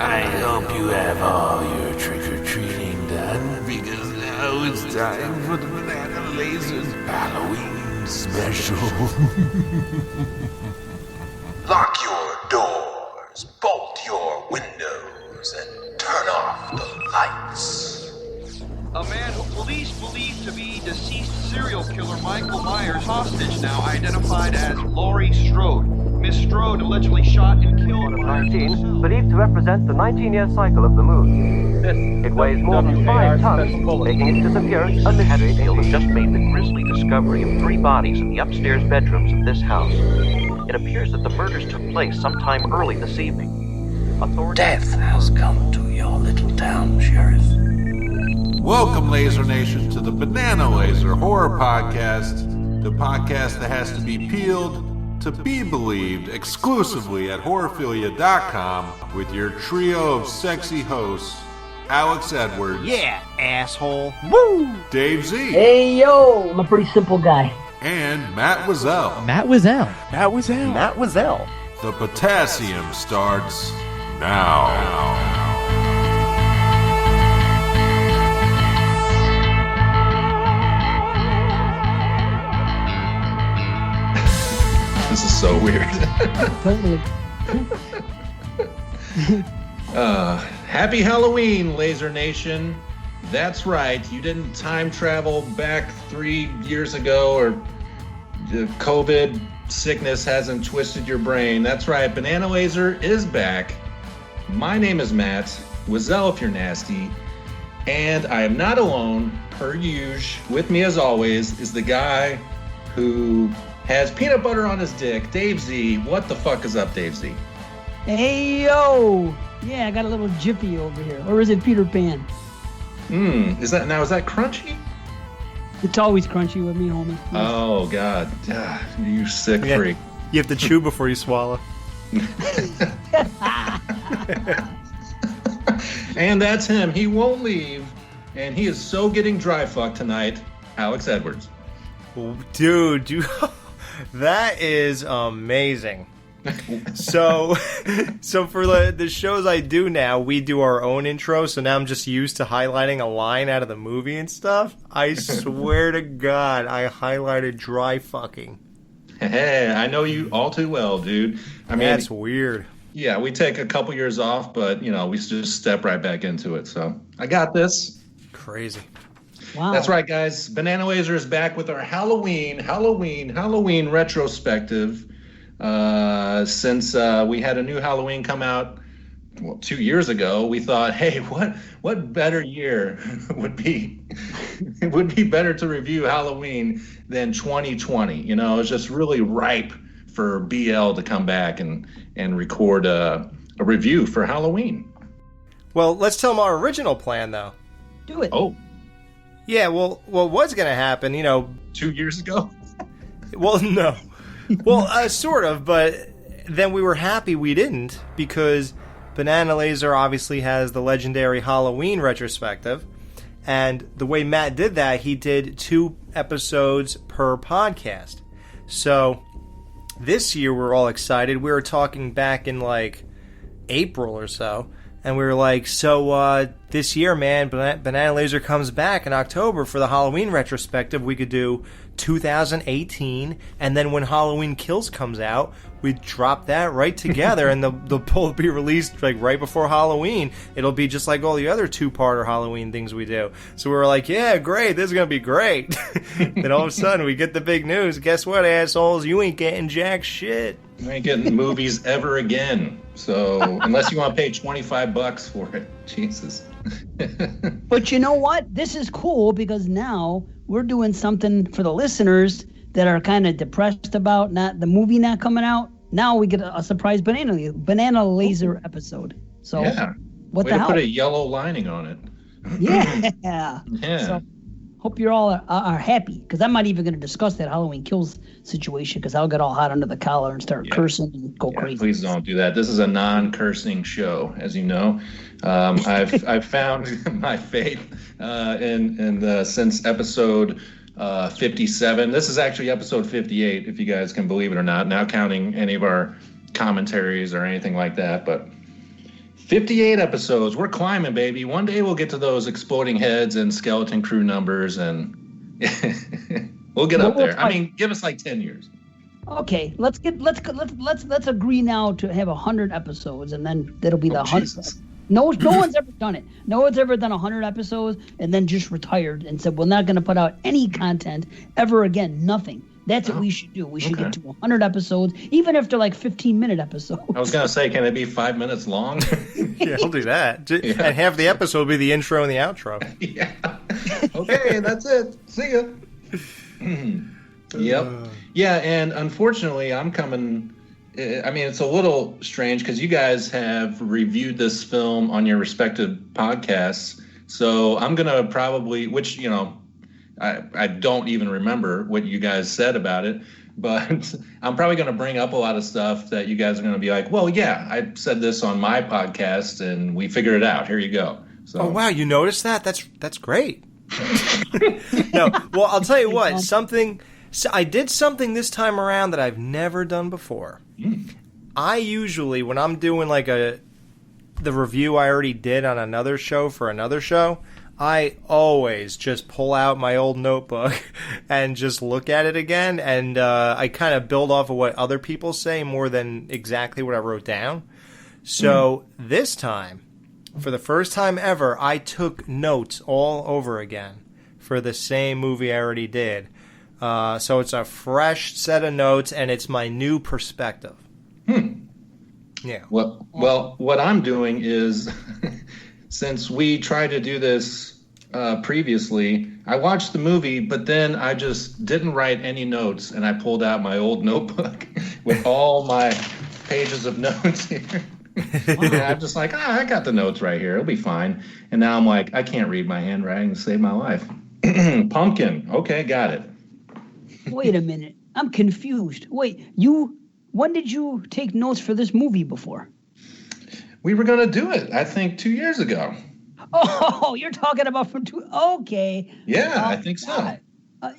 I hope you have all your trick-or-treating done, because now it's time for the BananaLaser's Halloween special. Lock your doors, bolt your windows, and turn off the lights. A man who police believe to be deceased serial killer Michael Myers hostage now identified as Laurie Strode. Miss Strode allegedly shot and killed 19, believed to represent the 19-year cycle of the moon. It weighs more than 5 tons, making its disappearance a mystery. Haddonfield has just made the grisly discovery of 3 bodies in the upstairs bedrooms of this house. It appears that the murders took place sometime early this evening. Death has come to your little town, Sheriff. Welcome, Laser Nation, to the BananaLaser Horror Podcast, the podcast that has to be peeled to be believed exclusively at horrorphilia.com with your trio of sexy hosts, Alex Edwards. Yeah, asshole. Woo! Dave Z. Hey, yo! I'm a pretty simple guy. And Matt Wazell. Matt Wazell. The potassium starts now. This is so weird. Totally. Happy Halloween, Laser Nation. That's right. You didn't time travel back 3 years ago, or the COVID sickness hasn't twisted your brain. That's right. BananaLaser is back. My name is Matt Wazell, if you're nasty. And I am not alone, per usual. With me, as always, is the guy who has peanut butter on his dick, Dave Z. What the fuck is up, Dave Z? Hey, yo! Yeah, I got a little Jiffy over here. Or is it Peter Pan? Is that crunchy? It's always crunchy with me, homie. Oh, God. You sick freak. You have to chew before you swallow. And that's him. He won't leave. And he is so getting dry fucked tonight. Alex Edwards. Dude, that is amazing. So for the shows I do now, we do our own intro, so now I'm just used to highlighting a line out of the movie and stuff. I swear to God, I highlighted dry fucking. Hey, I know you all too well, dude. I mean, that's weird. Yeah, we take a couple years off, but, we just step right back into it. So I got this. Crazy. Wow. That's right, guys. BananaLaser is back with our Halloween retrospective. Since we had a new Halloween come out 2 years ago, we thought, hey, what better year would be it would be better to review Halloween than 2020. It's just really ripe for BL to come back and record a review for Halloween. Well, let's tell them our original plan, though. Do it. Oh. Yeah, well, what's going to happen, 2 years ago? Well, no. Well, sort of, but then we were happy we didn't, because BananaLaser obviously has the legendary Halloween retrospective, and the way Matt did that, he did 2 episodes per podcast. So this year we're all excited. We were talking back in April or so, and we were like, this year, man, BananaLaser comes back in October for the Halloween retrospective. We could do 2018, and then when Halloween Kills comes out, we drop that right together, and the poll will be released right before Halloween. It'll be just like all the other 2-parter Halloween things we do. So we were like, yeah, great, this is gonna be great. Then all of a sudden we get the big news. Guess what, assholes? You ain't getting jack shit. You ain't getting movies ever again. So unless you want to pay $25 for it, Jesus. But you know what? This is cool, because now we're doing something for the listeners that are kind of depressed about not the movie not coming out. Now we get a surprise BananaLaser episode. So yeah. What Way the to hell? put a yellow lining on it. Yeah. Yeah. So hope you're all are happy, because I'm not even going to discuss that Halloween Kills situation, because I'll get all hot under the collar and start cursing and go crazy. Please don't do that. This is a non-cursing show, as you know. I've found my fate since episode 57. This is actually episode 58, if you guys can believe it or not. Now counting any of our commentaries or anything like that, but 58 episodes. We're climbing, baby. One day we'll get to those exploding heads and skeleton crew numbers, and we'll get up there. I mean, give us like 10 years. Okay, let's agree now to have 100 episodes, and then that'll be the 100th. No one's ever done it. No one's ever done 100 episodes and then just retired and said, we're not going to put out any content ever again. Nothing. That's what we should do. We should get to 100 episodes, even if they're like 15-minute episodes. I was going to say, can it be 5 minutes long? Yeah, I'll do that. Yeah. And half the episode will be the intro and the outro. Yeah. Okay, that's it. See ya. Yep. Yeah, and unfortunately, I'm coming... I mean, it's a little strange because you guys have reviewed this film on your respective podcasts. So I'm going to probably, which, you know, I don't even remember what you guys said about it, but I'm probably going to bring up a lot of stuff that you guys are going to be like, well, yeah, I said this on my podcast and we figured it out. Here you go. So. Oh, wow. You noticed that? That's great. No, well, I'll tell you what, I did something this time around that I've never done before. I usually, when I'm doing like the review I already did on another show for another show, I always just pull out my old notebook and just look at it again, and I kind of build off of what other people say more than exactly what I wrote down. So this time, for the first time ever, I took notes all over again for the same movie I already did. So it's a fresh set of notes, and it's my new perspective. Yeah. Well, what I'm doing is, since we tried to do this previously, I watched the movie, but then I just didn't write any notes, and I pulled out my old notebook with all my pages of notes here. And I'm just like, I got the notes right here. It'll be fine. And now I'm like, I can't read my handwriting to save my life. Pumpkin. Okay, got it. Wait a minute. I'm confused. Wait, when did you take notes for this movie before? We were going to do it, I think, 2 years ago. Oh, you're talking about from two. Okay. Yeah, I think so.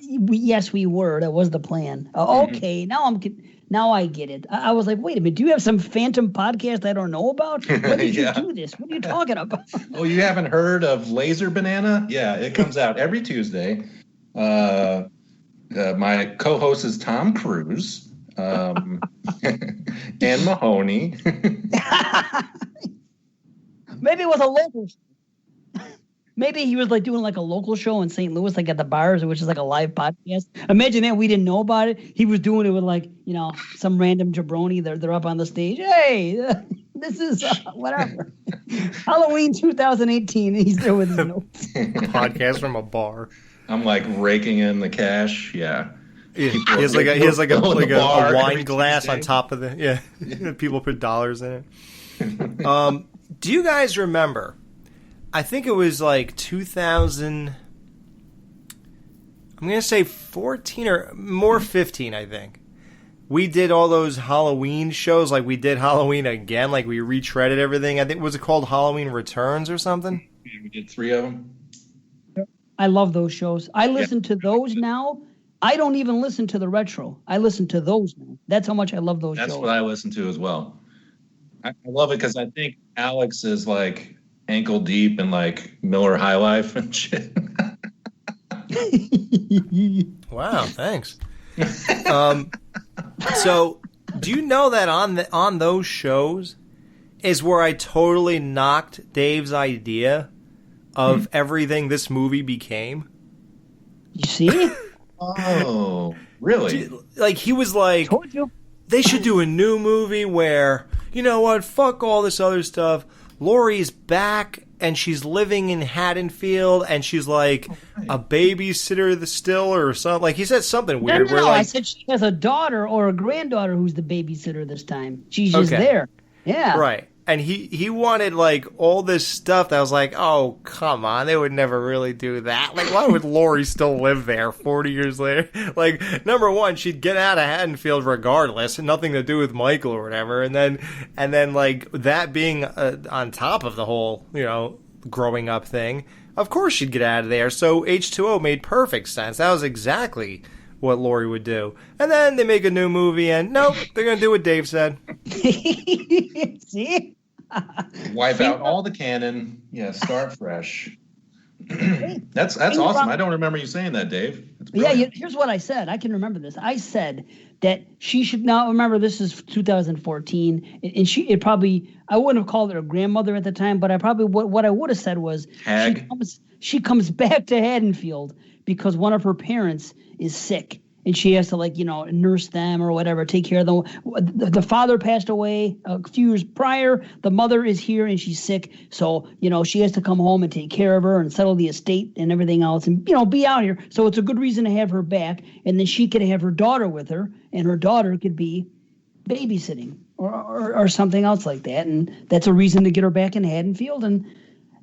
Yes, we were. That was the plan. Okay, now I get it. I was like, wait a minute. Do you have some phantom podcast I don't know about? When did you do this? What are you talking about? Oh, you haven't heard of Laser Banana? Yeah, it comes out every Tuesday. My co-host is Tom Cruise and Mahoney. Maybe it was a local show. Maybe he was like doing like a local show in St. Louis, like at the bars, which is like a live podcast. Imagine that we didn't know about it. He was doing it with like, you know, some random jabroni. They're up on the stage. Hey, this is whatever. Halloween 2018. And he's there with his notes. Podcast from a bar. I'm like raking in the cash. Yeah. He has like a wine glass on top of the People put dollars in it. Do you guys remember? I think it was like 2000. I'm gonna say 14 or more 15. I think we did all those Halloween shows. Like we did Halloween again. Like we retreaded everything. I think was it called Halloween Returns or something? We did 3 of them. I love those shows. I listen to those now. I don't even listen to the retro. I listen to those now. That's how much I love those shows. That's what I listen to as well. I love it because I think Alex is like ankle deep in like Miller High Life and shit. Wow, thanks. So, do you know that on those shows is where I totally knocked Dave's idea of everything this movie became? You see? Oh, really? Like, he was like, they should do a new movie where, you know what, fuck all this other stuff. Laurie's back, and she's living in Haddonfield, and she's like a babysitter still or something. Like, he said something weird. No, I said she has a daughter or a granddaughter who's the babysitter this time. She's just there. Yeah. Right. And he wanted, like, all this stuff that I was like, oh, come on. They would never really do that. Like, why would Laurie still live there 40 years later? Like, number one, she'd get out of Haddonfield regardless. Nothing to do with Michael or whatever. And then like, that being on top of the whole, you know, growing up thing, of course she'd get out of there. So H2O made perfect sense. That was exactly what Laurie would do. And then they make a new movie, and nope, they're going to do what Dave said. See? Wipe out all the canon. Yeah, start fresh. That's awesome. I don't remember you saying that, Dave. Here's what I said. I can remember this. I said that she should now remember this is 2014, and I wouldn't have called her a grandmother at the time, but what I would have said was Hag. She comes back to Haddonfield because one of her parents is sick. And she has to, nurse them or whatever, take care of them. The father passed away a few years prior. The mother is here and she's sick. So, she has to come home and take care of her and settle the estate and everything else and, be out here. So it's a good reason to have her back. And then she could have her daughter with her, and her daughter could be babysitting or something else like that. And that's a reason to get her back in Haddonfield. And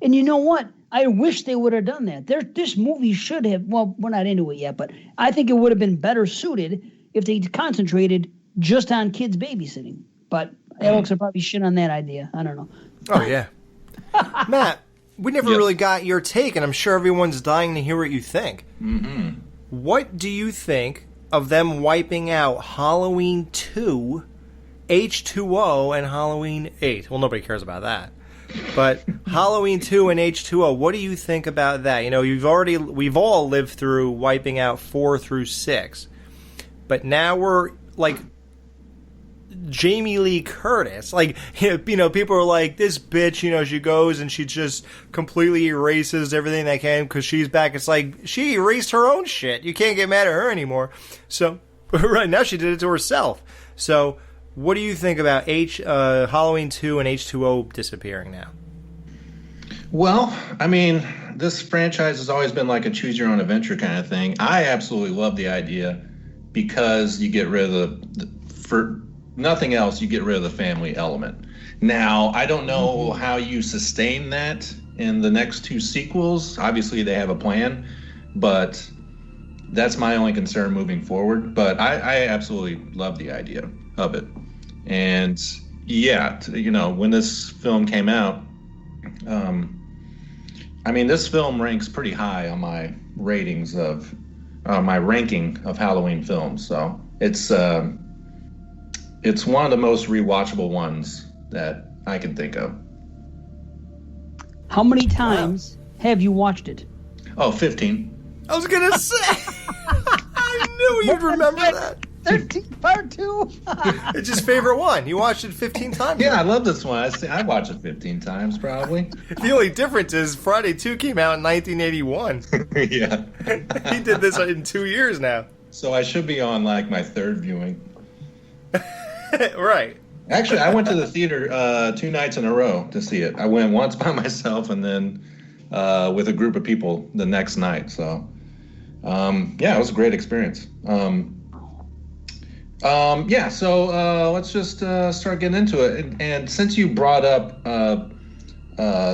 you know what? I wish they would have done that. This movie should have, well, we're not into it yet, but I think it would have been better suited if they concentrated just on kids babysitting. But Alex would probably shit on that idea. I don't know. Oh, yeah. Matt, we never really got your take, and I'm sure everyone's dying to hear what you think. Mm-hmm. What do you think of them wiping out Halloween 2, H2O, and Halloween 8? Well, nobody cares about that. But Halloween 2 and H2O, what do you think about that? We've all lived through wiping out 4 through 6. But now we're like Jamie Lee Curtis. People are like, this bitch, she goes and she just completely erases everything they can because she's back. It's like, she erased her own shit. You can't get mad at her anymore. So, right now she did it to herself. So, what do you think about Halloween 2 and H2O disappearing now? Well, I mean, this franchise has always been like a choose-your-own-adventure kind of thing. I absolutely love the idea because you get rid of for nothing else, you get rid of the family element. Now, I don't know how you sustain that in the next 2 sequels. Obviously, they have a plan, but that's my only concern moving forward. But I absolutely love the idea of it. And yeah, when this film came out, this film ranks pretty high on my ratings of my ranking of Halloween films. So it's one of the most rewatchable ones that I can think of. How many times have you watched it? Oh, 15. I was gonna say. I knew you'd remember that. 13, part 2. It's his favorite one. You watched it 15 times. Yeah, I love this one. I watched it 15 times, probably. The only difference is Friday 2 came out in 1981. Yeah. He did this in 2 years now. So I should be on, my 3rd viewing. Right. Actually, I went to the theater 2 nights in a row to see it. I went once by myself and then with a group of people the next night. So, it was a great experience. So let's just start getting into it. And since you brought up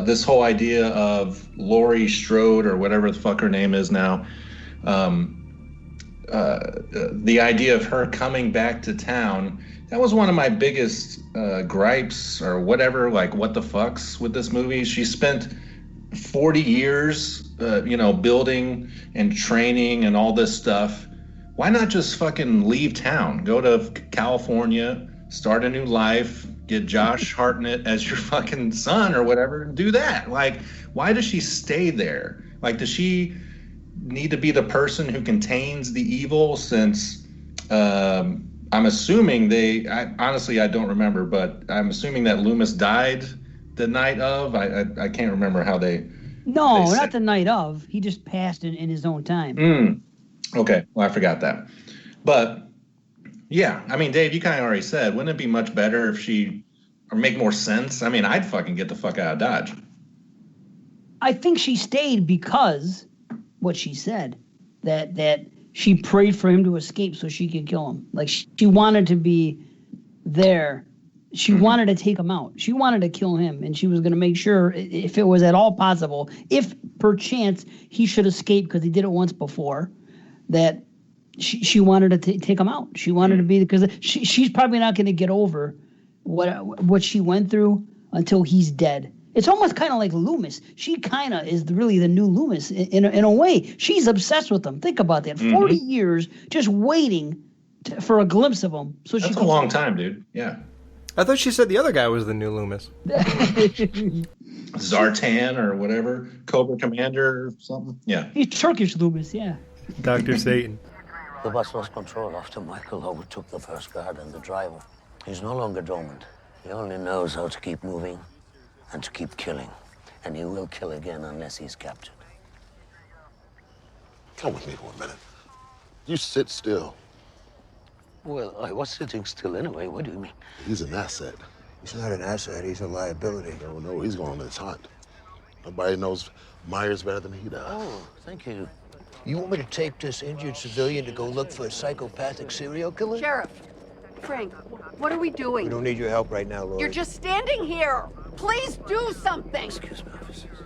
this whole idea of Laurie Strode or whatever the fuck her name is now, the idea of her coming back to town, that was one of my biggest gripes or whatever, what the fucks with this movie. She spent 40 years, building and training and all this stuff. Why not just fucking leave town? Go to California, start a new life, get Josh Hartnett as your fucking son or whatever, and do that. Why does she stay there? Does she need to be the person who contains the evil since I'm assuming honestly, I don't remember, but I'm assuming that Loomis died the night of. I can't remember how they... No, not the night of. He just passed in his own time. Okay, well, I forgot that. But, yeah, Dave, you kind of already said, wouldn't it be much better if or make more sense? I'd fucking get the fuck out of Dodge. I think she stayed because what she said, that she prayed for him to escape so she could kill him. She wanted to be there. She wanted to take him out. She wanted to kill him, and she was going to make sure, if it was at all possible, if perchance he should escape because he did it once before, that she wanted to take him out. She wanted to be, because she's probably not going to get over what she went through until he's dead. It's almost kind of like Loomis. She kind of is really the new Loomis in a way. She's obsessed with him. Think about that. 40 years just waiting for a glimpse of him. So that's a long time, dude. Yeah. I thought she said the other guy was the new Loomis. Zartan or whatever, Cobra Commander or something. Yeah. He's Turkish Loomis, yeah. Dr. Satan. The bus lost control after Michael overtook the first guard and the driver. He's no longer dormant. He only knows how to keep moving and to keep killing. And he will kill again unless he's captured. Come with me for a minute. You sit still. Well, I was sitting still anyway. What do you mean? He's an asset. He's not an asset, he's a liability. No, he's going on his hunt. Nobody knows Myers better than he does. Oh, thank you. You want me to take this injured civilian to go look for a psychopathic serial killer? Sheriff, Frank, what are we doing? We don't need your help right now, Laurie. You're just standing here. Please do something. Excuse me, officers.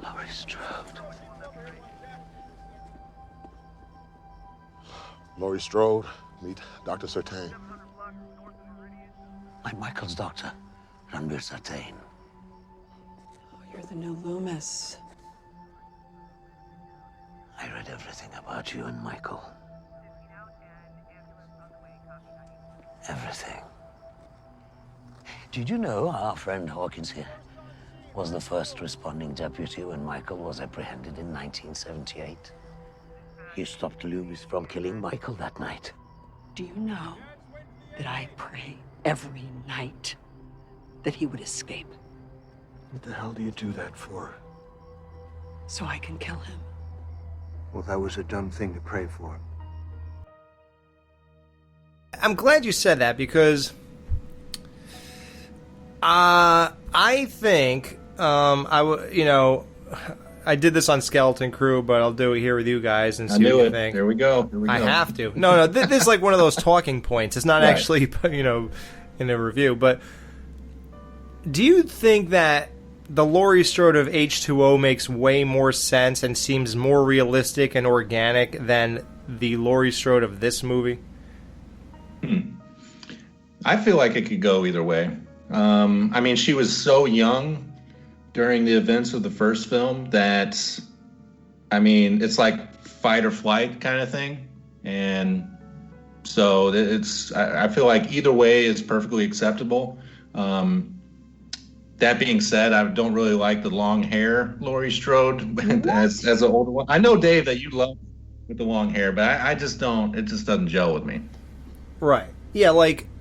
Laurie Strode. Laurie Strode, meet Dr. Sertain. I'm Michael's doctor, Ranbir Sartain. Oh, you're the new Loomis. I read everything about you and Michael. Everything. Did you know our friend Hawkins here was the first responding deputy when Michael was apprehended in 1978? You stopped Loomis from killing Michael that night. Do you know that I pray every night that he would escape What the hell do you do that for? so I can kill him? Well, that was a dumb thing to pray for. I'm glad you said that because I think I did this on Skeleton Crew, but I'll do it here with you guys and see what you think. There we go. Here we I go. have to. No, this is like one of those talking points. It's not Right. actually, in a review. But do you think that the Laurie Strode of H2O makes way more sense and seems more realistic and organic than the Laurie Strode of this movie? I feel like it could go either way. I mean, she was so young during the events of the first film that, I mean, it's like fight or flight kind of thing. And so I feel like either way is perfectly acceptable. That being said, I don't really like the long hair Laurie Strode as an older one. I know, Dave, that you love with the long hair, but I just don't. It just doesn't gel with me. Right. Yeah,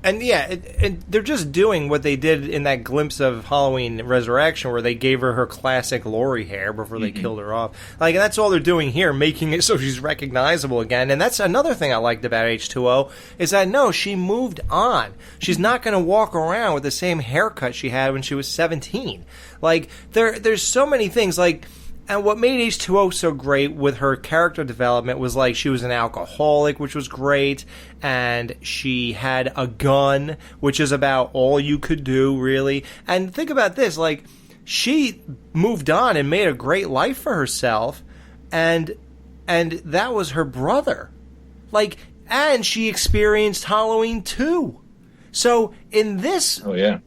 and they're just doing what they did in that glimpse of Halloween Resurrection where they gave her classic Laurie hair before they killed her off. Like, that's all they're doing here, making it so she's recognizable again. And that's another thing I liked about H2O, is that, no, she moved on. She's not going to walk around with the same haircut she had when she was 17. Like, there's so many things, like... And what made H2O so great with her character development was, like, she was an alcoholic, which was great, and she had a gun, which is about all you could do, really. And think about this, like, she moved on and made a great life for herself, and that was her brother. Like, and she experienced Halloween 2. So in this,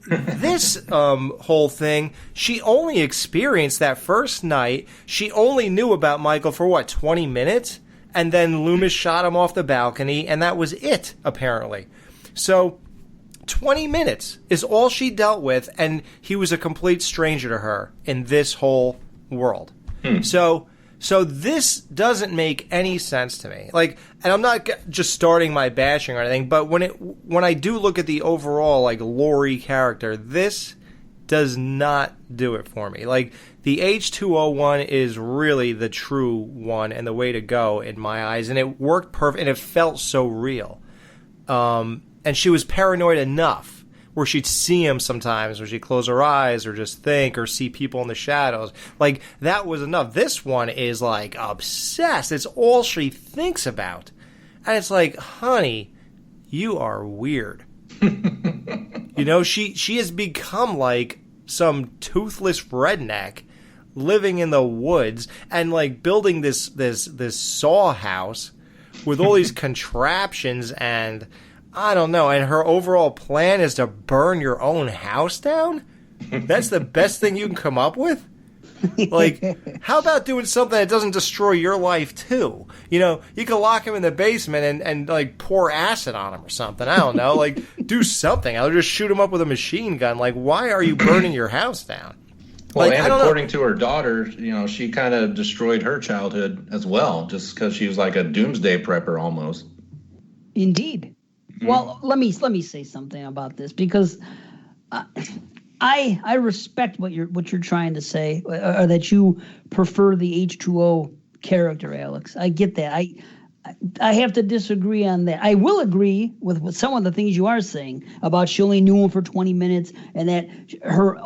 this whole thing, she only experienced that first night. She only knew about Michael for 20 minutes, and then Loomis shot him off the balcony, and that was it, apparently. So 20 minutes is all she dealt with, and he was a complete stranger to her in this whole world. So this doesn't make any sense to me. Like, and I'm not just starting my bashing or anything, but when I do look at the overall, like, Laurie character, this does not do it for me. Like, the H2O one is really the true one and the way to go in my eyes, and it worked perfect, and it felt so real. And she was paranoid enough where she'd see him sometimes, where she'd close her eyes or just think or see people in the shadows. Like, that was enough. This one is, like, obsessed. It's all she thinks about. And it's like, honey, you are weird. She has become, like, some toothless redneck living in the woods and, like, building this saw house with all these contraptions and... I don't know, and her overall plan is to burn your own house down? That's the best thing you can come up with? Like, how about doing something that doesn't destroy your life too? You know, you could lock him in the basement and like pour acid on him or something. I don't know. Like, do something. I'll just shoot him up with a machine gun. Like, why are you burning your house down? Well, Like, and according to her daughter, she kind of destroyed her childhood as well, just because she was like a doomsday prepper almost. Indeed. Well, let me say something about this, because I respect what you're trying to say, or that you prefer the H2O character, Alex. I get that. I have to disagree on that. I will agree with some of the things you are saying about she only knew him for 20 minutes, and that her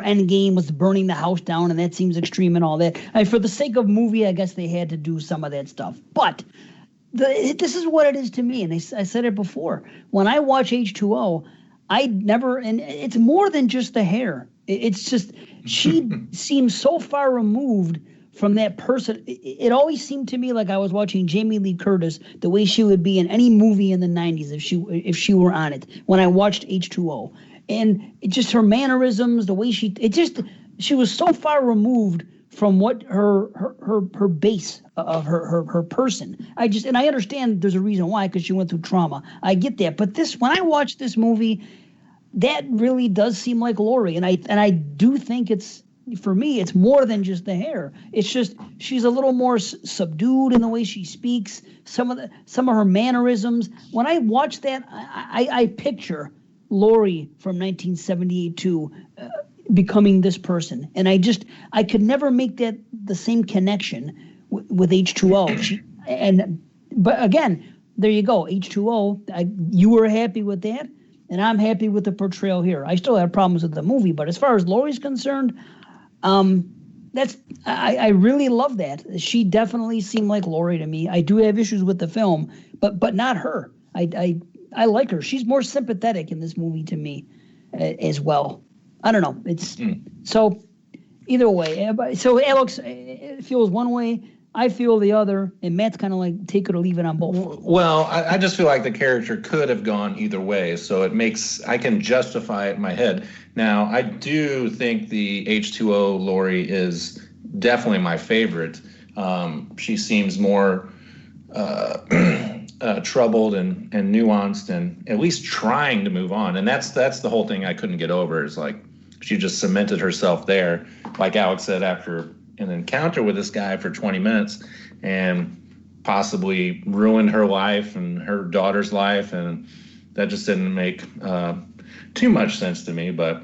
end game was burning the house down, and that seems extreme and all that. For the sake of movie, I guess they had to do some of that stuff. But this is what it is to me, and I said it before. When I watch H2O, and it's more than just the hair. It's just, she seems so far removed from that person. It always seemed to me like I was watching Jamie Lee Curtis, the way she would be in any movie in the 90s if she were on it, when I watched H2O. And it just, her mannerisms, the way she was so far removed from what her base of her person. I understand there's a reason why, because she went through trauma. I get that. But when I watch this movie, that really does seem like Laurie. And I do think for me, it's more than just the hair. It's just, she's a little more subdued in the way she speaks, some of her mannerisms. When I watch that, I picture Laurie from 1978 too, becoming this person. And I could never make the same connection with H2O. But again, there you go, H2O. You were happy with that, and I'm happy with the portrayal here. I still have problems with the movie, but as far as Laurie's concerned, I really love that. She definitely seemed like Laurie to me. I do have issues with the film, but not her. I like her. She's more sympathetic in this movie to me as well. I don't know. So either way. So Alex feels one way, I feel the other, and Matt's kind of like take it or leave it on both. Well, I just feel like the character could have gone either way, so I can justify it in my head. Now, I do think the H2O Laurie is definitely my favorite. She seems more troubled and nuanced, and at least trying to move on. And that's the whole thing I couldn't get over, is like she just cemented herself there, like Alex said, after an encounter with this guy for 20 minutes, and possibly ruined her life and her daughter's life, and that just didn't make too much sense to me. But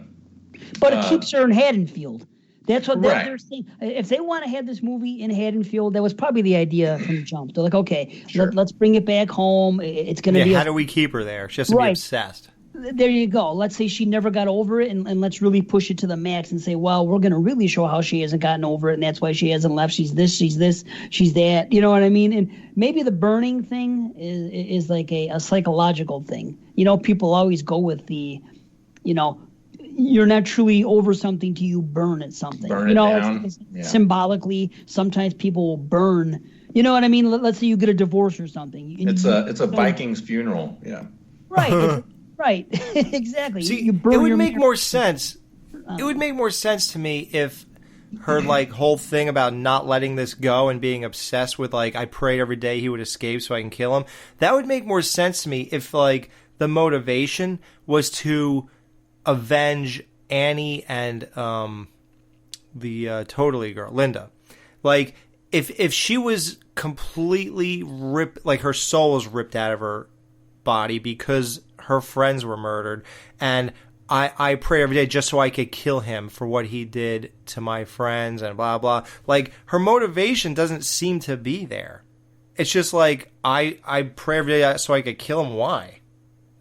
it keeps her in Haddonfield. That's what right. They're saying. If they want to have this movie in Haddonfield, that was probably the idea from the jump. They're like, okay, sure. let's bring it back home. It's going to be. How do we keep her there? She has to be obsessed. There you go. Let's say she never got over it, and let's really push it to the max and say, well, we're going to really show how she hasn't gotten over it, and that's why she hasn't left. She's this, she's that. You know what I mean? And maybe the burning thing is like a psychological thing. You know, people always go with the, you're not truly over something till you burn at something. Burn it down. Symbolically, sometimes people will burn. You know what I mean? Let's say you get a divorce or something. It's a Viking's funeral. Yeah. Right. Right. Exactly. See, it would make more sense. It would make more sense to me if her whole thing about not letting this go and being obsessed with I prayed every day he would escape so I can kill him. That would make more sense to me if the motivation was to avenge Annie and the Totally girl, Linda. If she was completely ripped, her soul was ripped out of her body because her friends were murdered, and I pray every day just so I could kill him for what he did to my friends and blah blah. Her motivation doesn't seem to be there. It's just I pray every day so I could kill him. Why?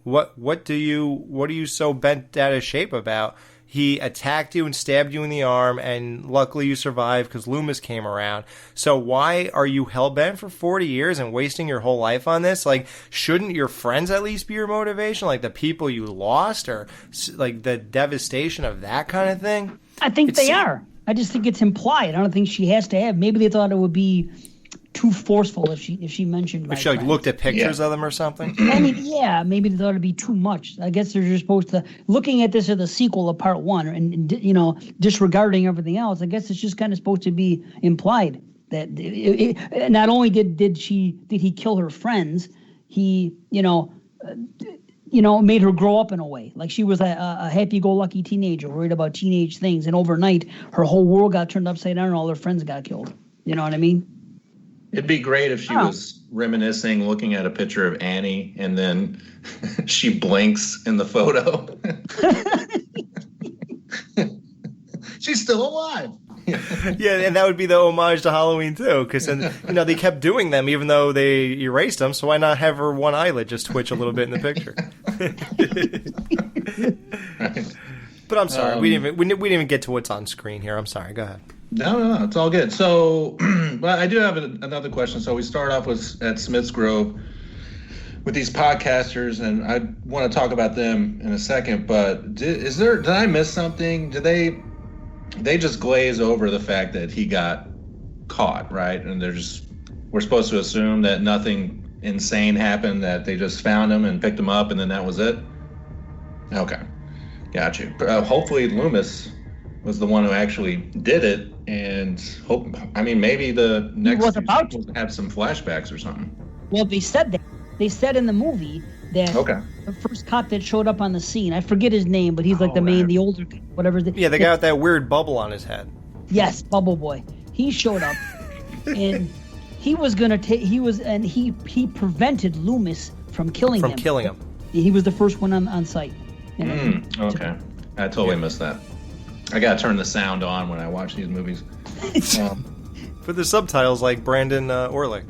What are you so bent out of shape about? He attacked you and stabbed you in the arm, and luckily you survived because Loomis came around. So why are you hell-bent for 40 years and wasting your whole life on this? Shouldn't your friends at least be your motivation? The people you lost, or the devastation of that kind of thing? I think they are. I just think it's implied. I don't think she has to have. Maybe they thought it would be too forceful if she mentioned. If she looked at pictures of them or something. I mean, yeah, maybe they thought it'd be too much. I guess they're just supposed to looking at this as the sequel of part 1 and disregarding everything else. I guess it's just kind of supposed to be implied that not only did he kill her friends, he made her grow up in a way. Like she was a happy-go-lucky teenager worried about teenage things, and overnight her whole world got turned upside down and all her friends got killed. You know what I mean? It'd be great if she was reminiscing, looking at a picture of Annie, and then she blinks in the photo. She's still alive. Yeah, and that would be the homage to Halloween too, because then they kept doing them even though they erased them. So why not have her one eyelid just twitch a little bit in the picture? But I'm sorry, we didn't even get to what's on screen here. I'm sorry. Go ahead. No, it's all good. So, well, I do have another question. So we start off at Smith's Grove with these podcasters, and I want to talk about them in a second. But did I miss something? Did they just glaze over the fact that he got caught, right? And we're supposed to assume that nothing insane happened, that they just found him and picked him up, and then that was it? Okay, got you. Hopefully Loomis was the one who actually did it, and maybe the next was about to have some flashbacks or something. Well, they said that. They said in the movie that the first cop that showed up on the scene, I forget his name, but he's like the older, whatever. The guy with that weird bubble on his head. Yes, Bubble Boy. He showed up, and he was gonna he prevented Loomis from killing him. He was the first one on site. Okay, I totally missed that. I gotta turn the sound on when I watch these movies. Put the subtitles like Brandon Orlick.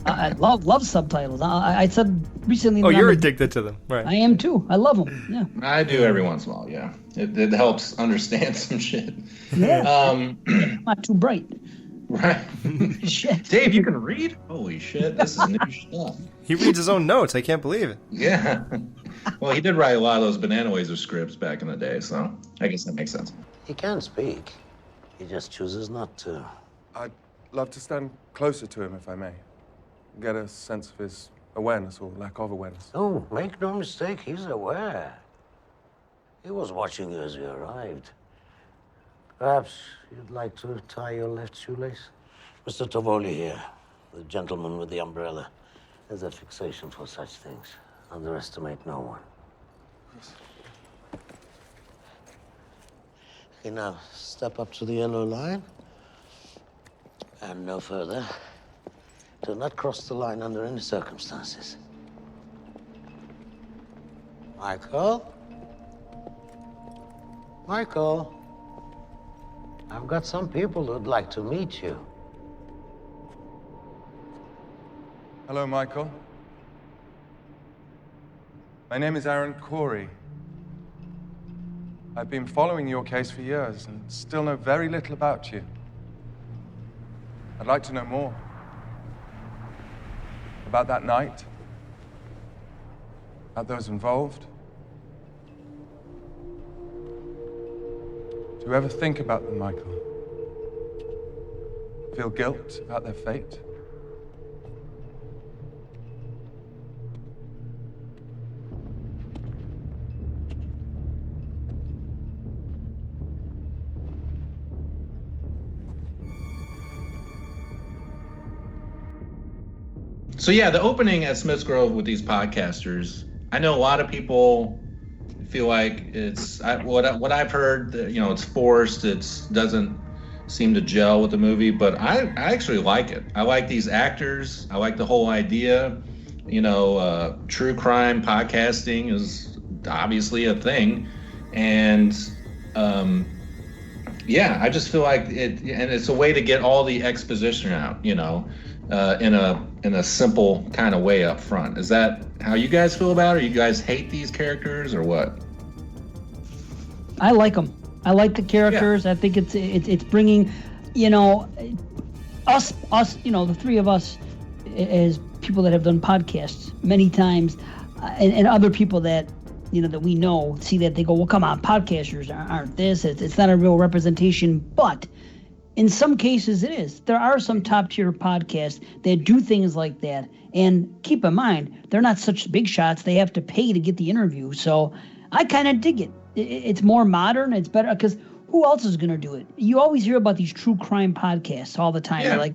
I love subtitles. I said recently. Oh, you're addicted to them, right? I am too. I love them. Yeah. I do every once in a while. Yeah, it helps understand some shit. Yeah. Not too bright. Right. Shit. Dave, you can read? Holy shit! This is new stuff. He reads his own notes. I can't believe it. Yeah. Well, he did write a lot of those BananaLaser scripts back in the day, so I guess that makes sense. He can speak. He just chooses not to. I'd love to stand closer to him, if I may. Get a sense of his awareness or lack of awareness. Oh, make no mistake, he's aware. He was watching you as you arrived. Perhaps you'd like to tie your left shoelace? Mr. Tovoli here, the gentleman with the umbrella, has a fixation for such things. Underestimate no one. Okay, now step up to the yellow line. And no further. Do not cross the line under any circumstances. Michael? Michael? I've got some people who'd like to meet you. Hello, Michael. My name is Aaron Corey. I've been following your case for years and still know very little about you. I'd like to know more. About that night. About those involved. Do you ever think about them, Michael? Feel guilt about their fate? So yeah, the opening at Smith's Grove with these podcasters, I know a lot of people feel like what I've heard, it's forced, it doesn't seem to gel with the movie, but I actually like it. I like these actors. I like the whole idea. True crime podcasting is obviously a thing, and I just feel like it, and it's a way to get all the exposition out, in a simple kind of way up front. Is that how you guys feel about it? Or you guys hate these characters or what? I like them. I like the characters. Yeah. I think it's bringing, us, the three of us as people that have done podcasts many times, and other people that, that we know see that they go, well, come on, podcasters aren't this. It's not a real representation, but in some cases it is. There are some top tier podcasts that do things like that. And keep in mind, they're not such big shots. They have to pay to get the interview. So I kind of dig it. It's more modern. It's better because who else is going to do it? You always hear about these true crime podcasts all the time. Yeah. They're like,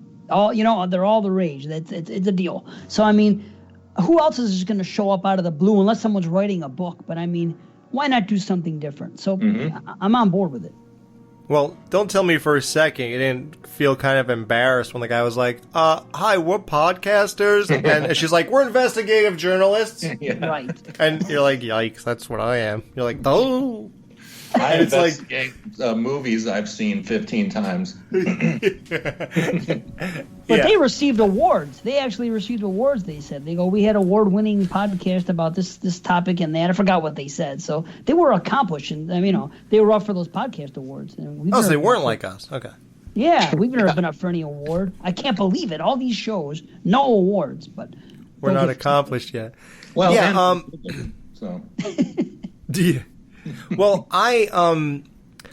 they're all the rage. It's a deal. So, I mean, who else is just going to show up out of the blue unless someone's writing a book? But I mean, why not do something different? So I'm on board with it. Well, don't tell me for a second you didn't feel kind of embarrassed when the guy was like, hi, we're podcasters. And she's like, we're investigative journalists. Yeah. Right. And you're like, yikes, that's what I am. You're like, oh. I And it's like- investigate movies I've seen 15 times. But they received awards. They actually received awards, they said. They go, we had award-winning podcast about this topic and that. I forgot what they said. So they were accomplished. And, they were up for those podcast awards. And Oh, so they weren't like us. Okay. Yeah, we've never been up for any award. I can't believe it. All these shows, no awards. But We're not accomplished yet. Well, yeah, so. do you? Well, I'm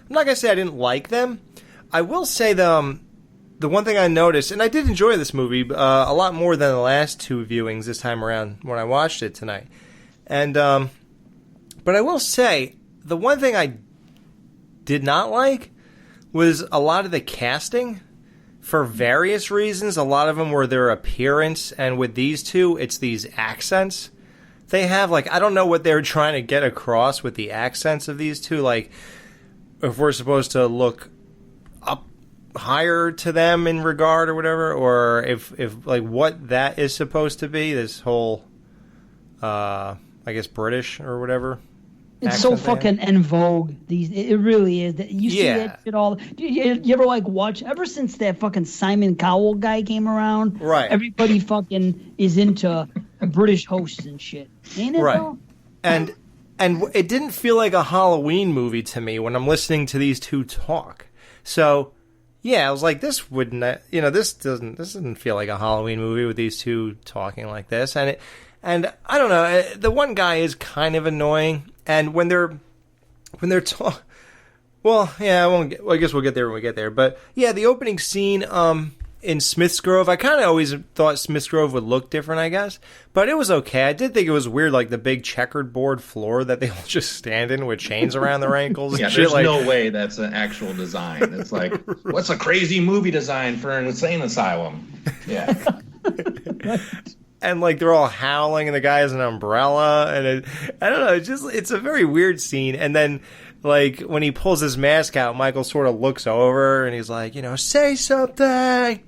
not gonna say I didn't like them. I will say the one thing I noticed, and I did enjoy this movie a lot more than the last two viewings this time around when I watched it tonight. And but I will say the one thing I did not like was a lot of the casting for various reasons. A lot of them were their appearance, and with these two, it's these accents. They have, like, I don't know what they're trying to get across with the accents of these two. Like, if we're supposed to look up higher to them in regard or whatever, or if like, what that is supposed to be, this whole, I guess, British or whatever. it's so fucking en vogue. It really is. You see Yeah. that shit all. You ever, like, watch, ever since that fucking Simon Cowell guy came around, Right. everybody fucking is into British hosts and shit. Ain't it, Right. though? And it didn't feel like a Halloween movie to me when I'm listening to these two talk. So, yeah, I was like, this wouldn't, this doesn't feel like a Halloween movie with these two talking like this. And I don't know, the one guy is kind of annoying. And when they're well, yeah, I guess we'll get there when we get there. But yeah, the opening scene, in Smith's Grove, I kind of always thought Smith's Grove would look different, I guess. But it was okay. I did think it was weird, like the big checkered board floor that they all just stand in with chains around their ankles. Yeah, and there's shit. Like, no way that's an actual design. It's like, what's a crazy movie design for an insane asylum? Yeah. and like they're all howling, and the guy has an umbrella, and I don't know. It's a very weird scene. And then, like, when he pulls his mask out, Michael sort of looks over and he's like, say something. I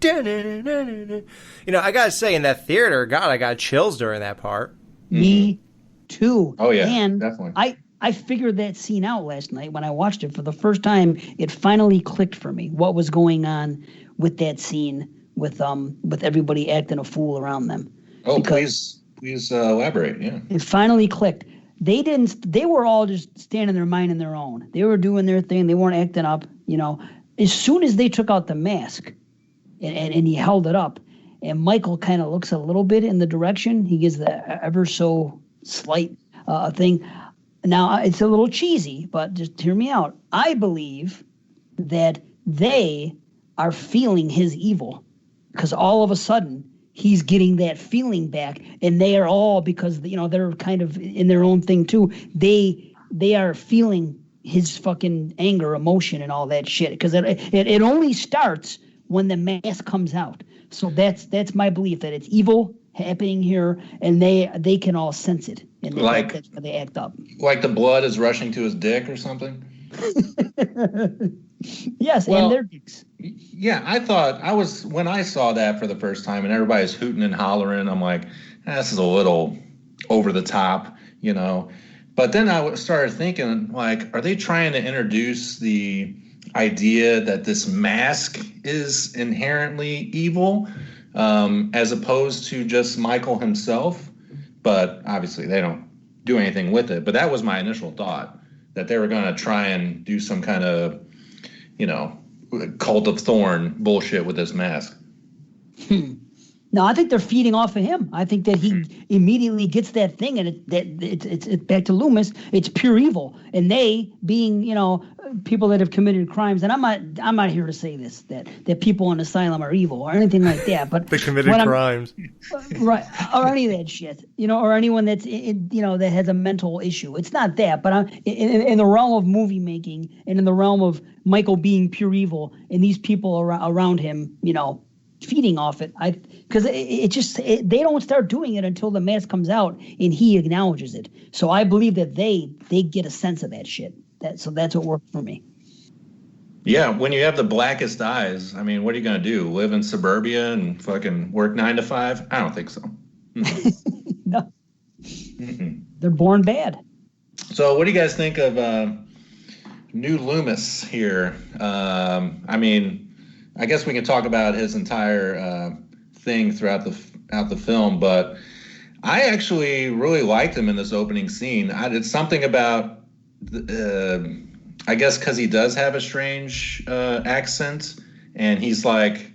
gotta say, in that theater, God, I got chills during that part. Me too. Oh, yeah, and definitely. I figured that scene out last night when I watched it for the first time. It finally clicked for me what was going on with that scene with everybody acting a fool around them. Oh, please elaborate. Yeah. It finally clicked. They were all just standing their mind in their own. They were doing their thing. They weren't acting up, As soon as they took out the mask and he held it up, and Michael kind of looks a little bit in the direction, he gives the ever so slight thing. Now, it's a little cheesy, but just hear me out. I believe that they are feeling his evil because all of a sudden, he's getting that feeling back, and they are all, because they're kind of in their own thing too. They are feeling his fucking anger, emotion, and all that shit. Because it only starts when the mask comes out. So that's my belief, that it's evil happening here, and they can all sense it, and that's why they act up. Like the blood is rushing to his dick or something. Yes, and their dicks. Yeah, when I saw that for the first time and everybody's hooting and hollering, I'm like, this is a little over the top, But then I started thinking, like, are they trying to introduce the idea that this mask is inherently evil, as opposed to just Michael himself? But obviously they don't do anything with it. But that was my initial thought, that they were going to try and do some kind of, Cult of Thorn bullshit with this mask. No, I think they're feeding off of him. I think that he immediately gets that thing, and it's back to Loomis. It's pure evil, and they, being people that have committed crimes, and I'm not here to say this that people in asylum are evil or anything like that, but they committed crimes, right, or any of that shit, or anyone that's that has a mental issue. It's not that, but in the realm of movie making and in the realm of Michael being pure evil and these people around him, feeding off it. Because they don't start doing it until the mask comes out and he acknowledges it. So I believe that they get a sense of that shit. So that's what worked for me. Yeah, when you have the blackest eyes, I mean, what are you going to do? Live in suburbia and fucking work 9 to 5? I don't think so. No. They're born bad. So what do you guys think of new Loomis here? I mean, I guess we can talk about his entire thing throughout the film, but I actually really liked him in this opening scene. It's something about, I guess, because he does have a strange accent, and he's like,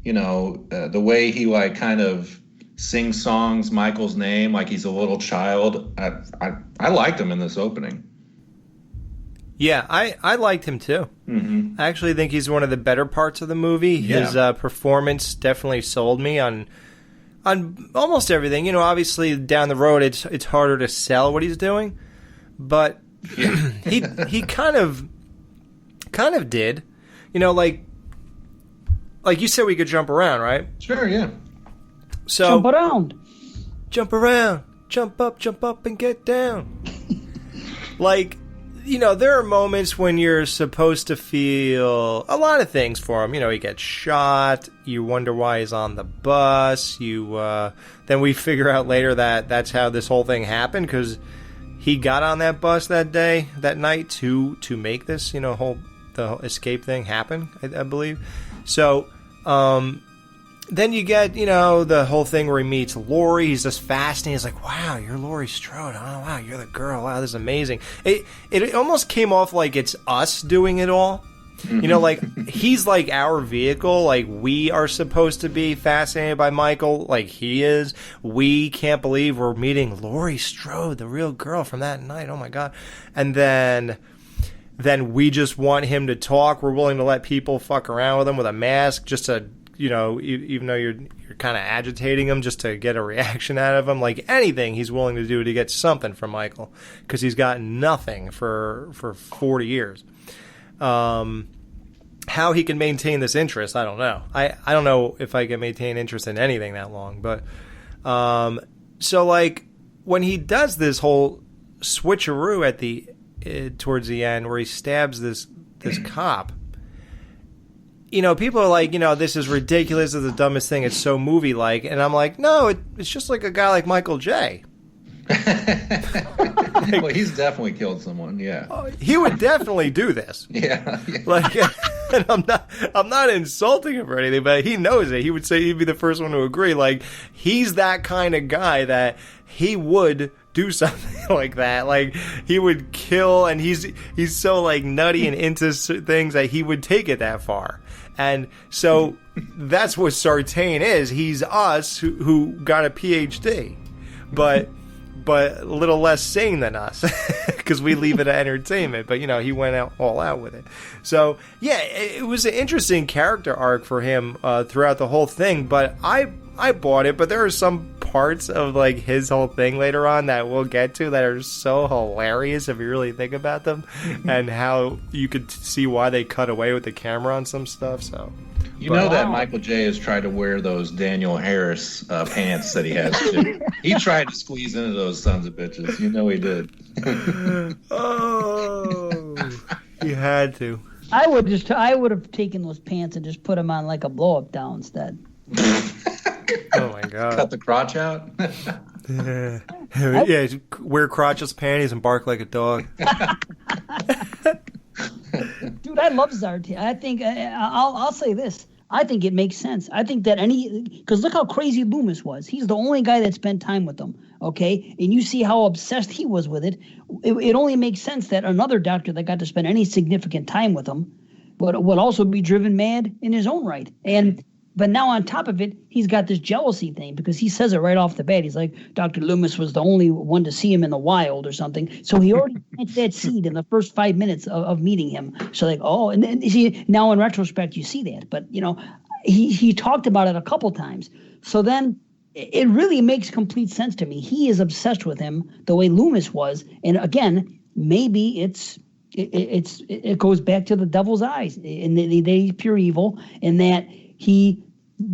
the way he like kind of sings songs Michael's name like he's a little child. I liked him in this opening. Yeah, I liked him too. Mm-hmm. I actually think he's one of the better parts of the movie. Yeah. His performance definitely sold me on almost everything. Obviously down the road it's harder to sell what he's doing, but he kind of did. Like you said, we could jump around, right? Sure, yeah. So jump around, jump up and get down. There are moments when you're supposed to feel a lot of things for him. He gets shot. You wonder why he's on the bus. Then we figure out later that that's how this whole thing happened, because he got on that bus that night to make this, the escape thing happen, I believe. So, then you get, the whole thing where he meets Laurie. He's just fascinated. He's like, wow, you're Laurie Strode. Oh, wow, you're the girl. Wow, this is amazing. It almost came off like it's us doing it all. Mm-hmm. He's like our vehicle. Like, we are supposed to be fascinated by Michael like he is. We can't believe we're meeting Laurie Strode, the real girl from that night. Oh, my God. And then we just want him to talk. We're willing to let people fuck around with him with a mask just to, even though you're kind of agitating him, just to get a reaction out of him. Like anything he's willing to do to get something from Michael, because he's got nothing for 40 years. How he can maintain this interest, I don't know. I don't know if I can maintain interest in anything that long. But so like when he does this whole switcheroo at towards the end where he stabs this cop. People are like, this is ridiculous. This is the dumbest thing. It's so movie-like. And I'm like, no, it's just like a guy like Michael J. Well, he's definitely killed someone, yeah. He would definitely do this. Yeah. And I'm not insulting him or anything, but he knows it. He would say he'd be the first one to agree. Like, he's that kind of guy that he would do something like that. Like, he would kill, and he's so like nutty and into things that he would take it that far. And so that's what Sartain is. He's us who got a PhD, but a little less sane than us, because we leave it at entertainment. But he went all out with it. So yeah, it was an interesting character arc for him throughout the whole thing. But I bought it. But there are some parts of like his whole thing later on that we'll get to that are so hilarious if you really think about them, and how you could see why they cut away with the camera on some stuff. So that Michael J has tried to wear those Daniel Harris pants that he has too. He tried to squeeze into those sons of bitches. He did. Oh, he had to. I would have taken those pants and just put them on like a blow up down instead. Oh my God! Cut the crotch out. Yeah, wear crotchless panties and bark like a dog. Dude, I love Zartan. I think I'll say this. I think it makes sense. I think that because look how crazy Loomis was. He's the only guy that spent time with them. Okay, and you see how obsessed he was with it. It only makes sense that another doctor that got to spend any significant time with him would also be driven mad in his own right. And But now on top of it, he's got this jealousy thing because he says it right off the bat. He's like, Dr. Loomis was the only one to see him in the wild or something. So he already planted that seed in the first 5 minutes of meeting him. So like, oh, and then you see, now in retrospect, you see that. But, you know, he talked about it a couple times. So then it really makes complete sense to me. He is obsessed with him the way Loomis was. And again, maybe it goes back to the devil's eyes and they pure evil, and that he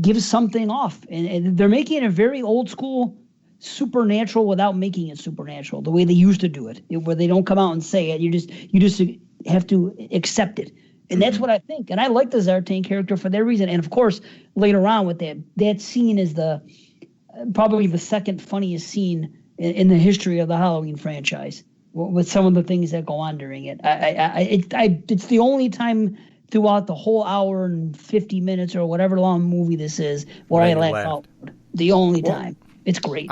gives something off. And they're making it a very old school supernatural without making it supernatural, the way they used to do it, where they don't come out and say it. You just have to accept it. And that's what I think. And I like the Zartan character for that reason. And of course, later on with that scene is probably the second funniest scene in the history of the Halloween franchise, with some of the things that go on during it. It's the only time throughout the whole hour and 50 minutes or whatever long movie this is where I laugh out. The only time. It's great.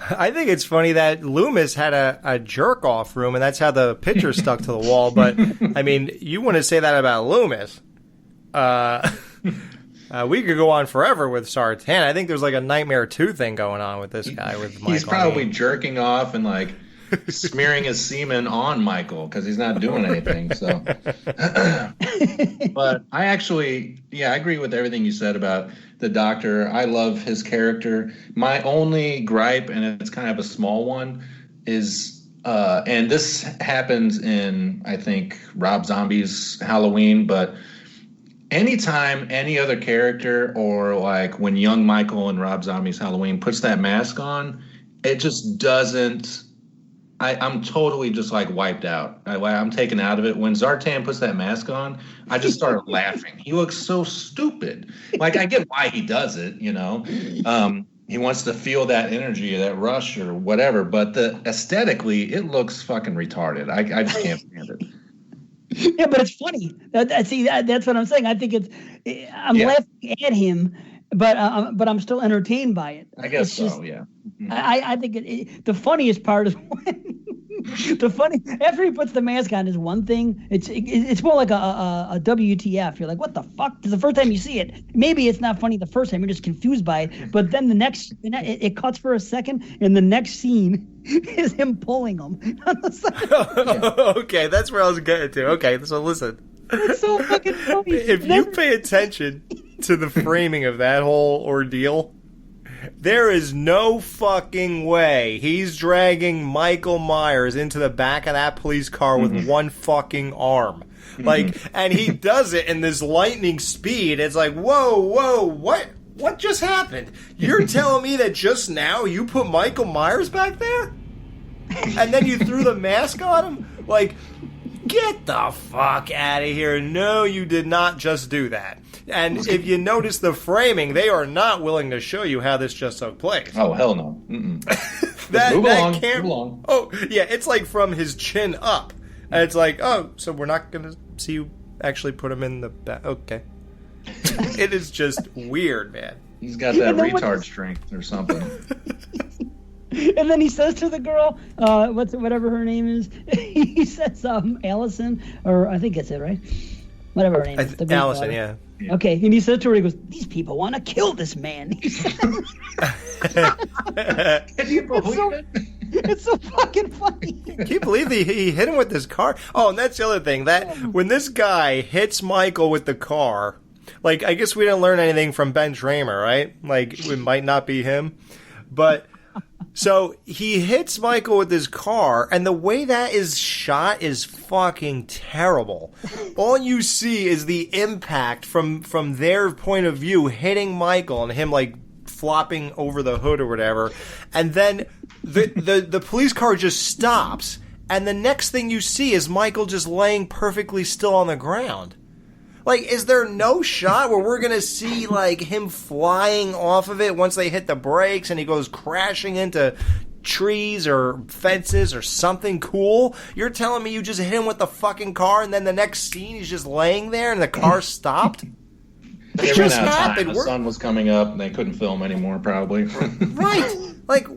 I think it's funny that Loomis had a jerk-off room, and that's how the picture stuck to the wall. But, I mean, you want to say that about Loomis. We could go on forever with Zartan. I think there's like a Nightmare 2 thing going on with this guy. With Michael. He's probably jerking off and, like, smearing his semen on Michael because he's not doing anything. So, but I agree with everything you said about the doctor. I love his character. My only gripe, and it's kind of a small one, is and this happens in, I think, Rob Zombie's Halloween, but anytime any other character, or like when young Michael in Rob Zombie's Halloween puts that mask on, it just doesn't. I'm totally just like wiped out. I'm taken out of it. When Zartan puts that mask on, I just start laughing. He looks so stupid. Like, I get why he does it, you know. He wants to feel that energy, that rush or whatever. But aesthetically, it looks fucking retarded. I just can't stand it. Yeah, but it's funny. That's what I'm saying. I think I'm laughing at him, but I'm still entertained by it. I guess so. Yeah. Mm-hmm. I think the funniest part is when after he puts the mask on is one thing. It's more like a WTF. You're like, what the fuck? Because the first time you see it, maybe it's not funny the first time. You're just confused by it. But then it cuts for a second, and the next scene is him pulling them on the side. Okay, that's where I was getting to. Okay, so listen. It's so fucking funny. If you pay attention to the framing of that whole ordeal, there is no fucking way he's dragging Michael Myers into the back of that police car with one fucking arm. Like, and he does it in this lightning speed. It's like, whoa, what just happened? You're telling me that just now you put Michael Myers back there? And then you threw the mask on him? Like, get the fuck out of here. No, you did not just do that. And if you notice the framing, they are not willing to show you how this just took place. Oh, hell no. Move along. Oh, yeah, it's like from his chin up. And it's like, oh, so we're not going to see you actually put him in the back. Okay. It is just weird, man. He's got that retard strength or something. And then he says to the girl, whatever her name is, he says Allison, or I think that's it, right? Whatever her name is. Allison, yeah. Okay, and he says to her, he goes, these people want to kill this man. Can you believe it? It's so fucking funny. Can you believe he hit him with this car? Oh, and that's the other thing. That when this guy hits Michael with the car, like, I guess we didn't learn anything from Ben Tramer, right? Like, it might not be him. But, so he hits Michael with his car, and the way that is shot is fucking terrible. All you see is the impact from their point of view hitting Michael and him, like, flopping over the hood or whatever. And then the police car just stops, and the next thing you see is Michael just laying perfectly still on the ground. Like, is there no shot where we're going to see, like, him flying off of it once they hit the brakes and he goes crashing into trees or fences or something cool? You're telling me you just hit him with the fucking car and then the next scene he's just laying there and the car stopped? It just happened. The sun was coming up and they couldn't film anymore, probably. Right. Like,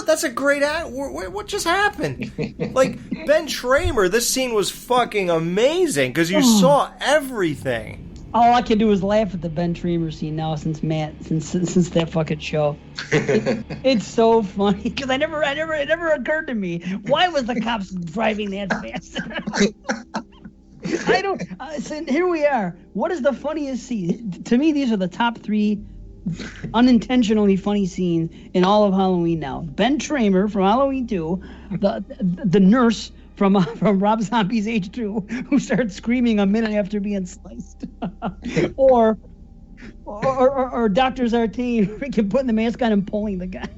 that's a great what just happened? Like, Ben Tramer, this scene was fucking amazing because you saw everything. All I can do is laugh at the Ben Tramer scene now since that fucking show. It's so funny because it never occurred to me, why was the cops driving that fast? I don't. So here we are. What is the funniest scene? To me, these are the top 3 unintentionally funny scenes in all of Halloween. Now, Ben Tramer from Halloween 2, the nurse from Rob Zombie's H2, who starts screaming a minute after being sliced, or Dr. Zartane freaking putting the mask on and pulling the guy.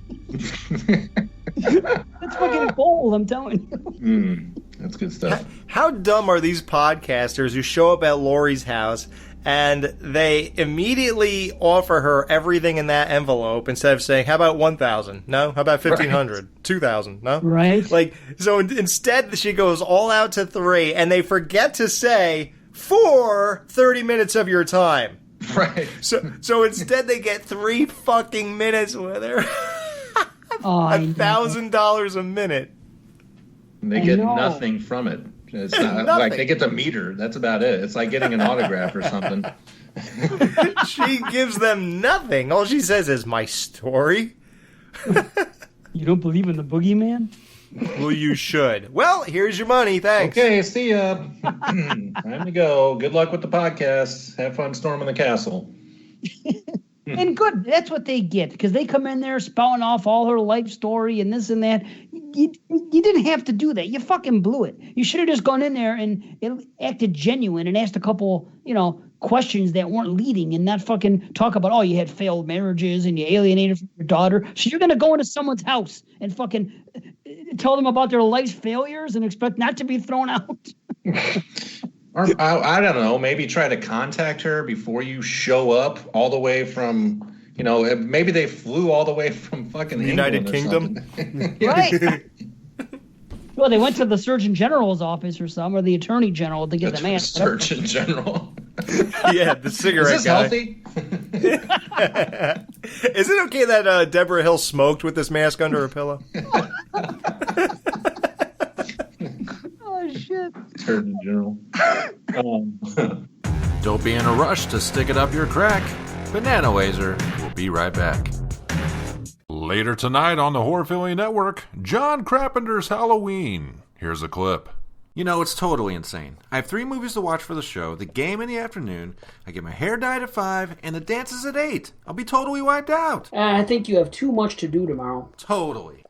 That's fucking gold, I'm telling you. That's good stuff. How dumb are these podcasters who show up at Laurie's house and they immediately offer her everything in that envelope instead of saying, how about 1,000? No? How about 1,500? Right. 2,000? No? Right. Like, so instead she goes all out to 3 and they forget to say, for 30 minutes of your time. Right. So instead they get 3 fucking minutes with her. $1,000 a minute. And they get nothing from it. It's not like they get the meter. That's about it. It's like getting an autograph or something. She gives them nothing. All she says is, my story. You don't believe in the boogeyman? Well, you should. Well, here's your money. Thanks. Okay, see ya. Time to go. Good luck with the podcast. Have fun storming the castle. And good. That's what they get, because they come in there spouting off all her life story and this and that. You didn't have to do that. You fucking blew it. You should have just gone in there and acted genuine and asked a couple, questions that weren't leading, and not fucking talk about, oh, you had failed marriages and you alienated from your daughter. So you're going to go into someone's house and fucking tell them about their life's failures and expect not to be thrown out. Or, I don't know, maybe try to contact her before you show up all the way from, maybe they flew all the way from fucking United Kingdom. Right. Well, they went to the Surgeon General's office or something, or the Attorney General to get the mask. Surgeon General. Yeah, the cigarette Is this guy. Healthy? Is it okay that Deborah Hill smoked with this mask under her pillow? Oh, shit. Surgeon General. Don't be in a rush to stick it up your crack. BananaLaser will be right back. Later tonight on the Horror Philly Network, John Carpenter's Halloween. Here's a clip. You know, it's totally insane. I have 3 movies to watch for the show, the game in the afternoon, I get my hair dyed at 5, and the dances at 8. I'll be totally wiped out. I think you have too much to do tomorrow. Totally.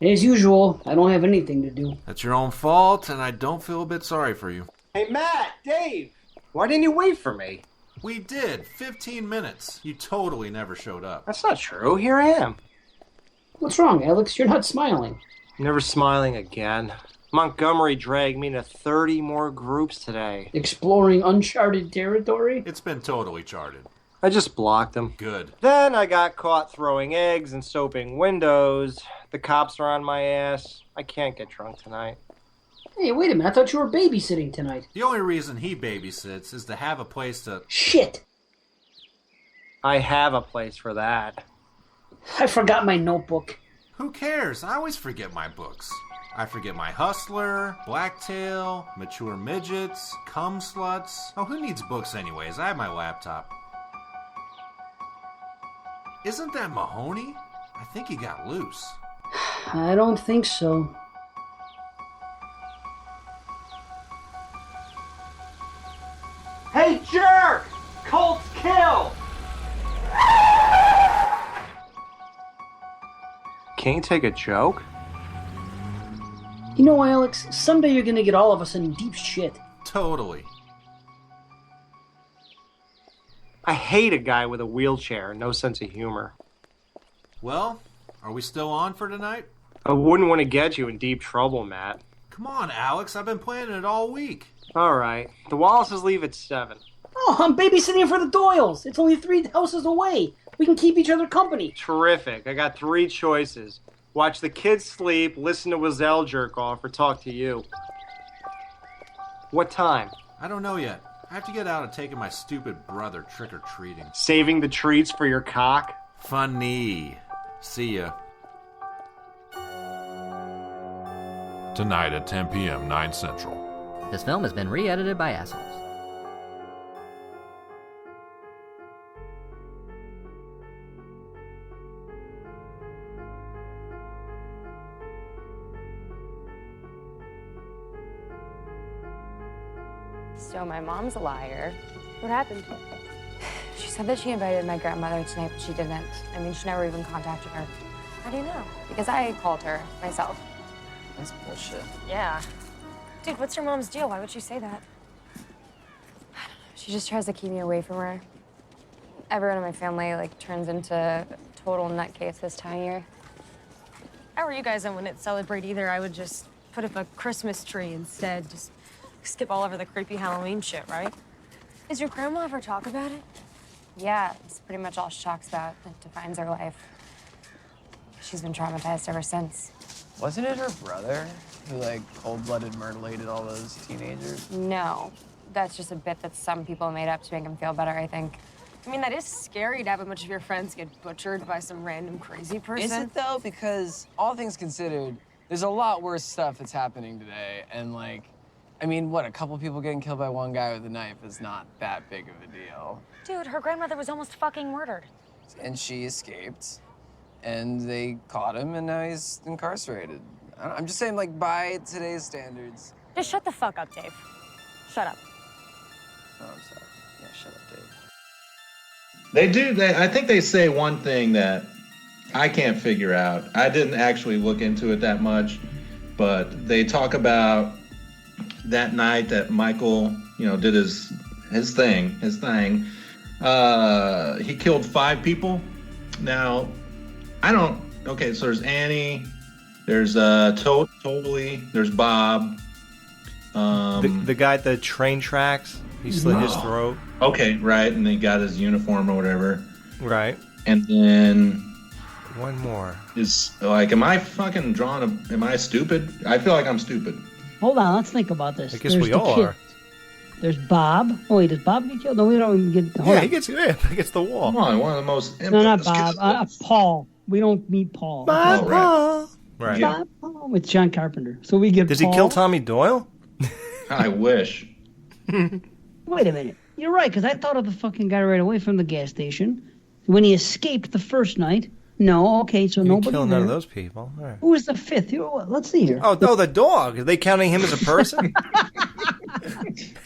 As usual, I don't have anything to do. That's your own fault, and I don't feel a bit sorry for you. Hey, Matt, Dave, why didn't you wait for me? We did. 15 minutes. You totally never showed up. That's not true. Here I am. What's wrong, Alex? You're not smiling. Never smiling again. Montgomery dragged me to 30 more groups today. Exploring uncharted territory? It's been totally charted. I just blocked them. Good. Then I got caught throwing eggs and soaping windows. The cops are on my ass. I can't get drunk tonight. Hey, wait a minute. I thought you were babysitting tonight. The only reason he babysits is to have a place to... Shit! I have a place for that. I forgot my notebook. Who cares? I always forget my books. I forget my Hustler, Blacktail, Mature Midgets, Cum Sluts. Oh, who needs books anyways? I have my laptop. Isn't that Mahoney? I think he got loose. I don't think so. Hey, jerk! Colts kill! Can't you take a joke? You know, Alex, someday you're gonna get all of us in deep shit. Totally. I hate a guy with a wheelchair and no sense of humor. Well, are we still on for tonight? I wouldn't want to get you in deep trouble, Matt. Come on, Alex. I've been planning it all week. All right. The Wallaces leave at 7. Oh, I'm babysitting for the Doyles. It's only 3 houses away. We can keep each other company. Terrific. I got 3 choices. Watch the kids sleep, listen to Wazelle jerk off, or talk to you. What time? I don't know yet. I have to get out and take my stupid brother trick-or-treating. Saving the treats for your cock? Funny. See ya. Tonight at 10 p.m., 9 Central. This film has been re-edited by assholes. So my mom's a liar. What happened? She said that she invited my grandmother tonight, but she didn't. I mean, she never even contacted her. How do you know? Because I called her myself. That's bullshit. Yeah. Dude, what's your mom's deal? Why would she say that? She just tries to keep me away from her. Everyone in my family, like, turns into total nutcase this time of year. If I were you guys, I wouldn't celebrate either. I would just put up a Christmas tree instead. Just skip all over the creepy Halloween shit, right? Does your grandma ever talk about it? Yeah, it's pretty much all she talks about. It defines her life. She's been traumatized ever since. Wasn't it her brother who, like, cold-blooded murdered all those teenagers? No, that's just a bit that some people made up to make him feel better, I think. I mean, that is scary to have a bunch of your friends get butchered by some random crazy person. Is it, though? Because, all things considered, there's a lot worse stuff that's happening today. And, like, I mean, what, a couple people getting killed by one guy with a knife is not that big of a deal. Dude, her grandmother was almost fucking murdered. And she escaped. And they caught him, and now he's incarcerated. I'm just saying, like, by today's standards. Just shut the fuck up, Dave. Shut up. Oh, I'm sorry. Yeah, shut up, Dave. I think they say one thing that I can't figure out. I didn't actually look into it that much, but they talk about that night that Michael, did his thing. He killed 5 people. Now, okay, so there's Annie, there's Totally, there's Bob. The guy at the train tracks, he slit his throat. Okay, right, and he got his uniform or whatever. Right. And then... one more. Am I fucking am I stupid? I feel like I'm stupid. Hold on, let's think about this. I guess we all are. There's Bob. Oh, wait, does Bob get killed? No, we don't even get... He gets the wall. Come on, one of the most... No, not Bob. Paul. We don't meet Paul. Bob Paul. Right. Bob Paul with John Carpenter. So we get Does Paul. he kill Tommy Doyle? I wish. Wait a minute. You're right, because I thought of the fucking guy right away from the gas station. When he escaped the first night. No, okay, so nobody kill there. none of those people. All right. Who was the 5th? Let's see here. Oh, the dog. Are they counting him as a person?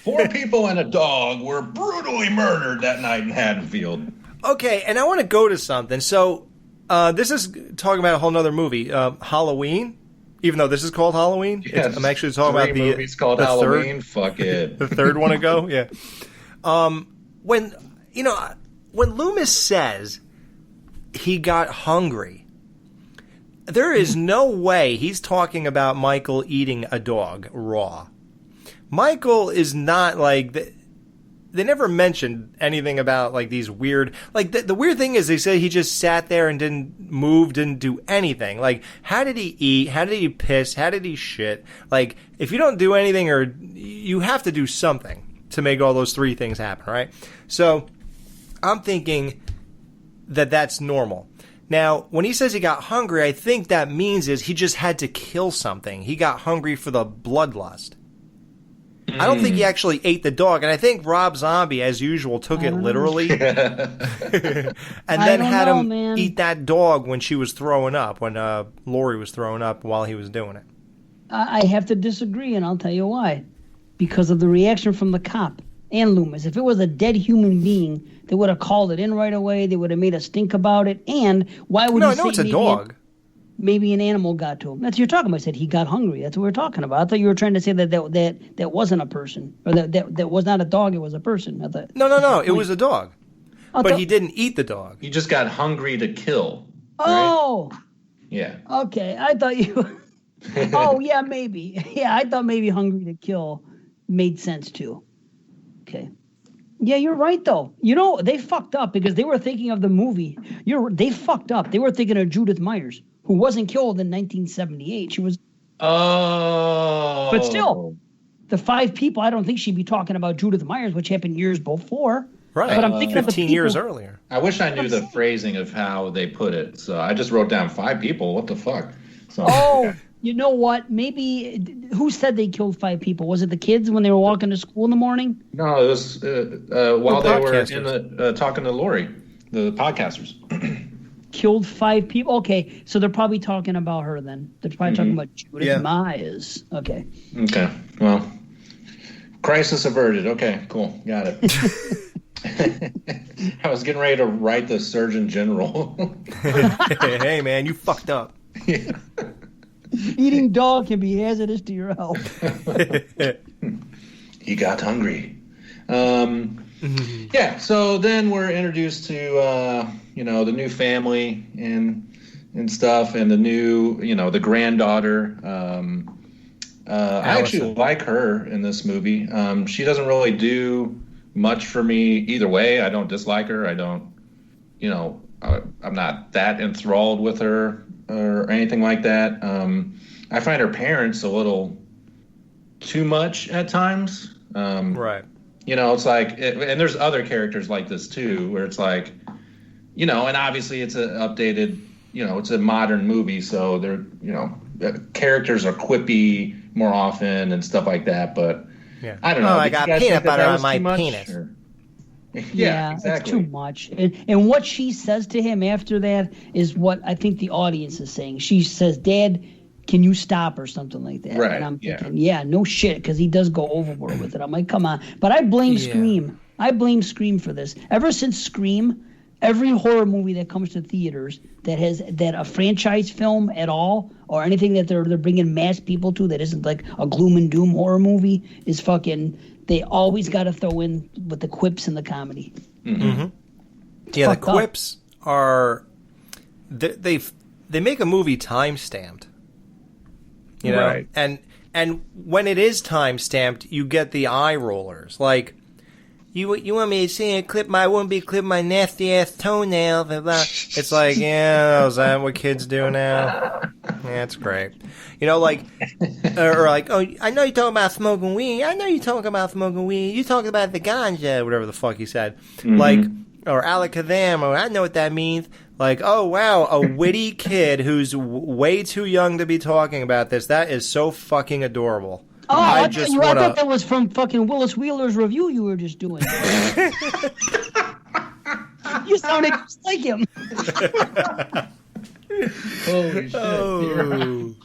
4 people and a dog were brutally murdered that night in Haddonfield. Okay, and I want to go to something. So, this is talking about a whole nother movie, Halloween. Even though this is called Halloween, yes. I'm actually talking about the movies called the Halloween. Third, fuck it. The third one ago, yeah. When Loomis says he got hungry, there is no way he's talking about Michael eating a dog raw. Michael is not like... They never mentioned anything about like these weird... Like the weird thing is they say he just sat there and didn't move, didn't do anything. Like, how did he eat? How did he piss? How did he shit? Like, if you don't do anything, or you have to do something to make all those 3 things happen, right? So I'm thinking that that's normal. Now, when he says he got hungry, I think that means is he just had to kill something. He got hungry for the bloodlust. I don't think he actually ate the dog, and I think Rob Zombie, as usual, took it literally, and then had him eat that dog when she was throwing up, when Laurie was throwing up while he was doing it. I have to disagree, and I'll tell you why. Because of the reaction from the cop and Loomis. If it was a dead human being, they would have called it in right away. They would have made a stink about it. And why would he say it's a dog? Maybe an animal got to him. That's what you're talking about. I said he got hungry. That's what we're talking about. I thought you were trying to say that wasn't a person, or that was not a dog. It was a person. I thought, no. It was a dog, but he didn't eat the dog. He just got hungry to kill. Oh, right? Yeah. Okay, I thought you. Oh yeah, maybe. Yeah, I thought maybe hungry to kill made sense too. Okay. Yeah, you're right though. They fucked up because they were thinking of the movie. They fucked up. They were thinking of Judith Myers, who wasn't killed in 1978. She was. Oh. But still, the 5 people. I don't think she'd be talking about Judith Myers, which happened years before. Right. But I'm thinking 15 years earlier. I wish I knew the phrasing of how they put it. So I just wrote down 5 people. What the fuck? So. Oh, you know what? Maybe who said they killed 5 people? Was it the kids when they were walking to school in the morning? No, it was while they were in the talking to Laurie, the podcasters. Killed 5 people. Okay, so they're probably talking about her then. They're probably talking about Judith Myers. Okay. Okay. Well, Crisis averted. Okay, cool. Got it. I was getting ready to write the Surgeon General. Hey, man, you fucked up. Yeah. Eating dog can be hazardous to your health. He got hungry. Yeah, so then we're introduced to, the new family and stuff, and the new, the granddaughter. I actually like her in this movie. She doesn't really do much for me either way. I don't dislike her. I don't, I'm not that enthralled with her or anything like that. I find her parents a little too much at times. Right. It's like, and there's other characters like this too, where it's like, and obviously it's an updated, it's a modern movie, so they're, characters are quippy more often and stuff like that. But yeah. I don't know. I got peanut butter on my penis. Yeah, exactly. It's too much. And what she says to him after that is what I think the audience is saying. She says, "Dad, can you stop?" or something like that. Right. And I'm thinking, yeah, no shit, because he does go overboard with it. I'm like, come on. But I blame Scream. I blame Scream for this. Ever since Scream, every horror movie that comes to theaters that a franchise film at all, or anything that they're bringing mass people to that isn't like a gloom and doom horror movie, is fucking. They always got to throw in with the quips and the comedy. Mm-hmm. Yeah, the quips are they make a movie time stamped. Right. And when it is time stamped, you get the eye rollers. Like, you want me to see and clip my nasty ass toenail? Blah, blah. It's like, yeah, is that what kids do now? Yeah, it's great. Or like, oh, I know you're talking about smoking weed. I know you're talking about smoking weed. You're talking about the ganja, whatever the fuck he said. Mm-hmm. Like, or alakazam, or I know what that means. Like, oh, wow, a witty kid who's way too young to be talking about this. That is so fucking adorable. Oh, I thought that was from fucking Willis Wheeler's review you were just doing. You sounded just like him. Holy shit. Oh.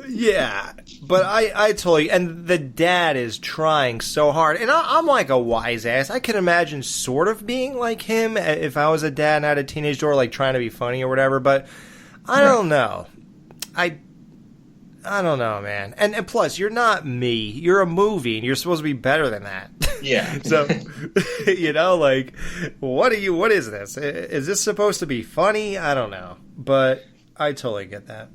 Yeah, but I totally, and the dad is trying so hard, and I'm like a wise ass. I can imagine sort of being like him if I was a dad and had a teenage daughter, like trying to be funny or whatever, but I don't know. I don't know, man. And plus, you're not me. You're a movie, and you're supposed to be better than that. Yeah. So, like, what is this? Is this supposed to be funny? I don't know. But I totally get that.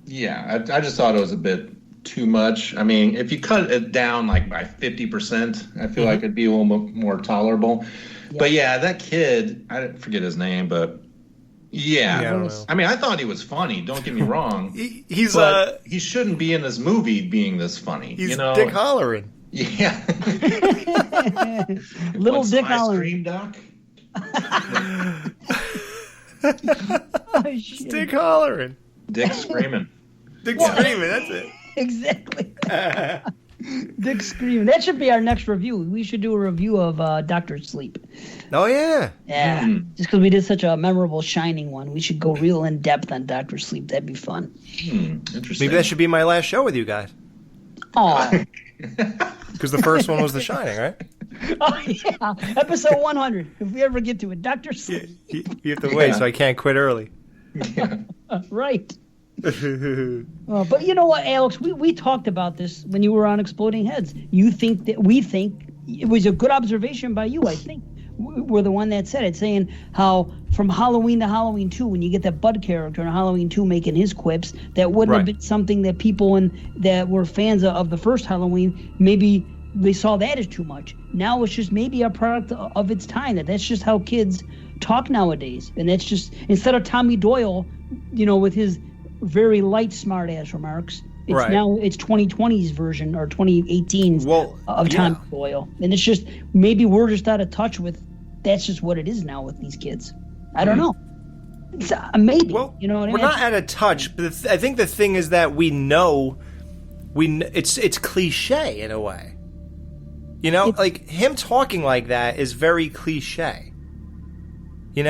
Yeah, I just thought it was a bit too much. I mean, if you cut it down like by 50%, I feel like it'd be a little more tolerable. Yeah. But yeah, that kid, I forget his name, but yeah. I mean, I thought he was funny. Don't get me wrong. He shouldn't be in this movie being this funny. He's Dick Halloran. Yeah. Little Dick Halloran. Scream Doc? It's Dick Halloran. Dick Screaming. Dick Screaming, that's it. Exactly. Dick Screaming. That should be our next review. We should do a review of Dr. Sleep. Oh, yeah. Yeah. Just because we did such a memorable Shining one, we should go real in depth on Dr. Sleep. That'd be fun. Interesting. Maybe that should be my last show with you guys. Oh. Because the first one was The Shining, right? Oh, yeah. Episode 100. If we ever get to it. Dr. Sleep. You have to wait, so I can't quit early. Yeah. Right. But you know what, Alex? We talked about this when you were on Exploding Heads. We think it was a good observation by you. I think we're the one that said it, saying how from Halloween to Halloween 2, when you get that Bud character in Halloween 2 making his quips, that wouldn't have been something that people that were fans of the first Halloween, maybe they saw that as too much. Now it's just maybe a product of its time. That's just how kids talk nowadays, and that's just, instead of Tommy Doyle, with his very light smart ass remarks, it's now it's 2020's version or 2018's of Tommy Doyle, and it's just maybe we're just out of touch with. That's just what it is now with these kids. I don't know. It's maybe. Well, you know what I mean? We're not out of touch, but I think the thing is that we know it's cliche in a way. Like him talking like that is very cliche. And,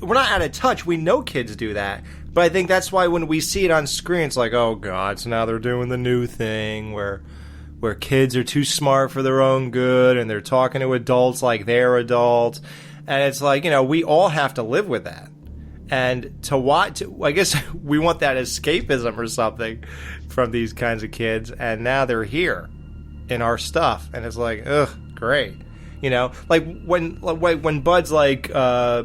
we're not out of touch. We know kids do that. But I think that's why when we see it on screen, it's like, oh, God, so now they're doing the new thing where where kids are too smart for their own good and they're talking to adults like they're adults. And it's like, we all have to live with that. And to watch, I guess we want that escapism or something from these kinds of kids. And now they're here in our stuff. And it's like, ugh, great. Like when Bud's like, I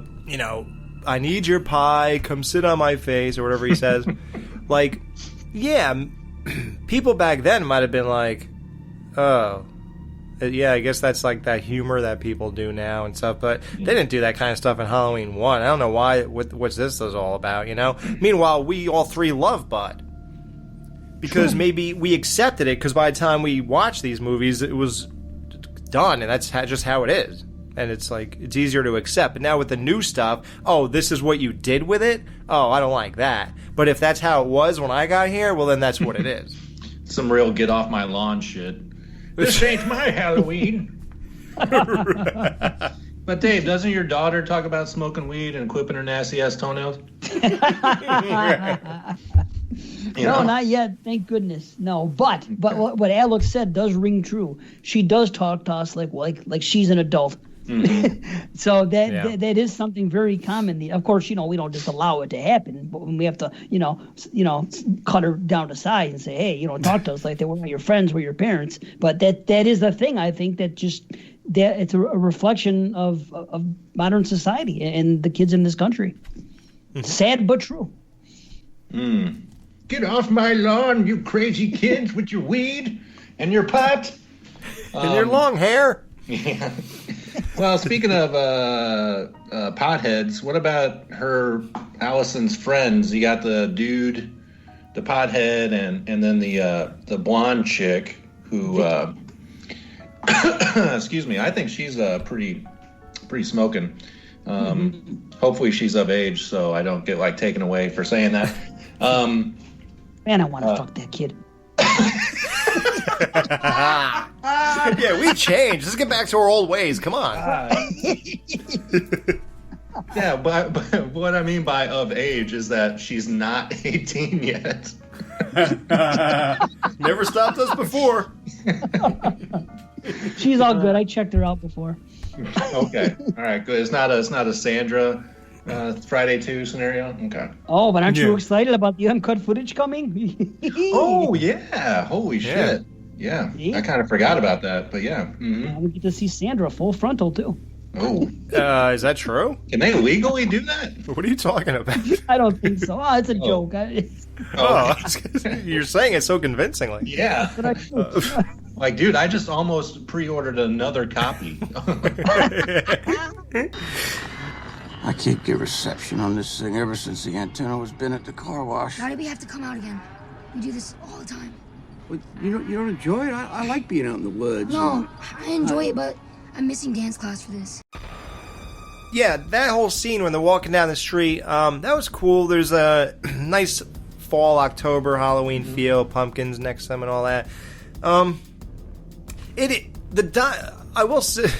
need your pie, come sit on my face, or whatever he says. Like, yeah, people back then might have been like, oh, yeah, I guess that's like that humor that people do now and stuff. But they didn't do that kind of stuff in Halloween 1. I don't know why. What's this is all about, Meanwhile, we all three love Bud. Because maybe we accepted it because by the time we watched these movies, it was done. And that's just how it is. And it's like, it's easier to accept. But now with the new stuff, oh, this is what you did with it? Oh, I don't like that. But if that's how it was when I got here, well, then that's what it is. Some real get off my lawn shit. This ain't my Halloween. But Dave, doesn't your daughter talk about smoking weed and clipping her nasty ass toenails? No, not yet. Thank goodness. No, but what Alex said does ring true. She does talk to us like she's an adult. Mm-hmm. So that is something very common. Of course, we don't just allow it to happen, but when we have to, cut her down to size and say, hey, talk to us like they were your friends, we're your parents. But that is the thing. I think that it's a reflection of modern society and the kids in this country. Sad but true. Mm. Get off my lawn, you crazy kids, with your weed and your pot and your long hair. Yeah. Well, speaking of potheads, what about Allison's friends? You got the dude, the pothead, and then the blonde chick who, excuse me, I think she's pretty smoking. Hopefully she's of age, so I don't get taken away for saying that. Man, I want to fuck that kid. Yeah, we changed. Let's get back to our old ways. Come on. Yeah, but what I mean by of age is that she's not 18 yet. Never stopped us before. She's all good. I checked her out before. Okay. All right, good. It's not a Sandra Friday 2 scenario? Okay. Oh, but aren't you excited about the uncut footage coming? Oh, yeah. Holy shit. Yeah. I kind of forgot about that, but yeah. Mm-hmm. We get to see Sandra full frontal, too. Oh. Is that true? Can they legally do that? What are you talking about? I don't think so. Oh, it's a joke. You're saying it so convincingly. Yeah. Dude, I just almost pre-ordered another copy. I can't get reception on this thing ever since the antenna was been at the car wash. Why do we have to come out again? We do this all the time. Well, you don't enjoy it? I like being out in the woods. No, I enjoy it, but I'm missing dance class for this. Yeah, that whole scene when they're walking down the street, that was cool. There's a nice fall, October, Halloween feel, pumpkins next to them and all that. I will say,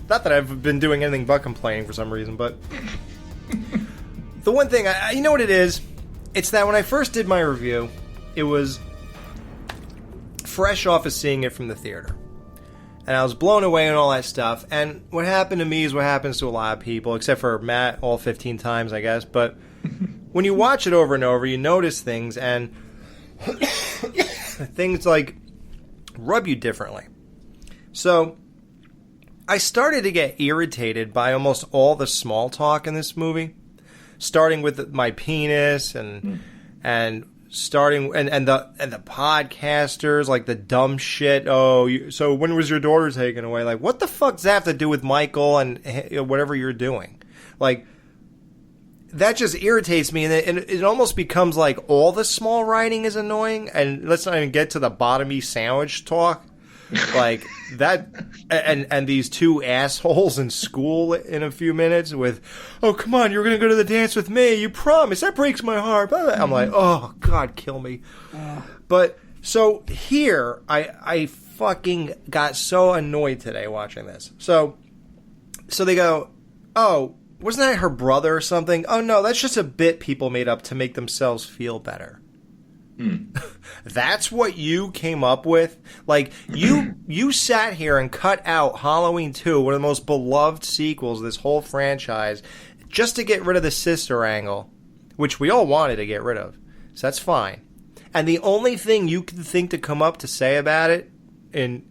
not that I've been doing anything but complaining for some reason, but the one thing, you know what it is? It's that when I first did my review, it was fresh off of seeing it from the theater. And I was blown away and all that stuff. And what happened to me is what happens to a lot of people, except for Matt all 15 times, I guess. But when you watch it over and over, you notice things, and things rub you differently. So I started to get irritated by almost all the small talk in this movie, starting with my penis and starting and the podcasters, the dumb shit. Oh, so when was your daughter taken away? What the fuck does that have to do with Michael and whatever you're doing? That just irritates me, and it almost becomes all the small writing is annoying. And let's not even get to the bottomy sandwich talk. That and these two assholes in school in a few minutes with, oh, come on, you're going to go to the dance with me. You promised. That breaks my heart. I'm like, oh, God, kill me. But so here, I fucking got so annoyed today watching this. So they go, oh, wasn't that her brother or something? Oh, no, that's just a bit people made up to make themselves feel better. That's what you came up with? Like, you sat here and cut out Halloween 2, one of the most beloved sequels of this whole franchise, just to get rid of the sister angle, which we all wanted to get rid of. So that's fine. And the only thing you can think to come up to say about it in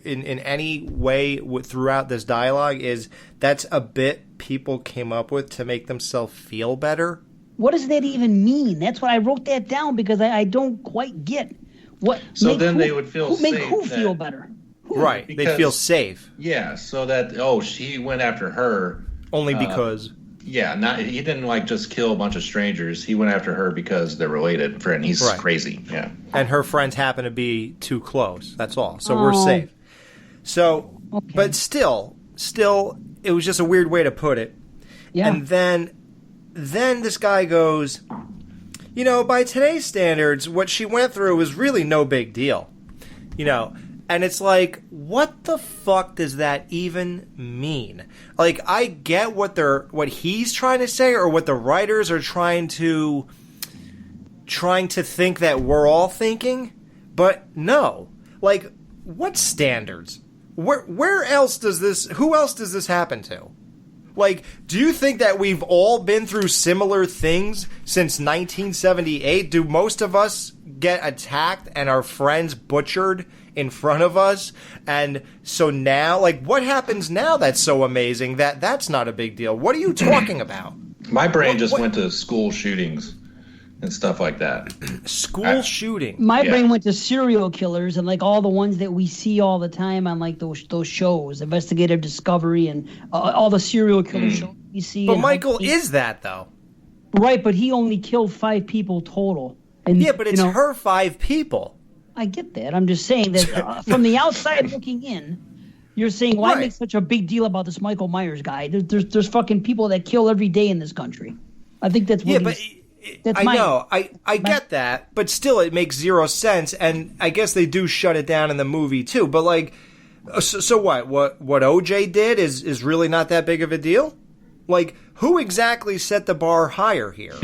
any way throughout this dialogue is that's a bit people came up with to make themselves feel better. What does that even mean? That's what I wrote that down because I don't quite get what. So then they would feel safe. Make who feel better? Right, they feel safe. Yeah, so that she went after her only because. Yeah, he didn't like just kill a bunch of strangers. He went after her because they're related, and he's crazy. Yeah, and her friends happen to be too close. That's all. So we're safe. So, but still, it was just a weird way to put it. Yeah, and then this guy goes, by today's standards, what she went through was really no big deal. And it's like, what the fuck does that even mean? Like, I get what he's trying to say, or what the writers are trying to think that we're all thinking, but no. Like, what standards? Who else does this happen to? Like, do you think that we've all been through similar things since 1978? Do most of us get attacked and our friends butchered in front of us? And so now, like, what happens now that's so amazing that that's not a big deal? What are you talking about? My brain just went to school shootings and stuff like that. Shooting. My brain went to serial killers and like all the ones that we see all the time on like those shows, Investigative Discovery, and all the serial killer shows you see. But Michael is that though, right? But he only killed 5 people total. And, yeah, but it's her 5 people. I get that. I'm just saying that from the outside looking in, you're saying why make such a big deal about this Michael Myers guy? There's fucking people that kill every day in this country. I think that's what. I get that, but still, it makes zero sense, and I guess they do shut it down in the movie too. But like, so what? What OJ did is really not that big of a deal. Like, who exactly set the bar higher here?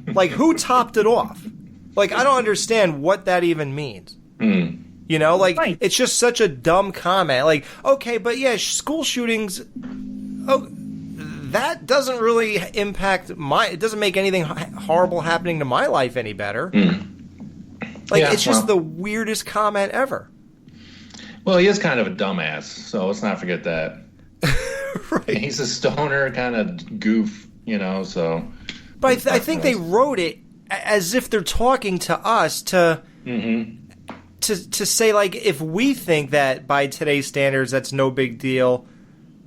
Like, who topped it off? Like, I don't understand what that even means. It's just such a dumb comment. Like, okay, but yeah, school shootings. That doesn't really impact it doesn't make anything horrible happening to my life any better. Like, it's just the weirdest comment ever. Well, he is kind of a dumbass, so let's not forget that. Right. He's a stoner kind of goof, so. But I think they wrote it as if they're talking to us to say, like, if we think that by today's standards that's no big deal.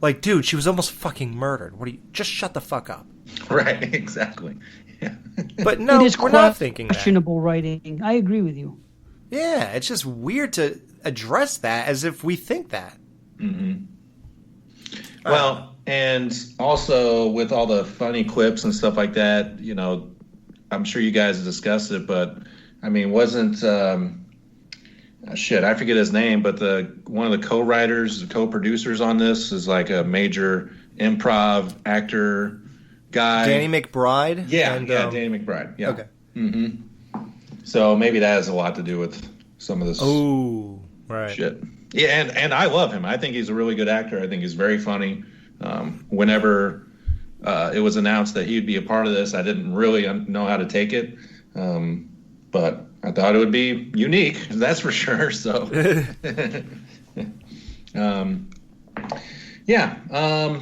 Like, dude, she was almost fucking murdered. Just shut the fuck up. Right, exactly. Yeah. But no, we're not thinking that. Questionable writing. I agree with you. Yeah, it's just weird to address that as if we think that. Well, and also with all the funny clips and stuff like that, I'm sure you guys have discussed it, but, I mean, wasn't... I forget his name, but one of the co-writers, co-producers on this is like a major improv actor guy. Danny McBride? Yeah, Danny McBride. Yeah. Okay. So maybe that has a lot to do with some of this shit. Yeah, and I love him. I think he's a really good actor. I think he's very funny. Whenever it was announced that he'd be a part of this, I didn't really know how to take it. But I thought it would be unique, that's for sure. So,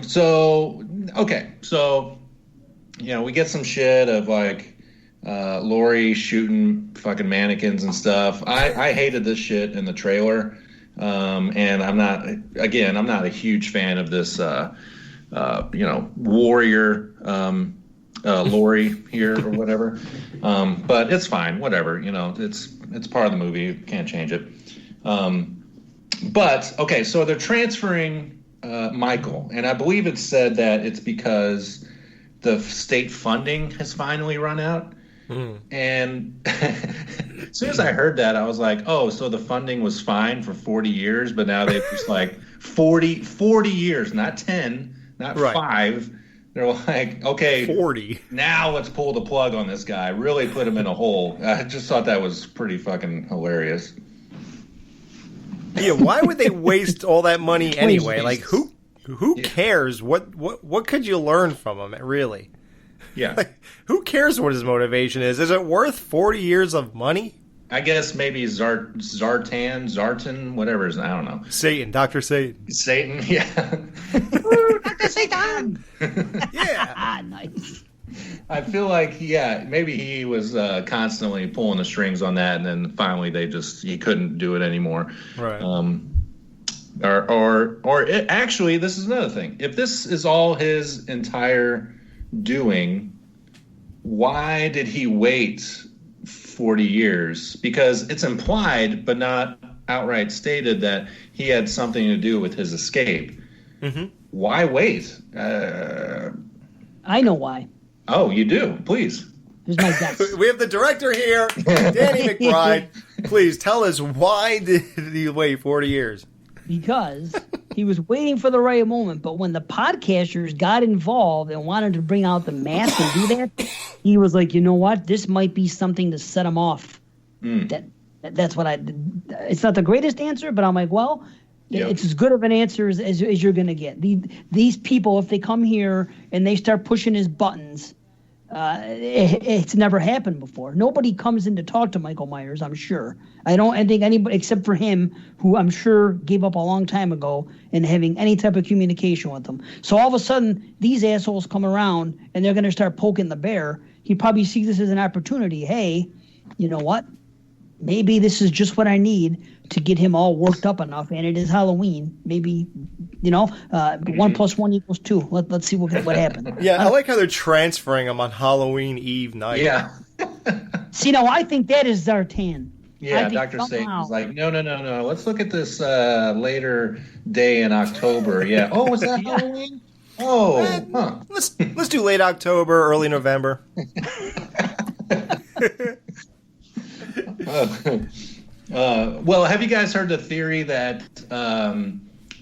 So, we get some shit of like Laurie shooting fucking mannequins and stuff. I hated this shit in the trailer, and I'm not a huge fan of this, warrior. Laurie here or whatever, but it's fine, whatever, it's part of the movie, can't change it. But okay, so they're transferring Michael, and I believe it said that it's because the state funding has finally run out. And as soon as I heard that, I was like, oh, so the funding was fine for 40 years, but now they've just like 40 years, not 10, not 5, They're like, okay, 40. Now let's pull the plug on this guy. Really put him in a hole. I just thought that was pretty fucking hilarious. Yeah, why would they waste all that money anyway? Like, who cares? What could you learn from him, really? Yeah. Like, who cares what his motivation is? Is it worth 40 years of money? I guess maybe Zartan, whatever his, I don't know. Satan, Dr. Satan. Satan, yeah. Dr. Satan! Yeah. Nice. I feel like, maybe he was constantly pulling the strings on that, and then finally he couldn't do it anymore. Right. Actually, this is another thing. If this is all his entire doing, why did he wait 40 years? Because it's implied, but not outright stated, that he had something to do with his escape. Mm-hmm. Why wait? I know why. Oh, you do? Please. Here's my guess. We have the director here, Danny McBride. Please tell us, why did he wait 40 years? Because he was waiting for the right moment, but when the podcasters got involved and wanted to bring out the mask and do that, he was like, you know what? This might be something to set him off. That's what it's not the greatest answer, but I'm like, well, it's as good of an answer as you're going to get. These people, if they come here and they start pushing his buttons, it's never happened before. Nobody comes in to talk to Michael Myers, I'm sure. I think anybody except for him, who I'm sure gave up a long time ago in having any type of communication with them. So all of a sudden, these assholes come around and they're going to start poking the bear. He probably sees this as an opportunity. Hey, you know what? Maybe this is just what I need to get him all worked up enough, and it is Halloween. Maybe, 1 + 1 = 2. Let's see what happens. Yeah, I like how they're transferring him on Halloween Eve night. Yeah. See, now I think that is Zartan. Yeah, Dr. Satan's like, no. Let's look at this later day in October. Yeah. Oh, was that Halloween? Oh, huh. Let's do late October, early November. Well, have you guys heard the theory that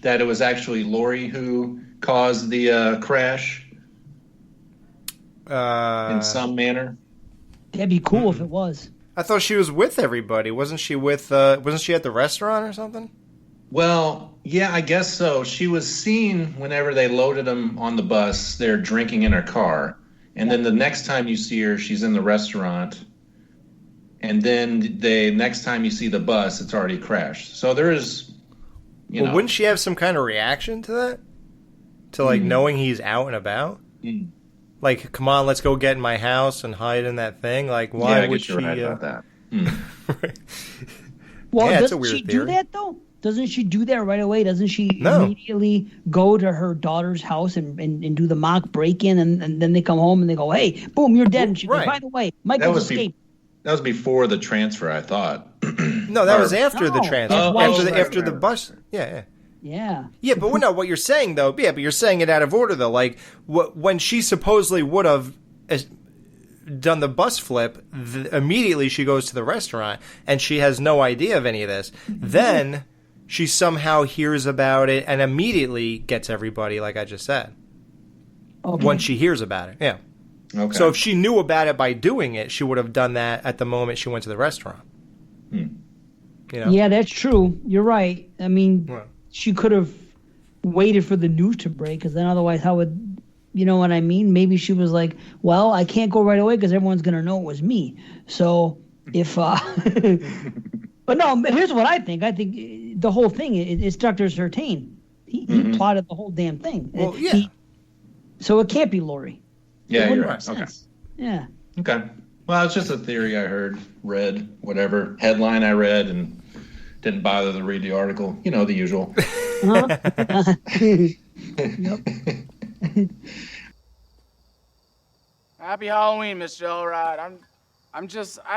it was actually Laurie who caused the crash in some manner? That'd be cool if it was. I thought she was with everybody. Wasn't she at the restaurant or something? Well, yeah, I guess so. She was seen whenever they loaded him on the bus. They're drinking in her car. And then the next time you see her, she's in the restaurant. And then next time you see the bus, it's already crashed. So there is, wouldn't she have some kind of reaction to that? To, knowing he's out and about? Mm. Like, come on, let's go get in my house and hide in that thing? Like, why would she... Right about that. Well, yeah, doesn't she do that, though? Doesn't she do that right away? Doesn't she immediately go to her daughter's house and do the mock break-in, and then they come home and they go, hey, boom, you're dead. And she goes, by the way, Michael's escaped. That was before the transfer, I thought. No, that was after the transfer. After the bus. Yeah. Yeah. Yeah, but what you're saying, though, but you're saying it out of order, though. Like, when she supposedly would have done the bus flip, immediately she goes to the restaurant, and she has no idea of any of this. Then she somehow hears about it and immediately gets everybody, like I just said. Okay. When she hears about it, yeah. Okay. So if she knew about it by doing it, she would have done that at the moment she went to the restaurant. Yeah, that's true. You're right. I mean, she could have waited for the news to break, because then otherwise how would, you know what I mean? Maybe she was like, well, I can't go right away because everyone's going to know it was me. So if... But no, here's what I think. I think the whole thing is Dr. Zartan. He plotted the whole damn thing. Well, yeah. So it can't be Laurie. Yeah, you're right. Okay. Yeah. Okay. Well, it's just a theory I read, whatever headline I read, and didn't bother to read the article. You know, the usual. Happy Halloween, Mr. Elrod. I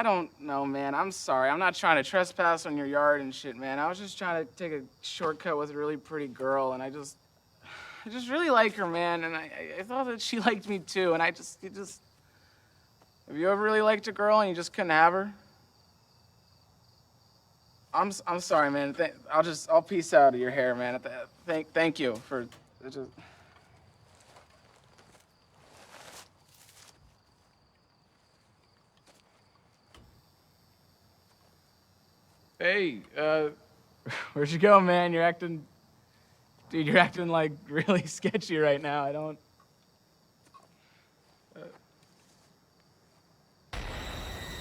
don't know, man. I'm sorry. I'm not trying to trespass on your yard and shit, man. I was just trying to take a shortcut with a really pretty girl, and I just really like her, man, and I thought that she liked me too, and have you ever really liked a girl and you just couldn't have her? I'm sorry, man. I'll peace out of your hair, man. Thank you for just... Hey, where'd you go, man? You're acting like really sketchy right now. I don't.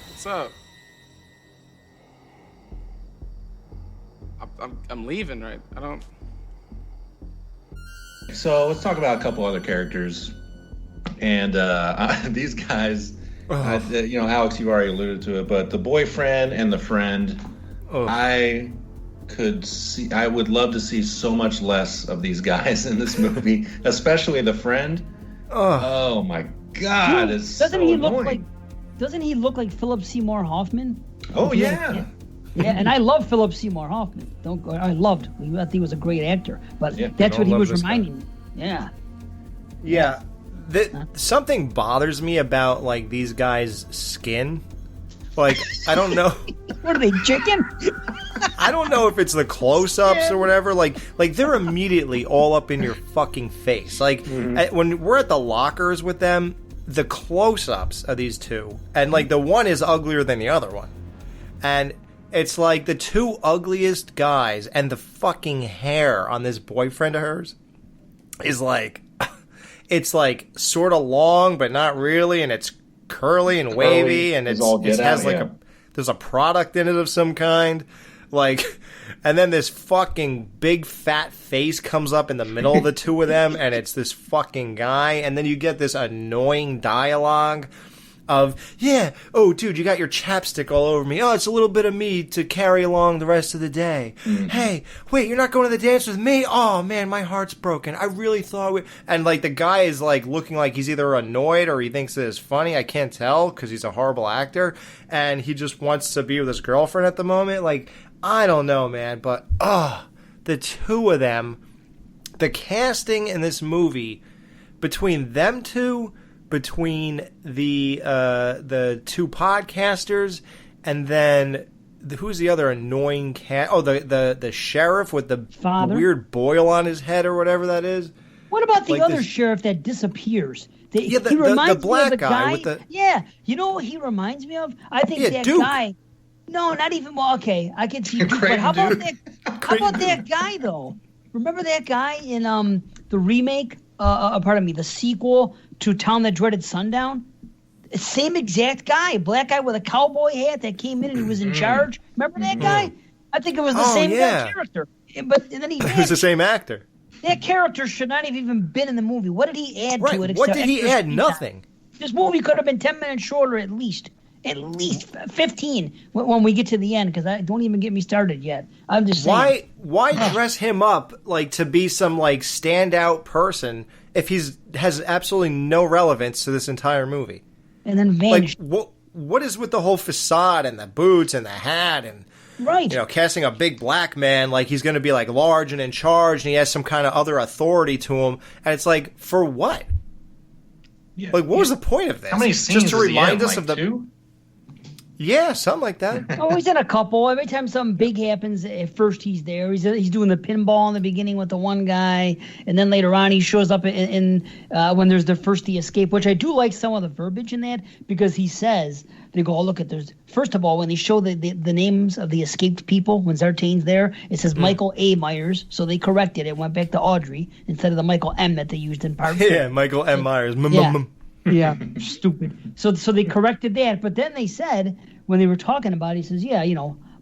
What's up? I'm leaving, right? I don't. So let's talk about a couple other characters. And these guys, Alex, you've already alluded to it, but the boyfriend and the friend, I would love to see so much less of these guys in this movie, especially the friend. Oh my God, Dude, it's so annoying. Doesn't he look like Philip Seymour Hoffman? Oh yeah. Yeah, and I love Philip Seymour Hoffman. I think he was a great actor, but that's what he was reminding me. Yeah. Yeah. Something bothers me about like these guys' skin. Like, I don't know. What are they, chicken? I don't know if it's the close-ups or whatever. Like they're immediately all up in your fucking face. Like when we're at the lockers with them, the close-ups of these two, and like the one is uglier than the other one, and it's like the two ugliest guys, and the fucking hair on this boyfriend of hers is like, it's like sort of long, but not really, and it's curly and wavy, and it has like there's a product in it of some kind, like, and then this fucking big fat face comes up in the middle of the two of them, and it's this fucking guy, and then you get this annoying dialogue of, yeah, oh, dude, you got your chapstick all over me. Oh, it's a little bit of me to carry along the rest of the day. Hey, wait, you're not going to the dance with me? Oh, man, my heart's broken. I really thought And, like, the guy is, like, looking like he's either annoyed or he thinks it is funny. I can't tell because he's a horrible actor. And he just wants to be with his girlfriend at the moment. Like, I don't know, man. But, the two of them, the casting in this movie, between them two, between the two podcasters, and then who's the other annoying cat? Oh, the sheriff with the weird boil on his head or whatever that is. What about the other sheriff that disappears? He reminds the black me of the guy. with the... Yeah, you know what he reminds me of? I think that Duke. guy. No, not even. Well, okay, I can see Duke, but how about that? How about that guy though? Remember that guy in the remake? The sequel to Town That Dreaded Sundown? Same exact guy, black guy with a cowboy hat that came in and he was in charge. Remember that guy? I think it was the same character. But and then it was the same actor. That character should not have even been in the movie. What did he add to it? What did he add? Nothing. This movie could have been 10 minutes shorter at least. At least 15 when we get to the end, because I don't even get me started yet. I'm just saying. Why dress him up like to be some like standout person if has absolutely no relevance to this entire movie? And then vanish. Like what is with the whole facade and the boots and the hat and casting a big black man like he's going to be like large and in charge and he has some kind of other authority to him, and it's like, for what? Yeah, like what was the point of this? How many scenes just to remind us like of the two? Yeah, something like that. Oh, he's in a couple. Every time something big happens, at first he's there. He's doing the pinball in the beginning with the one guy, and then later on he shows up in when there's the escape, which I do like some of the verbiage in that, because he says, they go, oh, look at there's first of all, when they show the names of the escaped people when Zartane's there, it says Michael A. Myers, so they corrected it, went back to Audrey instead of the Michael M. that they used in part 2. Yeah, Michael M. Myers. Yeah, stupid. So they corrected that, but then they said, when they were talking about it, he says, yeah,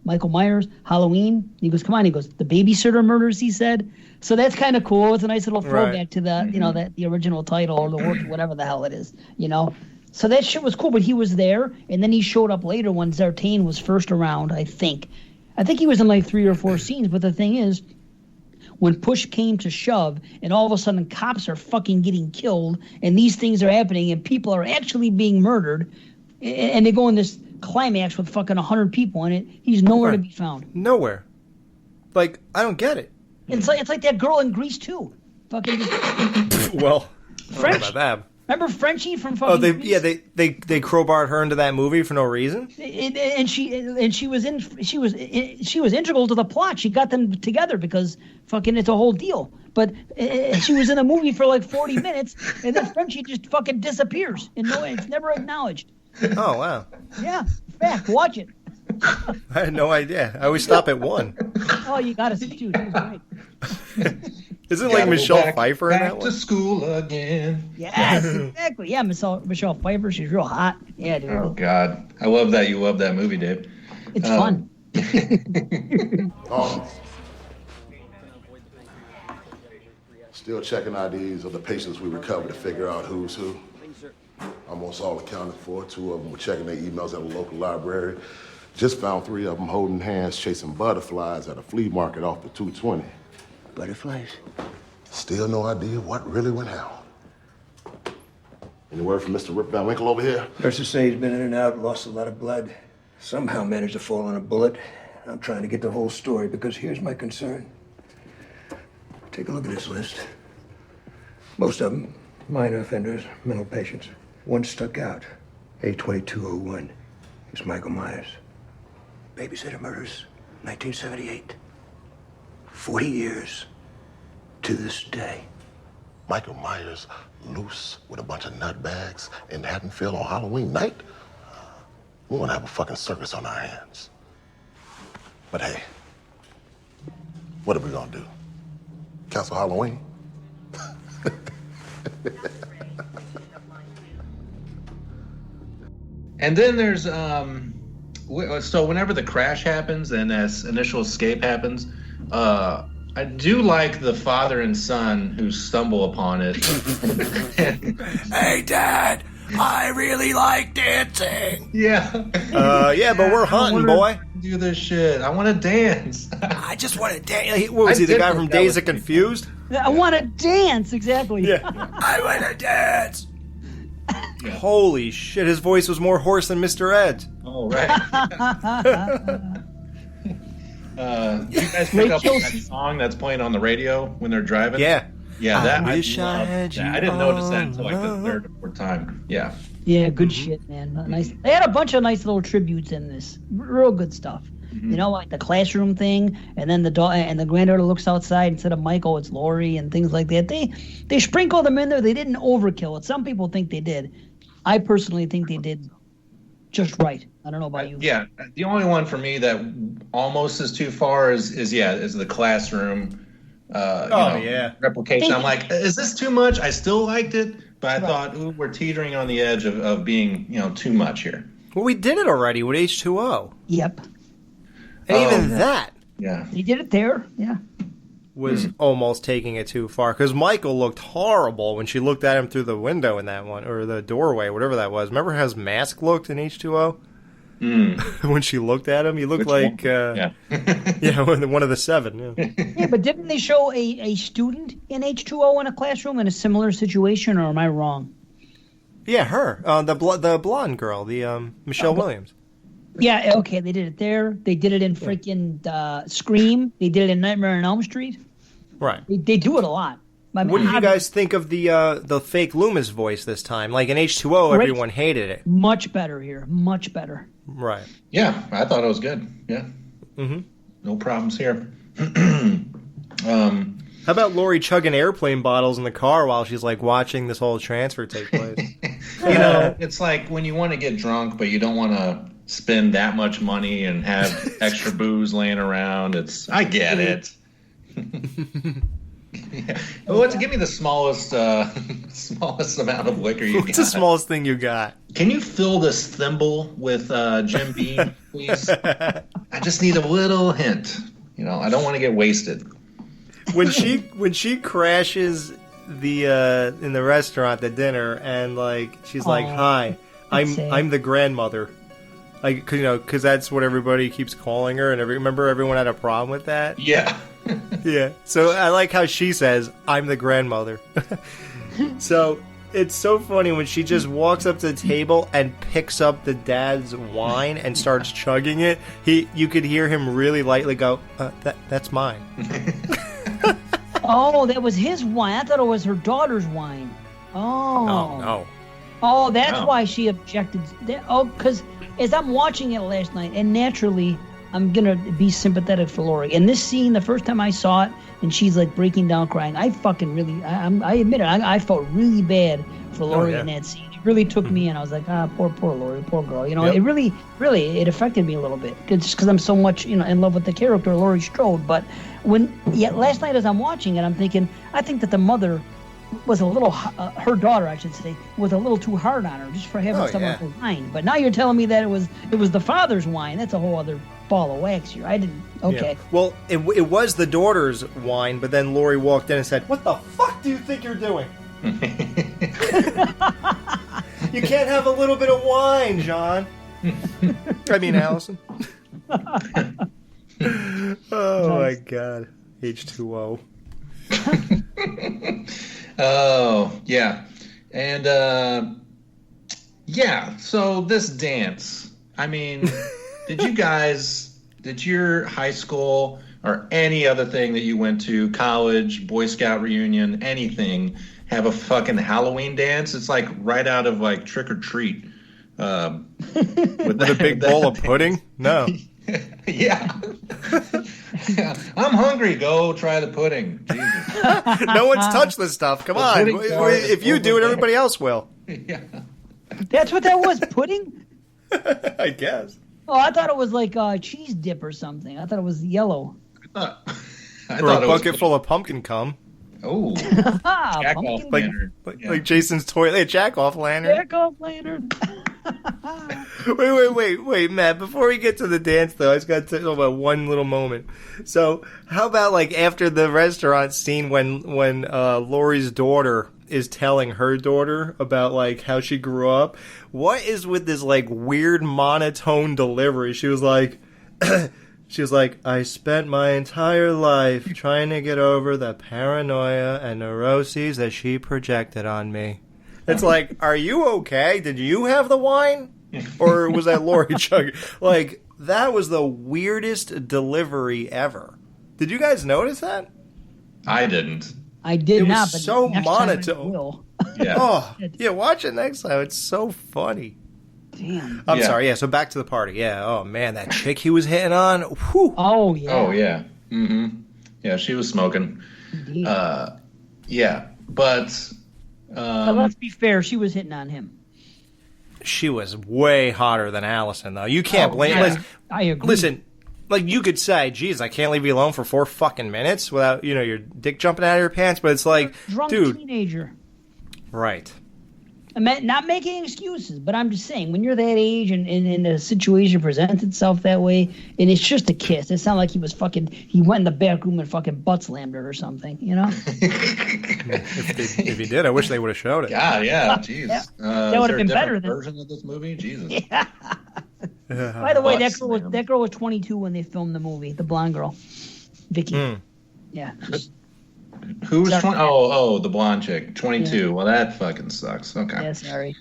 Michael Myers, Halloween. He goes, come on. He goes, the babysitter murders, he said. So that's kind of cool. It's a nice little throwback to the, the original title or the work, whatever the hell it is, So that shit was cool, but he was there, and then he showed up later when Zartane was first around, I think. I think he was in like 3 or 4 scenes, but the thing is, when push came to shove, and all of a sudden cops are fucking getting killed, and these things are happening, and people are actually being murdered, and they go in this climax with fucking 100 people in it, he's nowhere to be found. Nowhere. Like, I don't get it. It's like that girl in Grease too. Fucking well, French. About that. Remember Frenchie from fucking Grease? they crowbarred her into that movie for no reason. And she was integral to the plot. She got them together because fucking it's a whole deal. But she was in a movie for like 40 minutes, and then Frenchie just fucking disappears, and it's never acknowledged. Oh wow. Yeah, fact. Watch it. I had no idea. I always stop at 1. Oh, you got to see 2. That was great. Isn't it like Michelle Pfeiffer in that one? Back to school again. Yes, exactly. Yeah, Michelle Pfeiffer. She's real hot. Yeah, dude. Oh God, I love that you love that movie, Dave. It's fun. Still checking IDs of the patients we recovered to figure out who's who. Almost all accounted for. 2 of them were checking their emails at a local library. Just found 3 of them holding hands chasing butterflies at a flea market off the 220. Butterflies? Still no idea what really went down. Any word from Mr. Rip Van Winkle over here? Nurses say he's been in and out, lost a lot of blood. Somehow managed to fall on a bullet. I'm trying to get the whole story because here's my concern. Take a look at this list. Most of them, minor offenders, mental patients. One stuck out. A2201. It's Michael Myers. Babysitter murders, 1978. 40 years to this day. Michael Myers loose with a bunch of nutbags in Haddonfield on Halloween night? We're gonna have a fucking circus on our hands. But hey, what are we gonna do? Cancel Halloween? And then there's so whenever the crash happens and this initial escape happens, I do like the father and son who stumble upon it. Hey, Dad, I really like dancing. Yeah. Yeah, but we're hunting, boy. Do this shit. I want to dance. I just want to dance. What was he, the guy from Days of Confused? I want to dance, exactly. Yeah. I want to dance. Yeah. Holy shit, his voice was more hoarse than Mr. Ed. Oh, right. You guys pick up on that song that's playing on the radio when they're driving? Yeah. Yeah, that I wish I had you I didn't notice that until like the 3rd or 4th time. Yeah. Yeah, good shit, man. Nice. They had a bunch of nice little tributes in this. Real good stuff. You know, like the classroom thing, and then the granddaughter looks outside instead of Michael, it's Laurie, and things like that. They sprinkled them in there. They didn't overkill it. Some people think they did. I personally think they did just right. I don't know about you. Yeah, the only one for me that almost is too far is the classroom. Replication. I'm like, is this too much? I still liked it, but I thought, ooh, we're teetering on the edge of being, too much here. Well, we did it already with H2O. Yep. And even that. Yeah. They did it there. Yeah. Was almost taking it too far because Michael looked horrible when she looked at him through the window in that one, or the doorway, whatever that was. Remember how his mask looked in H2O? When she looked at him, he looked like one of the 7. Yeah. Yeah, but didn't they show a student in H2O in a classroom in a similar situation, or am I wrong? Yeah, her, the blonde girl, the Michelle Williams. Yeah, okay, they did it there. They did it in freaking Scream. They did it in Nightmare on Elm Street. Right. They do it a lot. What did you guys think of the fake Loomis voice this time? Like in H2O, everyone hated it. Much better here. Much better. Right. Yeah, I thought it was good. Yeah. Mm-hmm. No problems here. How about Laurie chugging airplane bottles in the car while she's like watching this whole transfer take place? It's like when you want to get drunk, but you don't want to spend that much money and have extra booze laying around. I get it. Yeah. Well, give me the smallest amount of liquor you got. What's the smallest thing you got? Can you fill this thimble with Jim Beam, please? I just need a little hint. I don't want to get wasted. When she crashes in the restaurant at dinner and like she's like, "Hi, I'm the grandmother." Like, because that's what everybody keeps calling her, and remember everyone had a problem with that. Yeah. Yeah. So I like how she says, "I'm the grandmother." So it's so funny when she just walks up to the table and picks up the dad's wine and starts chugging it. You could hear him really lightly go, "That's mine." Oh, that was his wine. I thought it was her daughter's wine. Oh. No. Oh, that's why she objected. Because as I'm watching it last night, and naturally, I'm going to be sympathetic for Laurie. And this scene, the first time I saw it, and she's like breaking down crying, I fucking really, I admit it, I felt really bad for Laurie in that scene. really took me in. I was like, poor Laurie, poor girl. You know, Yep. it really it affected me a little bit. It's just because I'm so much, in love with the character Laurie Strode. But last night as I'm watching it, I'm thinking, I think that the mother was a little, her daughter, I should say, was a little too hard on her just for having some of her wine. But now you're telling me that it was the father's wine. That's a whole other ball of wax here. I didn't. Okay. Yeah. Well, it was the daughter's wine, but then Laurie walked in and said, "What the fuck do you think you're doing? You can't have a little bit of wine, John." I mean, Allison. Oh my God. H2O. Oh, yeah. And, so this dance, I mean, did your high school or any other thing that you went to, college, Boy Scout reunion, anything, have a fucking Halloween dance? It's like right out of like Trick or Treat. With a big bowl of pudding? No. Yeah. I'm hungry. Go try the pudding. Jesus. No one's touched this stuff. Come on. If you do it, everybody else will. Yeah. That's what that was, pudding? I guess. Oh, I thought it was like cheese dip or something. I thought it was yellow. Or a bucket full of pumpkin cum. Oh. Jack-off lantern. Like Jason's toilet. Jack-off lantern. Jack-off lantern. Wait, Matt. Before we get to the dance, though, I just got to talk about one little moment. So, how about like after the restaurant scene when Laurie's daughter is telling her daughter about like how she grew up? What is with this like weird monotone delivery? She was like, I spent my entire life trying to get over the paranoia and neuroses that she projected on me. It's like, are you okay? Did you have the wine? Or was that Laurie chugging? Like, that was the weirdest delivery ever. Did you guys notice that? I didn't. I did not. It was but so next time I monotone. will. Yeah. Oh, yeah, watch it next time. It's so funny. Damn. I'm sorry. Yeah, so back to the party. Yeah. Oh, man, that chick he was hitting on. Whew. Oh, yeah. Oh, yeah. Mm-hmm. Yeah, she was smoking. Indeed. Yeah, but... But let's be fair, she was hitting on him. She was way hotter than Allison, though. You can't blame. yeah. Listen, I agree. Listen, like you could say, "Geez, I can't leave you alone for 4 fucking minutes without your dick jumping out of your pants." But it's like, Drunk dude, teenager. right? I'm not making excuses, but I'm just saying, when you're that age and the situation presents itself that way, and it's just a kiss, it's not like he went in the back room and fucking butt slammed her or something, If he did, I wish they would have showed it. God, yeah, jeez. Yeah. That would have been better than version of this movie. Jesus. Yeah. By the way, that girl was 22 when they filmed the movie, the blonde girl, Vicky. Yeah. Who was 20? Oh, the blonde chick, 22. Yeah. Well, that fucking sucks. Okay. Yeah, sorry.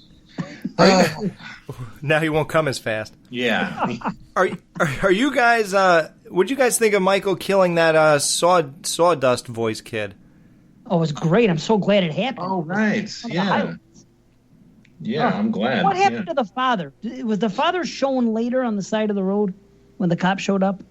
Now he won't come as fast. Yeah. Are you guys? What'd you guys think of Michael killing that sawdust voice kid? Oh, it was great. I'm so glad it happened. Oh, right. Yeah. Yeah, I'm glad. What happened to the father? Was the father shown later on the side of the road when the cop showed up?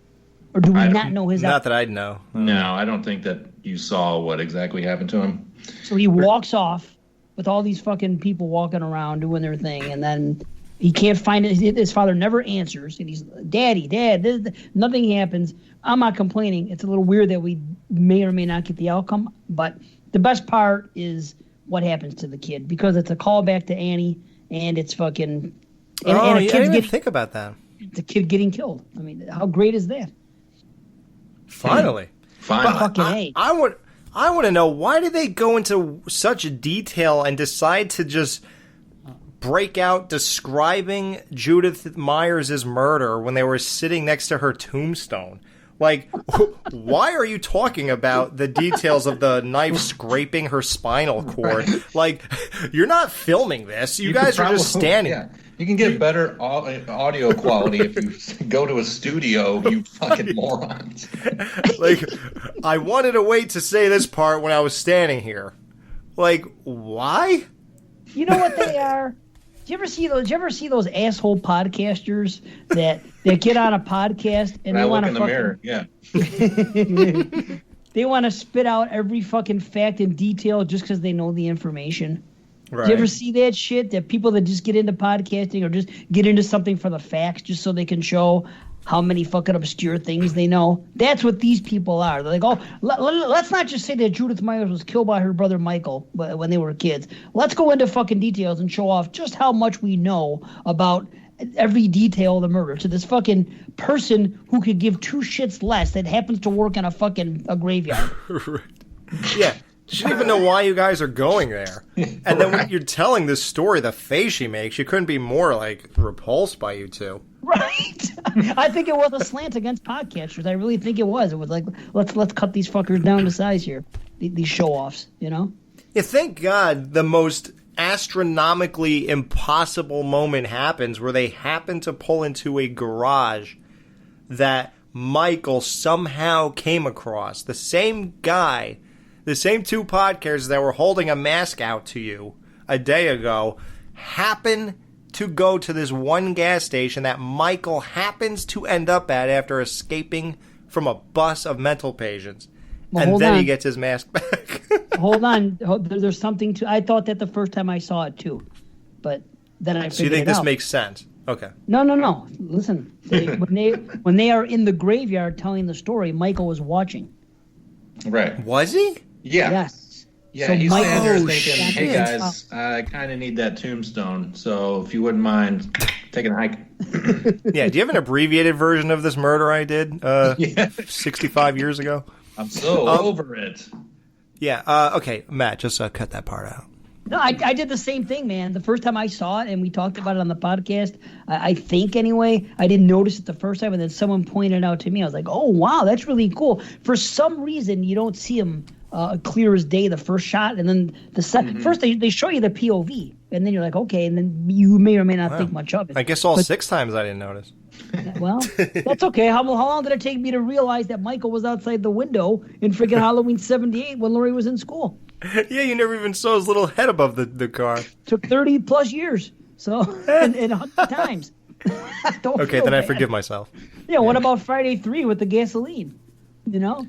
Or do we not know his Not that I'd know. No, I don't think that you saw what exactly happened to him. So he walks off with all these fucking people walking around doing their thing, and then he can't find it. His father never answers, and he's, Dad, nothing happens. I'm not complaining. It's a little weird that we may or may not get the outcome, but the best part is what happens to the kid, because it's a callback to Annie, and it's fucking... And I didn't even think about that. The kid getting killed. I mean, how great is that? Finally. Fucking I want to know, why did they go into such detail and decide to just break out describing Judith Myers' murder when they were sitting next to her tombstone? Like, why are you talking about the details of the knife scraping her spinal cord? Like, you're not filming this. You guys are just standing. Yeah. You can get better audio quality if you go to a studio, you fucking morons. Like, I wanted to wait to say this part when I was standing here. Like, why? You know what they are? Do you ever see those asshole podcasters that get on a podcast and they want to mirror? Yeah. They want to spit out every fucking fact and detail just because they know the information. Do you ever see that shit? That people that just get into podcasting or just get into something for the facts just so they can show how many fucking obscure things they know? That's what these people are. They're like, oh, let's not just say that Judith Myers was killed by her brother Michael when they were kids. Let's go into fucking details and show off just how much we know about every detail of the murder to this fucking person who could give two shits less that happens to work in a graveyard. Yeah. She didn't even know why you guys are going there. And then when you're telling this story, the face she makes, she couldn't be more, like, repulsed by you two. Right. I think it was a slant against podcasters. I really think it was. It was like, let's cut these fuckers down to size here. These show-offs, you know? Yeah, thank God the most astronomically impossible moment happens where they happen to pull into a garage that Michael somehow came across. The same guy, the same two podcasters that were holding a mask out to you a day ago happen to go to this one gas station that Michael happens to end up at after escaping from a bus of mental patients. Well, and then on. he gets his mask back. Hold on. There's something to... I thought that the first time I saw it, too. But then I figured So you think it this out. makes sense? Okay. No. Listen. When they are in the graveyard telling the story, Michael was watching. Right. Was he? Yeah. Yes. Yeah, So he's Michael- standing there Oh, thinking, hey shit. guys, I kind of need that tombstone, so if you wouldn't mind taking a hike. Yeah, do you have an abbreviated version of this murder I did 65 years ago? I'm so over it. Yeah, okay, Matt, just cut that part out. No, I did the same thing, man. The first time I saw it, and we talked about it on the podcast, I think anyway, I didn't notice it the first time, and then someone pointed it out to me. I was like, oh, wow, that's really cool. For some reason, you don't see him clear as day the first shot, and then first they show you the POV, and then you're like, okay, and then you may or may not think much of it. I guess all But- 6 times I didn't notice. Well, that's okay. How long did it take me to realize that Michael was outside the window in freaking Halloween 78 when Laurie was in school? Yeah, you never even saw his little head above the car. Took 30 plus years. So, and 100 times. Don't Okay, feel then I bad. forgive myself. Yeah, what about Friday 3 with the gasoline? You know?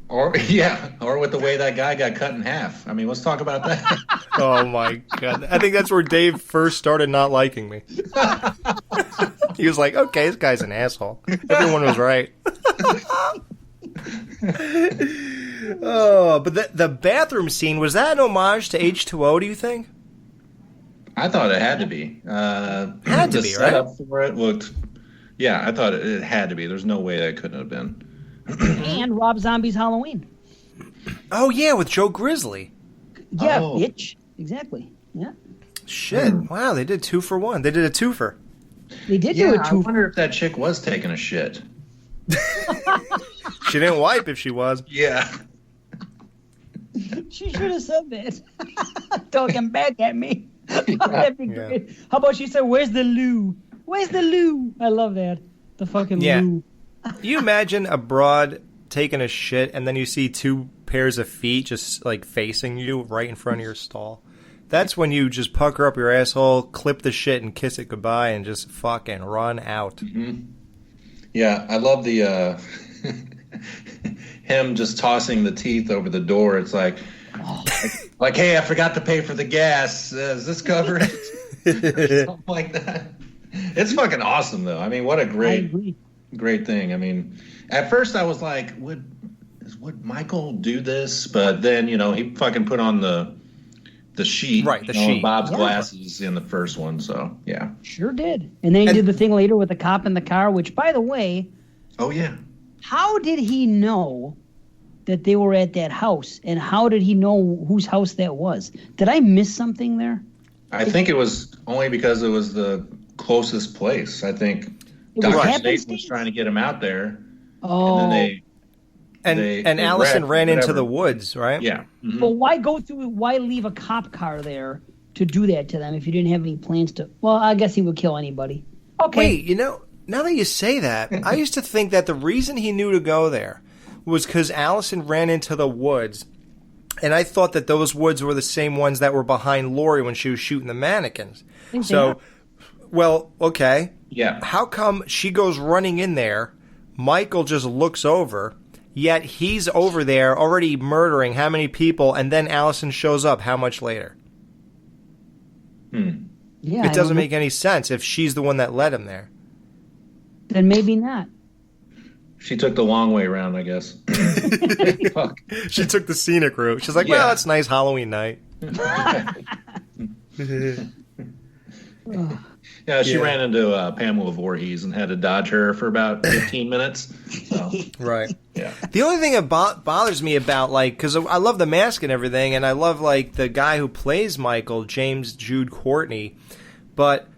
Or with the way that guy got cut in half. I mean, let's talk about that. Oh my god. I think that's where Dave first started not liking me. He was like, okay, this guy's an asshole. Everyone was right. Oh, but the bathroom scene, was that an homage to H2O, do you think? I thought it had to be. Had to the be, setup right? for it looked. Yeah, I thought it had to be. There's no way that couldn't have been. And Rob Zombie's Halloween. Oh, yeah, with Joe Grizzly. Yeah, Oh. bitch. Exactly. Yeah. Shit. Wow, they did 2 for 1. They did a twofer. They did Yeah, do a I two. wonder if that chick was taking a shit. She didn't wipe if she was. Yeah. She should have said that. Talking back at me. That'd be great. How about she said, where's the loo? Where's the loo? I love that. The fucking Yeah. loo. You imagine a broad taking a shit and then you see 2 pairs of feet just like facing you right in front of your stall. That's when you just pucker up your asshole, clip the shit and kiss it goodbye and just fucking run out. Mm-hmm. Yeah, I love the him just tossing the teeth over the door. It's like, hey, I forgot to pay for the gas. Is this covered? Something like that. It's fucking awesome, though. I mean, what a great thing. I mean, at first I was like, would Michael do this? But then, he fucking put on the sheet, right? The sheet. Bob's Yeah. glasses in the first one. So yeah. Sure did. And then he did the thing later with the cop in the car, which, by the way, Oh yeah. how did he know that they were at that house? And how did he know whose house that was? Did I miss something there? I think it was only because it was the closest place. I think It was Dr. happenstance? State was trying to get him out there. Oh. And then And Allison ran into the woods, right? Yeah. Mm-hmm. But why leave a cop car there to do that to them if you didn't have any plans to? Well, I guess he would kill anybody. Okay. Wait, now that you say that, I used to think that the reason he knew to go there was because Allison ran into the woods, and I thought that those woods were the same ones that were behind Laurie when she was shooting the mannequins. So, well, okay. Yeah. How come she goes running in there, Michael just looks over, yet he's over there already murdering how many people, and then Allison shows up how much later? Yeah, It doesn't make any sense if she's the one that led him there. Then maybe not. She took the long way around, I guess. Fuck. She took the scenic route. She's like, well, it's nice Halloween night. Yeah, she ran into Pamela Voorhees and had to dodge her for about 15 minutes. So. Right. Yeah. The only thing that bothers me about, like, because I love the mask and everything, and I love, like, the guy who plays Michael, James Jude Courtney, but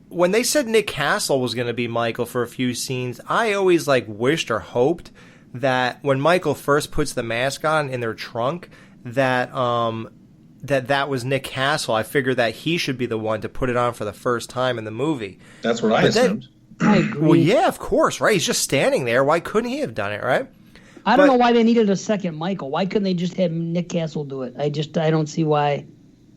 when they said Nick Castle was going to be Michael for a few scenes, I always, like, wished or hoped that when Michael first puts the mask on in their trunk, that that was Nick Castle. I figured that he should be the one to put it on for the first time in the movie. That's what I assumed. I agree. Well, yeah, of course, right? He's just standing there. Why couldn't he have done it, right? I don't know why they needed a second Michael. Why couldn't they just have Nick Castle do it? I don't see why.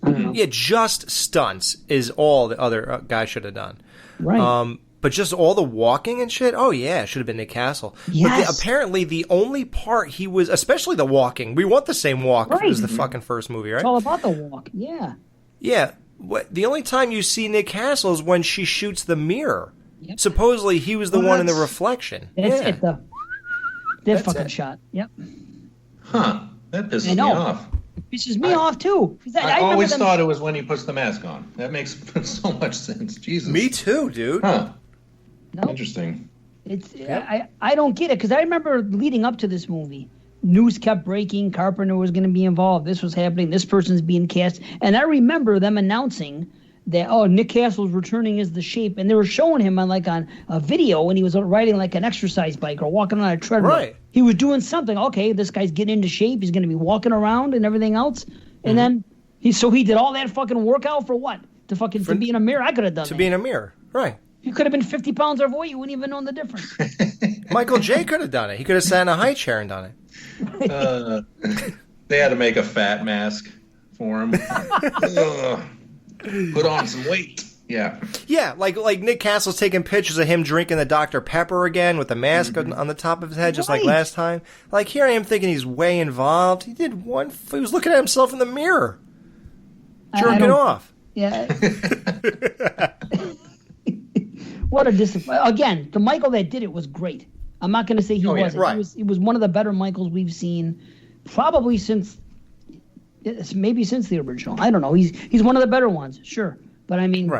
I don't know. Yeah, just stunts is all the other guy should have done. Right. But just all the walking and shit, oh yeah, it should have been Nick Castle. Yes. But apparently the only part he was, especially the walking, we want the same walk as the fucking first movie, right? It's all about the walk. Yeah. Yeah. The only time you see Nick Castle is when she shoots the mirror. Yep. Supposedly he was the one in the reflection. That's yeah. it, that That's fucking it. shot. Yep. Huh. That pisses me off. It pisses me off, too. I always thought it was when he puts the mask on. That makes so much sense. Jesus. Me too, dude. Huh. Nope. Interesting. It's I don't get it, because I remember leading up to this movie, news kept breaking, Carpenter was going to be involved, this was happening, this person's being cast, and I remember them announcing that, Nick Castle's returning as the Shape, and they were showing him on a video, and he was riding like an exercise bike or walking on a treadmill. Right. He was doing something. Okay, this guy's getting into shape, he's going to be walking around and everything else, and then he did all that fucking workout for what? To be in a mirror? I could have done that. To be in a mirror, right. You could have been 50 pounds overweight. You wouldn't even known the difference. Michael J. could have done it. He could have sat in a high chair and done it. They had to make a fat mask for him. Put on some weight. Yeah. Yeah, like Nick Castle's taking pictures of him drinking the Dr. Pepper again with the mask on the top of his head, just like last time. Like, here I am thinking he's way involved. He was looking at himself in the mirror. Jerking off. Yeah. What a disappointment. Again, the Michael that did it was great. I'm not going to say he wasn't. Right. He was one of the better Michaels we've seen probably since the original. I don't know. He's one of the better ones, sure. But I mean,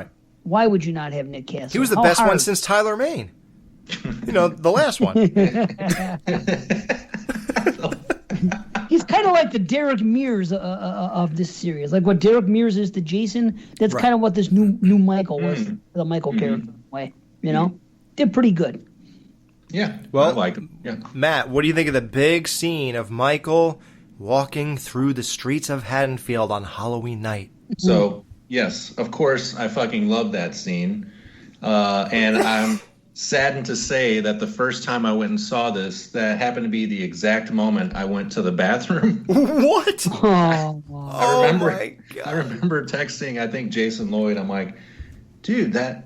why would you not have Nick Castle? He was the best one since Tyler Mane. The last one. He's kind of like the Derek Mears of this series. Like what Derek Mears is to Jason, that's kind of what this new Michael was, the Michael character way. Did pretty good. Yeah, well, I like him. Yeah. Matt, what do you think of the big scene of Michael walking through the streets of Haddonfield on Halloween night? So, yes, of course, I fucking love that scene. And I'm saddened to say that the first time I went and saw this, that happened to be the exact moment I went to the bathroom. What? Oh, I remember texting, I think, Jason Lloyd. I'm like, dude, that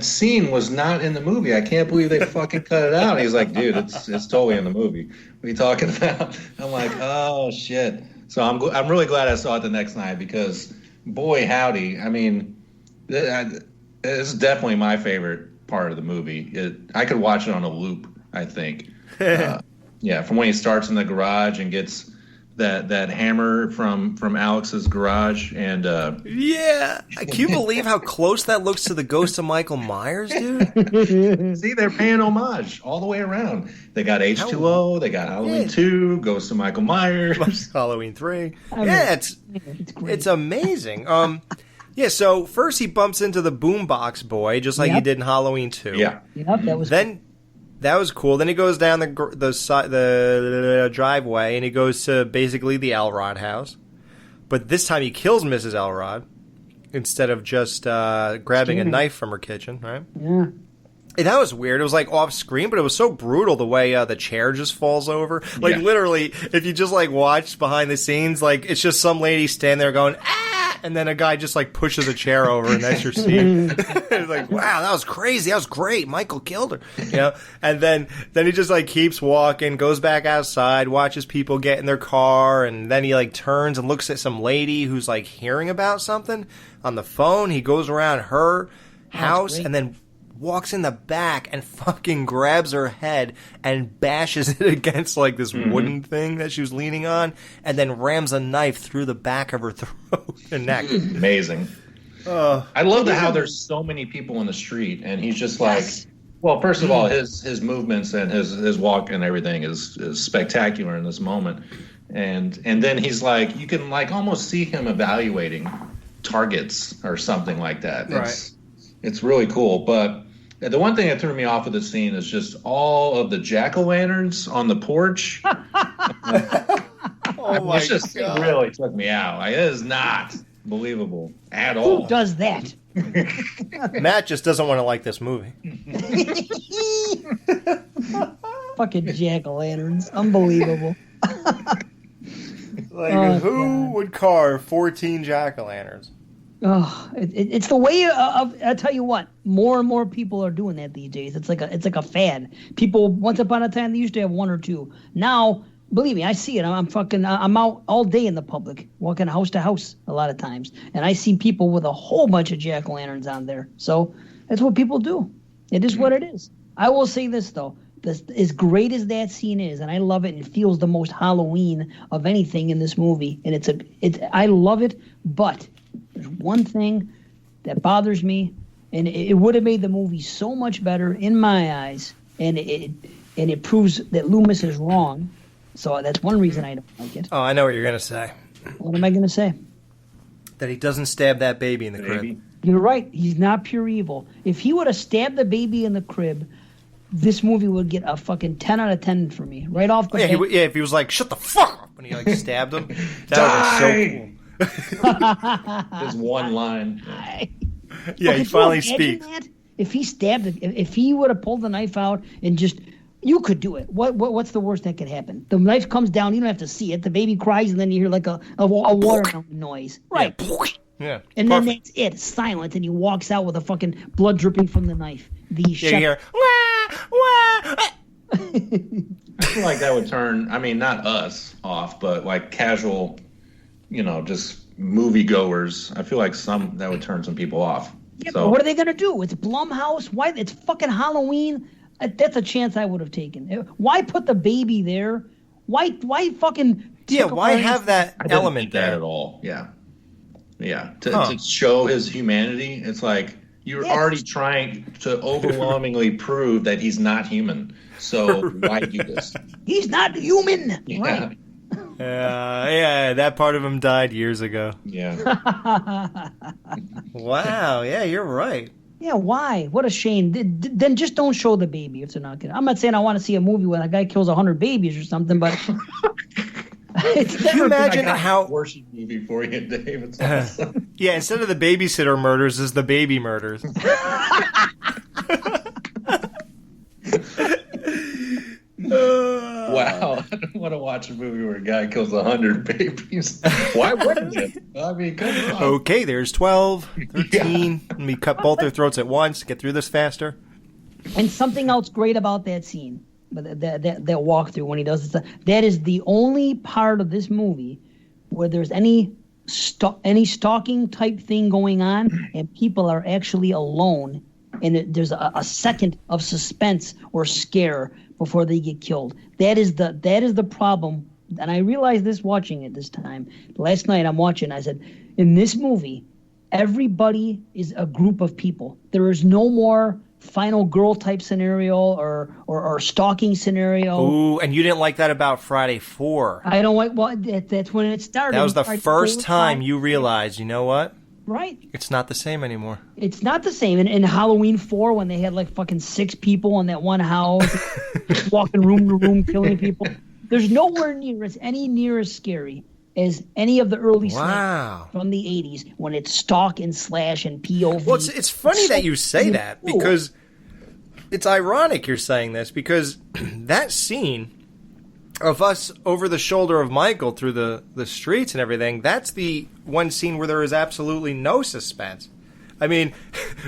scene was not in the movie. I can't believe they fucking cut it out. He's like, dude, it's totally in the movie. What are you talking about? I'm like, oh, shit. So I'm really glad I saw it the next night because, boy, howdy. I mean, it's definitely my favorite part of the movie. I could watch it on a loop, I think. From when he starts in the garage and gets that hammer from Alex's garage, and can you believe how close that looks to the ghost of Michael Myers, dude? See, they're paying homage all the way around. They got H2O, they got Halloween 2, Ghost of Michael Myers, Halloween 3. It's amazing. So first he bumps into the boombox boy, just like he did in Halloween 2. Yep, that was that was cool. Then he goes down the driveway, and he goes to basically the Elrod house. But this time he kills Mrs. Elrod instead of just grabbing a knife from her kitchen, right? Yeah. And that was weird. It was like off screen, but it was so brutal the way the chair just falls over. Like literally, if you just like watch behind the scenes, like it's just some lady standing there going, ah! And then a guy just like pushes a chair over, and that's your scene. It's like, wow, that was crazy. That was great. Michael killed her. You know? And then he just like keeps walking, goes back outside, watches people get in their car, and then he like turns and looks at some lady who's like hearing about something on the phone. He goes around her house and then walks in the back and fucking grabs her head and bashes it against like this wooden thing that she was leaning on, and then rams a knife through the back of her throat and neck. Amazing. I love how there's so many people in the street, and he's just like, well, first of all, his movements and his walk and everything is spectacular in this moment, and then he's like, you can like almost see him evaluating targets or something like that. It's really cool, but the one thing that threw me off of the scene is just all of the jack-o'-lanterns on the porch. It really took me out. Like, it is not believable at all. Who does that? Matt just doesn't want to like this movie. Fucking jack-o'-lanterns. Unbelievable. Who would carve 14 jack-o'-lanterns? Oh, it's the way of. I tell you what, more and more people are doing that these days. It's like a fad. People once upon a time they used to have one or two. Now, believe me, I see it. I'm out all day in the public, walking house to house a lot of times, and I see people with a whole bunch of jack-o'-lanterns on there. So that's what people do. It is what it is. I will say this though. As great as that scene is, and I love it, and it feels the most Halloween of anything in this movie, and I love it, but there's one thing that bothers me, and it would have made the movie so much better in my eyes, and it proves that Loomis is wrong. So that's one reason I don't like it. Oh, I know what you're going to say. What am I going to say? That he doesn't stab that baby in the crib. You're right. He's not pure evil. If he would have stabbed the baby in the crib, this movie would get a fucking 10 out of 10 for me. Right off the bat. If he was like, shut the fuck up, when he like stabbed him, that would have been so cool. There's one line. Yeah, he finally speaks. If he stabbed it, if he would have pulled the knife out and just, you could do it. What's the worst that could happen? The knife comes down, you don't have to see it. The baby cries, and then you hear like a watermelon noise. Right. Yeah. And then that's it. Silent, and he walks out with a fucking blood dripping from the knife. You hear, I feel like that would turn, I mean, not us off, but like casual, just moviegoers. I feel like that would turn some people off. Yeah, but what are they going to do? It's Blumhouse. Why? It's fucking Halloween. That's a chance I would have taken. Why put the baby there? Why fucking... why have that element there? That at all. Yeah. To show his humanity, it's like you're already trying to overwhelmingly prove that he's not human. So why do this? He's not human. Yeah. Right. Yeah, that part of him died years ago. Yeah. Wow, yeah, you're right. Yeah, why? What a shame. Then just don't show the baby if they're not good. I'm not saying I want to see a movie where a guy kills 100 babies or something, but... Can you imagine how worship movie for you, Dave? It's awesome. Yeah, instead of the babysitter murders, is the baby murders. Wow, I don't want to watch a movie where a guy kills 100 babies. Why wouldn't you? I mean, come on. Okay, there's 12, 13. Let me cut both their throats at once, get through this faster. And something else great about that scene, that walkthrough when he does this, that is the only part of this movie where there's any stalking type thing going on and people are actually alone, and there's a second of suspense or scare before they get killed. That is the problem, and I realized this watching it this time. Last night I'm watching, I said, in this movie, everybody is a group of people. There is no more final girl type scenario or stalking scenario. Ooh, and you didn't like that about Friday 4. I don't like, well, that's when it started. That was the first time you realized, you know what? Right. It's not the same anymore. It's not the same. In Halloween 4, when they had like fucking 6 people in that one house, walking room to room, killing people, there's nowhere near as scary as any of the early snipers from the 80s when it's stalk and slash and POV. Well, it's funny that you say that, because it's ironic you're saying this, because that scene of us over the shoulder of Michael through the streets and everything, that's the one scene where there is absolutely no suspense. I mean,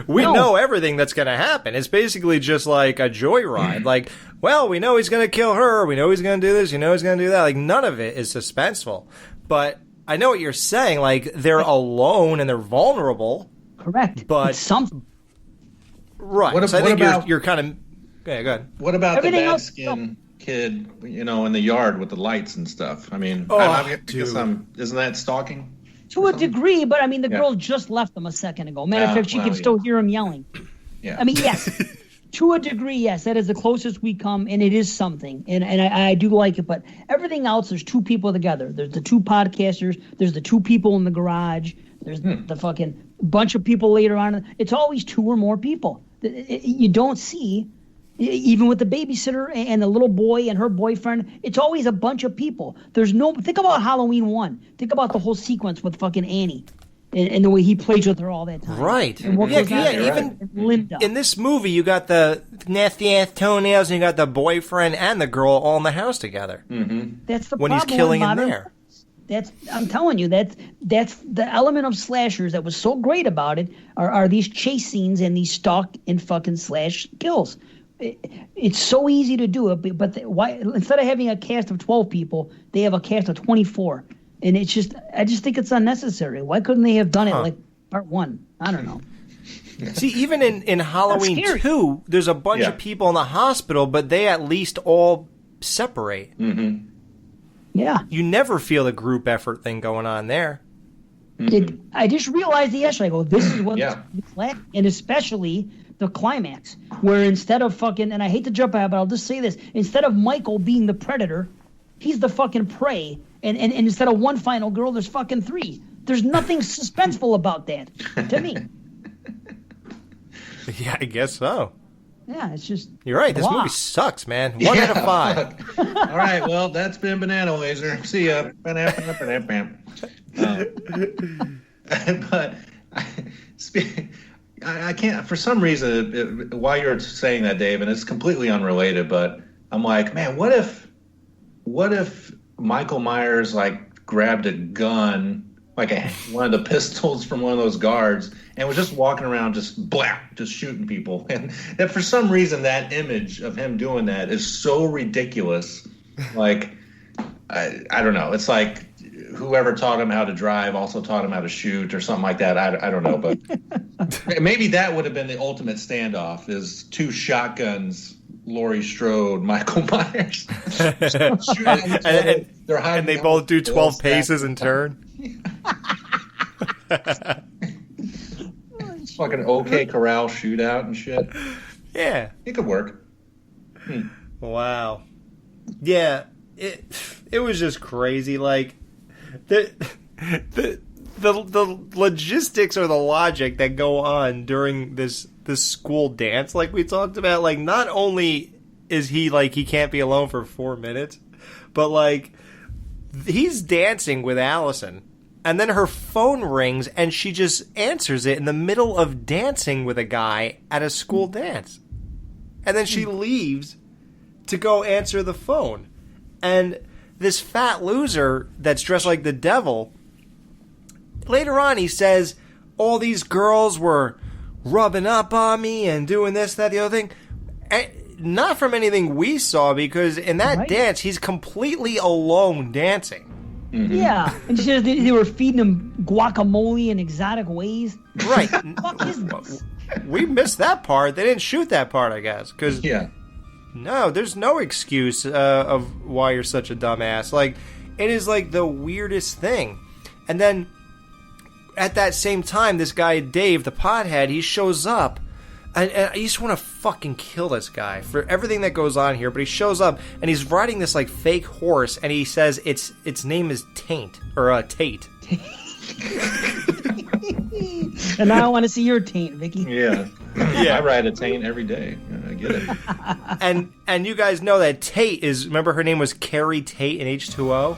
we know everything that's going to happen. It's basically just like a joyride. Like, well, we know he's going to kill her. We know he's going to do this. You know he's going to do that. Like, none of it is suspenseful. But I know what you're saying. Like, they're alone and they're vulnerable. Correct. But it's something. Right. So I think you're kind of... Yeah, go ahead. What about Everything the bad else- skin kid, in the yard with the lights and stuff? I mean, Oh, I guess isn't that stalking? To a degree, but I mean, the Yeah. girl just left them a second ago. Matter of fact, she well, can still hear him yelling. Yeah. I mean, yes. To a degree, yes. That is the closest we come, and it is something. And I do like it. But everything else, there's two people together. There's the two podcasters. There's the two people in the garage. There's the fucking bunch of people later on. It's always two or more people. You don't see, even with the babysitter and the little boy and her boyfriend, it's always a bunch of people. There's no... Think about Halloween 1. Think about the whole sequence with fucking Annie. And the way he plays with her all that time. Right. And what goes on Even Linda. in this movie, you got the nasty-ass toenails and you got the boyfriend and the girl all in the house together. Mm-hmm. That's the when problem he's killing with in modern- there. I'm telling you, that's the element of slashers that was so great about it are these chase scenes and these stalk and fucking slash kills. It's so easy to do it, but why instead of having a cast of 12 people, they have a cast of 24. And I just think it's unnecessary. Why couldn't they have done it like part 1? I don't know. See, even in Halloween 2, there's a bunch of people in the hospital, but they at least all separate. Mm-hmm. Yeah. You never feel the group effort thing going on there. I just realized yesterday, I go, this is what it's like, and especially the climax, where instead of fucking, and I hate to jump ahead, but I'll just say this, instead of Michael being the predator, he's the fucking prey, and instead of one final girl, there's fucking 3. There's nothing suspenseful about that, to me. Yeah, I guess so. Yeah, it's just... You're right, this blah. movie sucks, man. 1 out of 5. All right, well, that's been BananaLaser. See ya. But I can't, for some reason, while you're saying that, Dave, and it's completely unrelated, but I'm like, man, what if Michael Myers grabbed a gun, one of the pistols from one of those guards, and was just walking around just shooting people, and that for some reason that image of him doing that is so ridiculous. I don't know. It's like whoever taught him how to drive also taught him how to shoot or something like that. I don't know, but maybe that would have been the ultimate standoff: is 2 shotguns. Laurie Strode, Michael Myers. and they both do 12 paces and turn. Fucking OK Corral shootout and shit. Yeah. It could work. Wow. Yeah, it was just crazy. Like the logistics or the logic that go on during this school dance, like we talked about, like not only is he he can't be alone for 4 minutes, but he's dancing with Allison, and then her phone rings and she just answers it in the middle of dancing with a guy at a school dance, and then she leaves to go answer the phone, and this fat loser that's dressed like the devil, later on he says all these girls were rubbing up on me and doing this, that, the other thing. And not from anything we saw, because in that dance, he's completely alone dancing. Mm-hmm. Yeah. And she says they were feeding him guacamole in exotic ways. Right. What the fuck is this? We missed that part. They didn't shoot that part, I guess. No, there's no excuse of why you're such a dumbass. It is the weirdest thing. And then at that same time, this guy, Dave, the pothead, he shows up. And I just want to fucking kill this guy for everything that goes on here. But he shows up, and he's riding this, fake horse, and he says its name is Taint, or Tate. And now I want to see your taint, Vicky. Yeah. I ride a taint every day. I get it. And you guys know that Tate is, remember her name was Carrie Tate in H2O?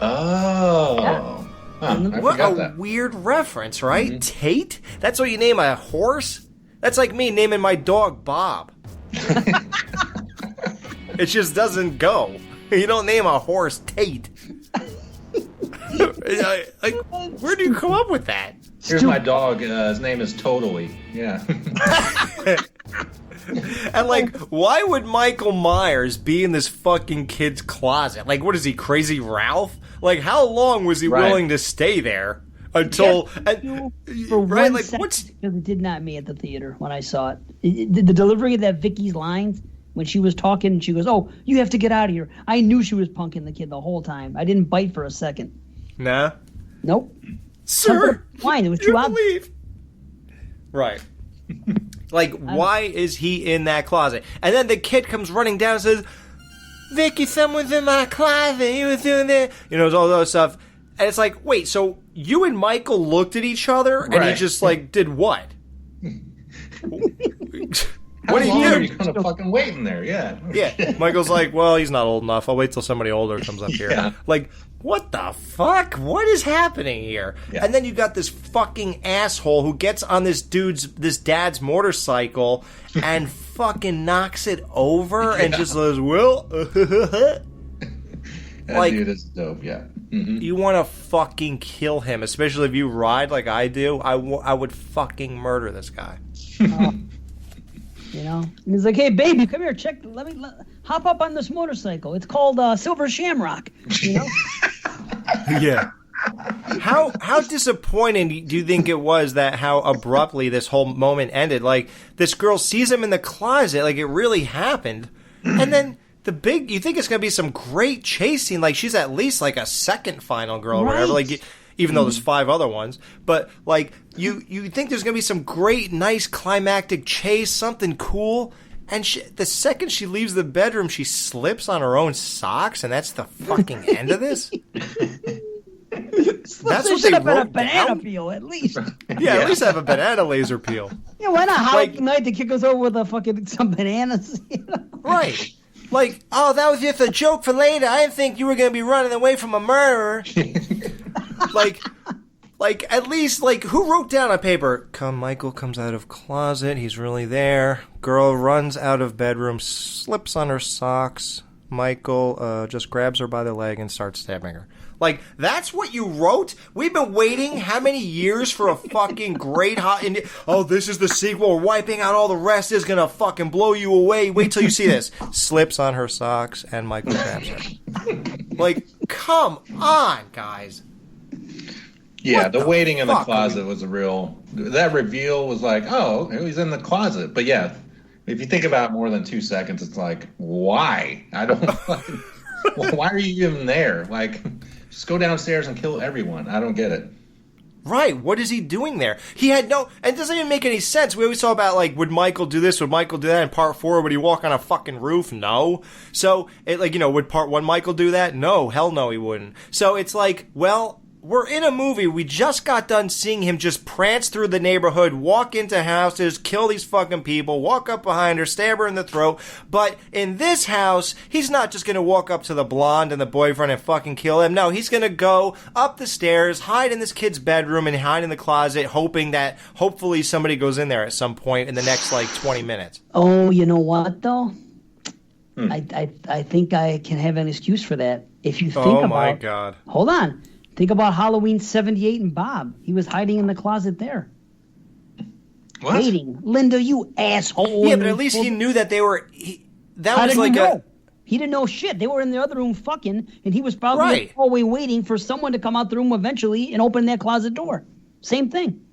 Oh. Yeah. Huh, what a weird reference, right? Mm-hmm. Tate? That's what you name a horse? That's like me naming my dog Bob. It just doesn't go. You don't name a horse Tate. Like, where do you come up with that? Here's my dog. His name is Totally. Yeah. And like, why would Michael Myers be in this fucking kid's closet? Like, what is he, Crazy Ralph? Like, how long was he willing to stay there until? For one second, because it did not me at the theater when I saw it. The delivery of that Vicky's lines when she was talking, and she goes, "Oh, you have to get out of here." I knew she was punking the kid the whole time. I didn't bite for a second. Nah. Nope. Sir, fine. It was too obvious. Right. Like, why is he in that closet? And then the kid comes running down and says, "Vicky, someone's in my closet. He was doing that." You know, all that stuff. And it's like, wait, so you and Michael looked at each other and he just, like, did what? How long are you going to fucking wait in there? Yeah. Yeah. Michael's like, well, he's not old enough. I'll wait till somebody older comes up here. Yeah. Like, what the fuck? What is happening here? Yeah. And then you got this fucking asshole who gets on this dad's motorcycle and fucking knocks it over and just says, well, that dude is dope, yeah. Mm-hmm. You want to fucking kill him, especially if you ride like I do. I would fucking murder this guy. You know, and he's like, "Hey, baby, come here. Let me hop up on this motorcycle. It's called Silver Shamrock." You know. Yeah. How disappointing do you think it was that how abruptly this whole moment ended? Like, this girl sees him in the closet, like it really happened, and then you think it's gonna be some great chase scene, like she's at least like a second final girl or whatever, like. Even though there's 5 other ones. But, like, you think there's going to be some great, nice climactic chase, something cool. And the second she leaves the bedroom, she slips on her own socks, and that's the fucking end of this? That's what they wrote a banana peel, at least. Yeah, at least have a banana laser peel. Yeah, why not? Halloween night, the kid goes over with some bananas. You know? Right. Like, oh, that was just a joke for later. I didn't think you were going to be running away from a murderer. Like, at least, like, who wrote down on paper, Michael comes out of closet, he's really there. Girl runs out of bedroom, slips on her socks. Michael just grabs her by the leg and starts stabbing her. Like, that's what you wrote? We've been waiting how many years for a fucking great oh, this is the sequel. We're wiping out all the rest. It's gonna fucking blow you away. Wait till you see this. Slips on her socks and Michael grabs her. Like, come on, guys. Yeah, the waiting in the closet was that reveal was like, oh, he's in the closet. But yeah, if you think about it more than 2 seconds, it's like, why? I don't why are you even there? Like, just go downstairs and kill everyone. I don't get it. Right, what is he doing there? He had and it doesn't even make any sense. We always talk about, like, would Michael do this? Would Michael do that? In part 4, would he walk on a fucking roof? No. So, would part 1 Michael do that? No, hell no, he wouldn't. So it's like, well, we're in a movie. We just got done seeing him just prance through the neighborhood, walk into houses, kill these fucking people, walk up behind her, stab her in the throat. But in this house, he's not just going to walk up to the blonde and the boyfriend and fucking kill him. No, he's going to go up the stairs, hide in this kid's bedroom, and hide in the closet, hoping that hopefully somebody goes in there at some point in the next, 20 minutes. Oh, you know what, though? I think I can have an excuse for that. If you think about... Oh, my God. Hold on. Think about Halloween 78 and Bob. He was hiding in the closet there. What? Waiting. Linda, you asshole. Yeah, but at least he knew that they were... He didn't know shit. They were in the other room fucking, and he was probably in the hallway waiting for someone to come out the room eventually and open that closet door. Same thing.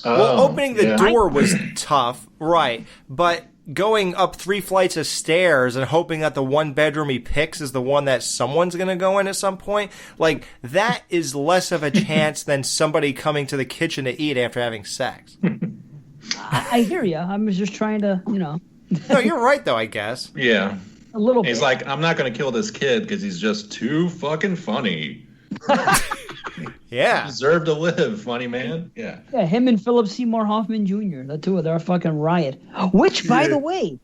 Well, opening the door was tough, right. But going up 3 flights of stairs and hoping that the one bedroom he picks is the one that someone's going to go in at some point, like, that is less of a chance than somebody coming to the kitchen to eat after having sex. I hear you. I'm just trying to, No, you're right, though, I guess. Yeah. A little bit. He's like, I'm not going to kill this kid because he's just too fucking funny. Yeah. Deserve to live, funny man. Yeah. Yeah, him and Philip Seymour Hoffman Jr., the two of them are fucking riot. Which, by the way,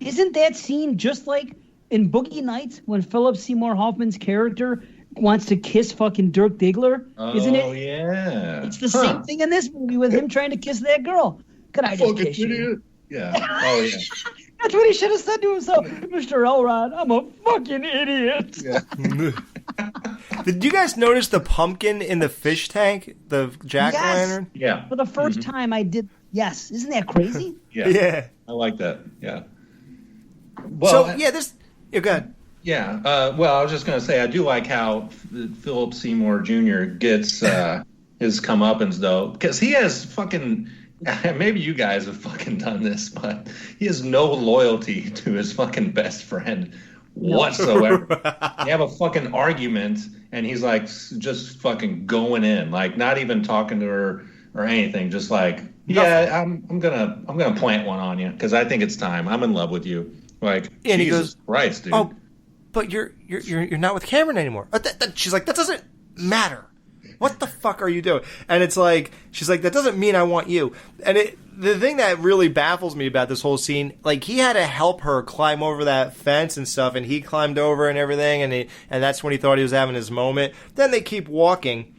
isn't that scene just like in Boogie Nights when Philip Seymour Hoffman's character wants to kiss fucking Dirk Diggler? Isn't it? Oh, yeah. It's the same thing in this movie with him trying to kiss that girl. Could I just kiss you? Yeah. Oh, yeah. That's what he should have said to himself. Mr. Elrod, I'm a fucking idiot. Did you guys notice the pumpkin in the fish tank? The jack-o'-lantern? Yeah. For the first time I did. Yes. Isn't that crazy? Yeah. I like that. Yeah. Well, So, yeah, this... You're good. Yeah. Well, I was just going to say, I do like how Philip Seymour Jr. gets his comeuppance, though, because he has fucking... Maybe you guys have fucking done this, but he has no loyalty to his fucking best friend whatsoever. You have a fucking argument, and he's like just fucking going in, like not even talking to her or anything, just like, yeah, I'm gonna plant one on you because I think it's time. I'm in love with you. Like, and Jesus he goes, Christ, dude. Oh, but you're not with Cameron anymore. She's like, that doesn't matter. What the fuck are you doing? And it's like, she's like, that doesn't mean I want you. And the thing that really baffles me about this whole scene, like, he had to help her climb over that fence and stuff, and he climbed over and everything, and that's when he thought he was having his moment. Then they keep walking,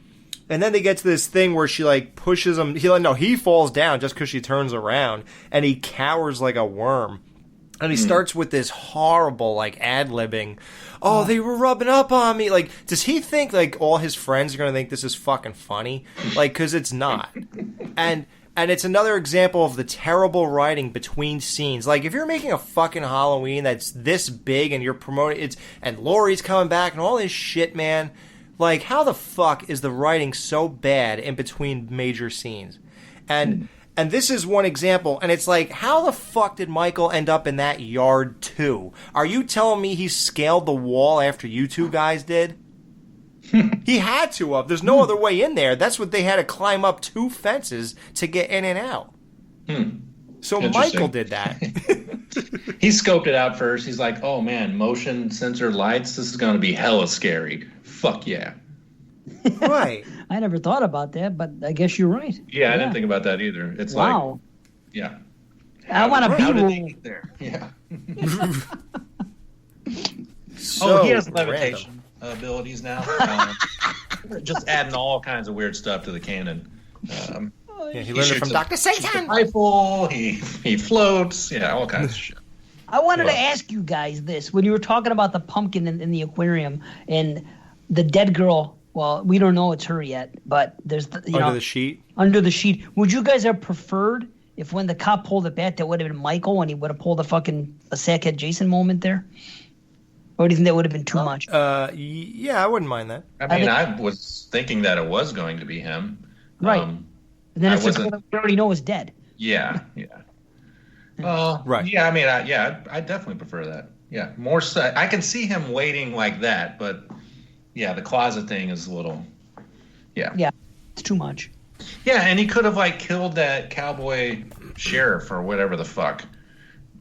and then they get to this thing where she, like, pushes him. He falls down just because she turns around, and he cowers like a worm. And he starts with this horrible, like, ad-libbing, oh, they were rubbing up on me. Like, does he think, like, all his friends are going to think this is fucking funny? Like, because it's not. And it's another example of the terrible writing between scenes. Like, if you're making a fucking Halloween that's this big and you're promoting it, and Laurie's coming back and all this shit, man, like, how the fuck is the writing so bad in between major scenes? And this is one example, and it's like, how the fuck did Michael end up in that yard too? Are you telling me he scaled the wall after you two guys did? He had to have. There's no other way in there. That's what they had to climb up 2 fences to get in and out. So Michael did that. He scoped it out first. He's like, oh man, motion sensor lights, this is going to be hella scary. Fuck yeah. Right. I never thought about that, but I guess you're right. Yeah, I didn't think about that either. It's wow. Like, yeah. I want to be how did they get there? Yeah. He has levitation abilities now. Just adding all kinds of weird stuff to the canon. He learned it from Dr. Satan. Rifle. He floats. Yeah, all kinds of shit. I wanted to ask you guys this. When you were talking about the pumpkin in the aquarium and the dead girl, well, we don't know it's her yet, but there's the sheet. Under the sheet. Would you guys have preferred if when the cop pulled it back, that would have been Michael and he would have pulled a Sackhead Jason moment there? Or do you think that would have been too much? Yeah, I wouldn't mind that. I mean, I was thinking that it was going to be him. Right. And then it's we already know is dead. Yeah. Right. Yeah, I mean, I definitely prefer that. Yeah, more so. I can see him waiting like that, but yeah, the closet thing is a little. Yeah. Yeah, it's too much. Yeah, and he could have like killed that cowboy sheriff or whatever the fuck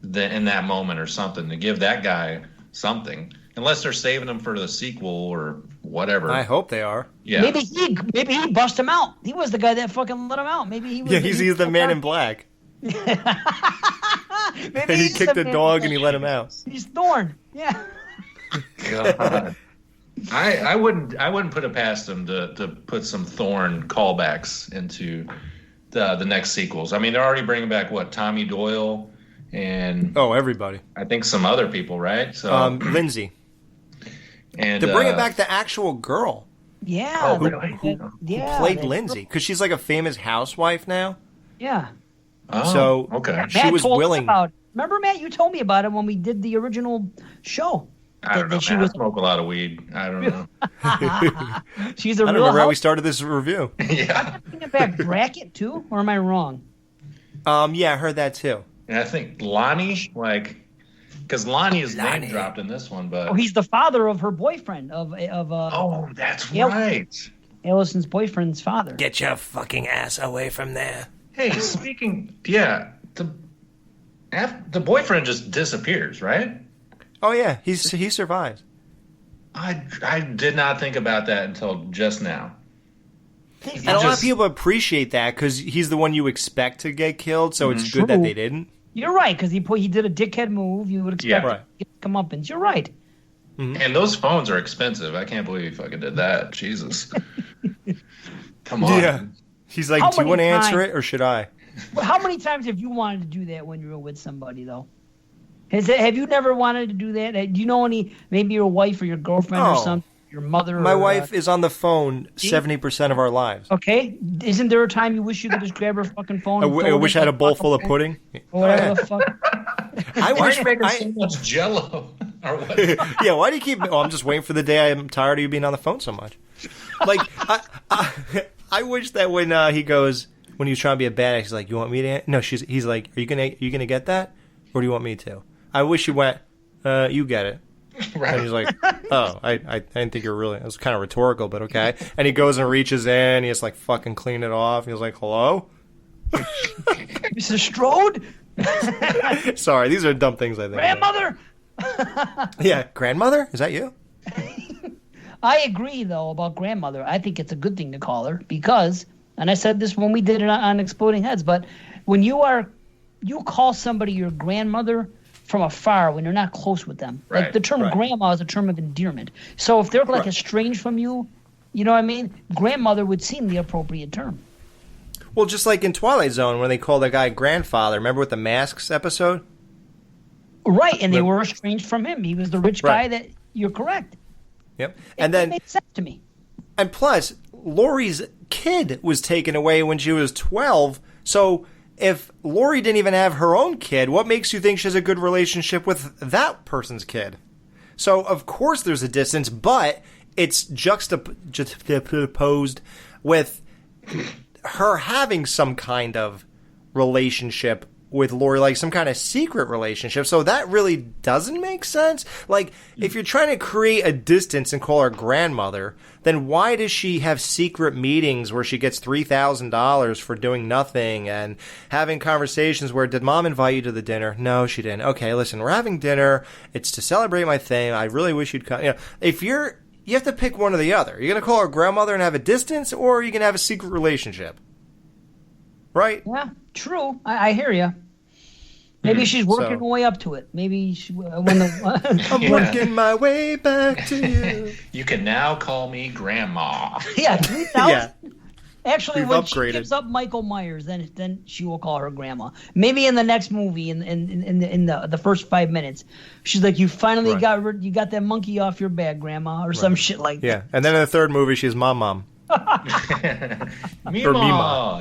in that moment or something to give that guy something. Unless they're saving him for the sequel or whatever. I hope they are. Yeah. Maybe he bust him out. He was the guy that fucking let him out. Maybe he was. Yeah, he's the man in black. Maybe he kicked the dog and he let him out. He's Thorn. Yeah. God. I wouldn't put it past them to put some Thorn callbacks into the next sequels. I mean, they're already bringing back Tommy Doyle and everybody. I think some other people, right? So Lindsay. And they're bringing back the actual girl. Yeah. Really? Who played Lindsay? Because she's like a famous housewife now. Yeah. Oh, so okay. She was willing. Remember, Matt? You told me about it when we did the original show. I don't know, man. I smoke a lot of weed. I don't know. She's a real. I don't remember how we started this review. Yeah. I'm bringing back Brackett too, or am I wrong? Yeah, I heard that too. And I think Lonnie, because Lonnie is name dropped in this one, but he's the father of her boyfriend of. Oh, that's right. Allison's boyfriend's father. Get your fucking ass away from there. Hey, speaking, the boyfriend just disappears, right? Oh yeah, he survives. I did not think about that until just now. And a lot of people appreciate that because he's the one you expect to get killed, so it's good that they didn't. You're right, because he did a dickhead move. You would expect to get comeuppance. You're right. Mm-hmm. And those phones are expensive. I can't believe he fucking did that. Jesus. Come on. Yeah. He's like, do you want to answer it or should I? Well, how many times have you wanted to do that when you were with somebody, though? Have you never wanted to do that? Do you know any, maybe your wife or your girlfriend or something, your mother? My or, wife is on the phone 70% of our lives. Okay. Isn't there a time you wish you could just grab her fucking phone? I and wish I had a bowl full of pudding. Or whatever the fuck. I Why wish are you making so much Jello? Or what? Yeah, why do you keep? Oh, I'm just waiting for the day I'm tired of you being on the phone so much. Like, I wish that when he goes, when he was trying to be a badass, he's like, "You want me to?" No, he's like, "Are you gonna get that, or do you want me to?" I wish he went, "You get it." Right. And he's like, "Oh, I didn't think you were really." It was kind of rhetorical, but okay. And he goes and reaches in, he has like fucking clean it off. He was like, "Hello, Mr. Strode." Sorry, these are dumb things I think. Grandmother. Yeah, grandmother? Is that you? I agree, though, about grandmother. I think it's a good thing to call her because, and I said this when we did it on Exploding Heads, but when you call somebody your grandmother from afar when you're not close with them. Right, like the term right. grandma is a term of endearment. So if they're like estranged from you, you know what I mean? Grandmother would seem the appropriate term. Well, just like in Twilight Zone when they called that guy grandfather. Remember with the masks episode? Right, and they were estranged from him. He was the rich guy that you're correct. Yep. And then made sense to me. And plus, Laurie's kid was taken away when she was 12. So if Laurie didn't even have her own kid, what makes you think she has a good relationship with that person's kid? So of course there's a distance, but it's juxtaposed with her having some kind of relationship with Laurie, like some kind of secret relationship. So that really doesn't make sense. Like, if you're trying to create a distance and call her grandmother, then why does she have secret meetings where she gets $3,000 for doing nothing and having conversations where, did mom invite you to the dinner? No, she didn't. Okay, listen, we're having dinner. It's to celebrate my thing. I really wish you'd come. You know, you have to pick one or the other. You're going to call her grandmother and have a distance, or are you going to have a secret relationship? Right? Yeah, true. I hear you. Maybe she's working her way up to it. Maybe I'm working my way back to you. You can now call me Grandma. Yeah, 3,000. Yeah. Actually, We've when upgraded. she gives up Michael Myers, then she will call her grandma. Maybe in the next movie, in the first 5 minutes, she's like, "You finally got that monkey off your back, grandma," or some shit like that. Yeah, and then in the third movie, she's mom. Mima.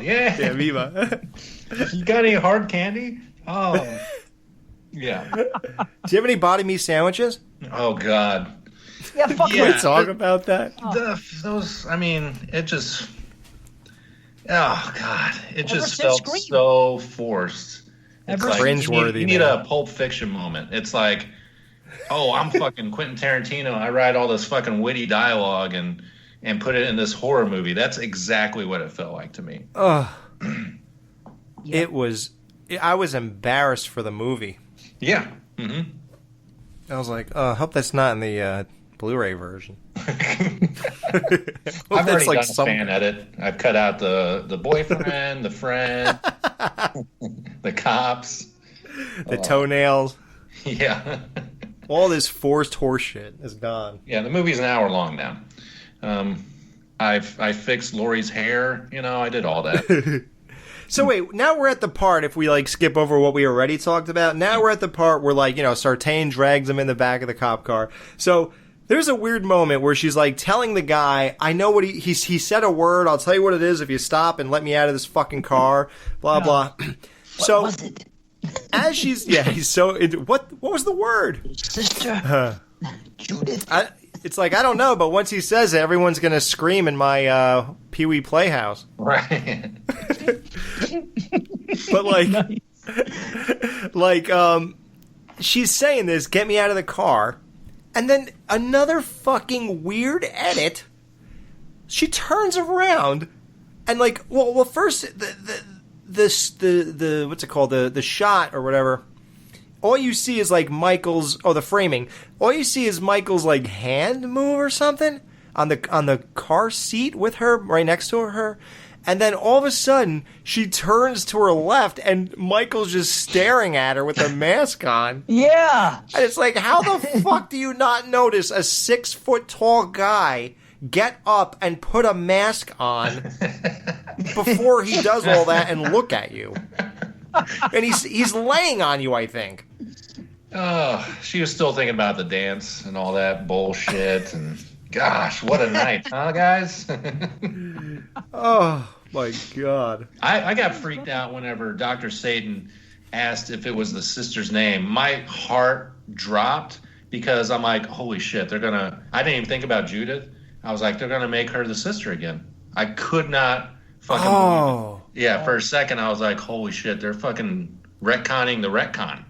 Yeah. Yeah, Mima. You got any hard candy? Oh. Yeah. Do you have any body me sandwiches? Oh, God. Yeah, fuck Can we talk about that? Those, I mean, it just... Oh, God. It just since felt Scream. so forced. It's like, cringeworthy, you need man. a Pulp Fiction moment. It's like, oh, I'm fucking Quentin Tarantino. I write all this fucking witty dialogue and put it in this horror movie. That's exactly what it felt like to me. It was... I was embarrassed for the movie. Yeah. Mm-hmm. I was like, I hope that's not in the Blu-ray version. I've already done a fan edit. I've cut out the boyfriend, the friend, the cops. The toenails. Yeah. All this forced horse shit is gone. Yeah, the movie's an hour long now. I fixed Laurie's hair. You know, I did all that. So wait, now we're at the part, if we like skip over what we already talked about, now we're at the part where like, you know, Sartain drags him in the back of the cop car. So there's a weird moment where she's like telling the guy, I know what he said a word, I'll tell you what it is if you stop and let me out of this fucking car, blah, blah. So was it? As she's, what was the word? Sister. Judith. It's like, I don't know, but once he says it, everyone's going to scream in my Pee-wee Playhouse. Right. But she's saying this, get me out of the car. And then another fucking weird edit. She turns around and like, well, first the what's it called? The shot or whatever. All you see is like Michael's, the framing. All you see is Michael's like hand move or something on the car seat with her, right next to her. And then all of a sudden, she turns to her left, and Michael's just staring at her with a mask on. Yeah. And it's like, how the fuck do you not notice a 6-foot-tall guy get up and put a mask on before he does all that and look at you? And he's laying on you, I think. Oh, she was still thinking about the dance and all that bullshit. And gosh, what a night, huh, guys? Oh, my God. I got freaked out whenever Dr. Satan asked if it was the sister's name. My heart dropped because I'm like, holy shit, I didn't even think about Judith. I was like, they're going to make her the sister again. I could not fucking believe it. Yeah, for a second, I was like, holy shit, they're fucking retconning the retcon.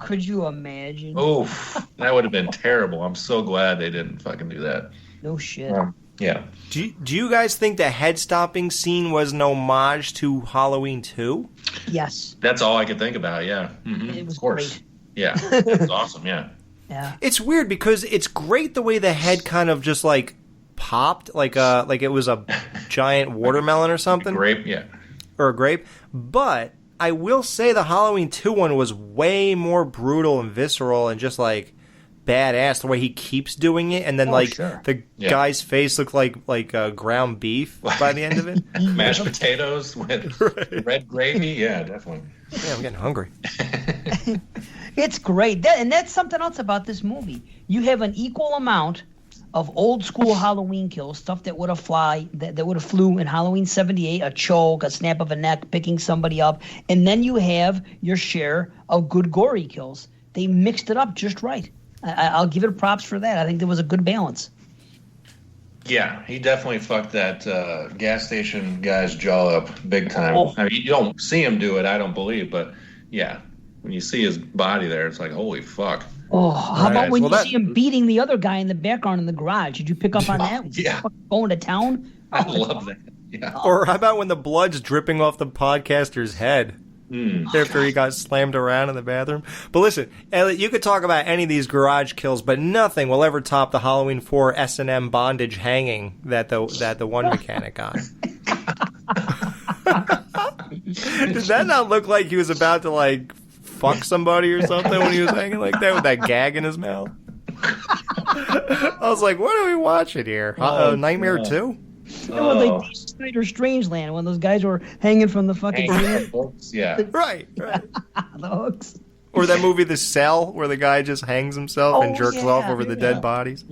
Could you imagine? Oof, that would have been terrible. I'm so glad they didn't fucking do that. No shit. Yeah. Do you guys think the head stomping scene was an homage to Halloween 2? Yes. That's all I could think about, yeah. Mm-hmm. It was of course. great. Yeah, it was awesome, yeah. Yeah. It's weird because it's great the way the head kind of just like popped like it was a giant watermelon or something. Grape, yeah. Or a grape. But I will say the Halloween 2 one was way more brutal and visceral and just like badass the way he keeps doing it, and then the guy's face looked like ground beef by the end of it. Mashed potatoes with red gravy, yeah, definitely. Yeah, I'm getting hungry. It's great, and that's something else about this movie. You have an equal amount of old school Halloween kills, stuff that would have flew in Halloween '78, a choke, a snap of a neck, picking somebody up, and then you have your share of good gory kills. They mixed it up just right. I'll give it props for that. I think there was a good balance. Yeah, he definitely fucked that gas station guy's jaw up big time. Oh. I mean, you don't see him do it, I don't believe, but yeah, when you see his body there, it's like, holy fuck. Oh, how about when you see him beating the other guy in the background in the garage? Did you pick up on that? Yeah. Going to town? I love that. Yeah. Or how about when the blood's dripping off the podcaster's head after he got slammed around in the bathroom? But listen, Elliot, you could talk about any of these garage kills, but nothing will ever top the Halloween 4 S&M bondage hanging that the one mechanic got. Does that not look like he was about to like fuck somebody or something when he was hanging like that with that gag in his mouth? I was like, what are we watching here? Nightmare 2? It was like D. Snyder Strangeland when those guys were hanging from the fucking hooks. Yeah. Right. The hooks. Or that movie The Cell where the guy just hangs himself and jerks off over the dead bodies.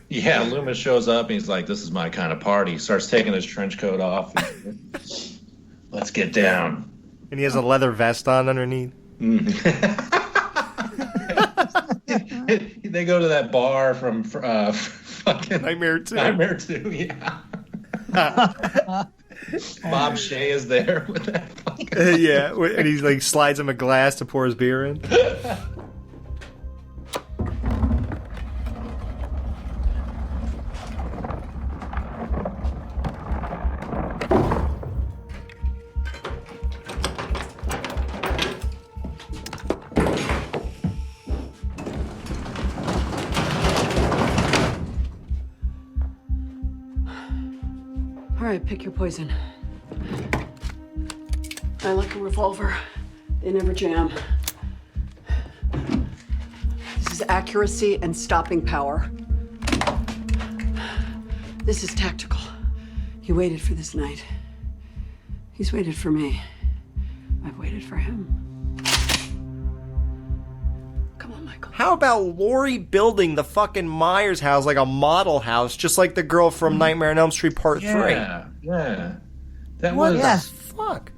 Yeah, Loomis shows up and he's like, this is my kind of party. He starts taking his trench coat off. Let's get down. And he has a leather vest on underneath. They go to that bar from fucking Nightmare 2. Nightmare 2, yeah. Bob Shea is there with that. Yeah, and he like slides him a glass to pour his beer in. All right, pick your poison. I like a revolver. They never jam. This is accuracy and stopping power. This is tactical. He waited for this night. He's waited for me. I've waited for him. How about Laurie building the fucking Myers house like a model house, just like the girl from Nightmare on Elm Street Part 3? Yeah. That What was... the fuck?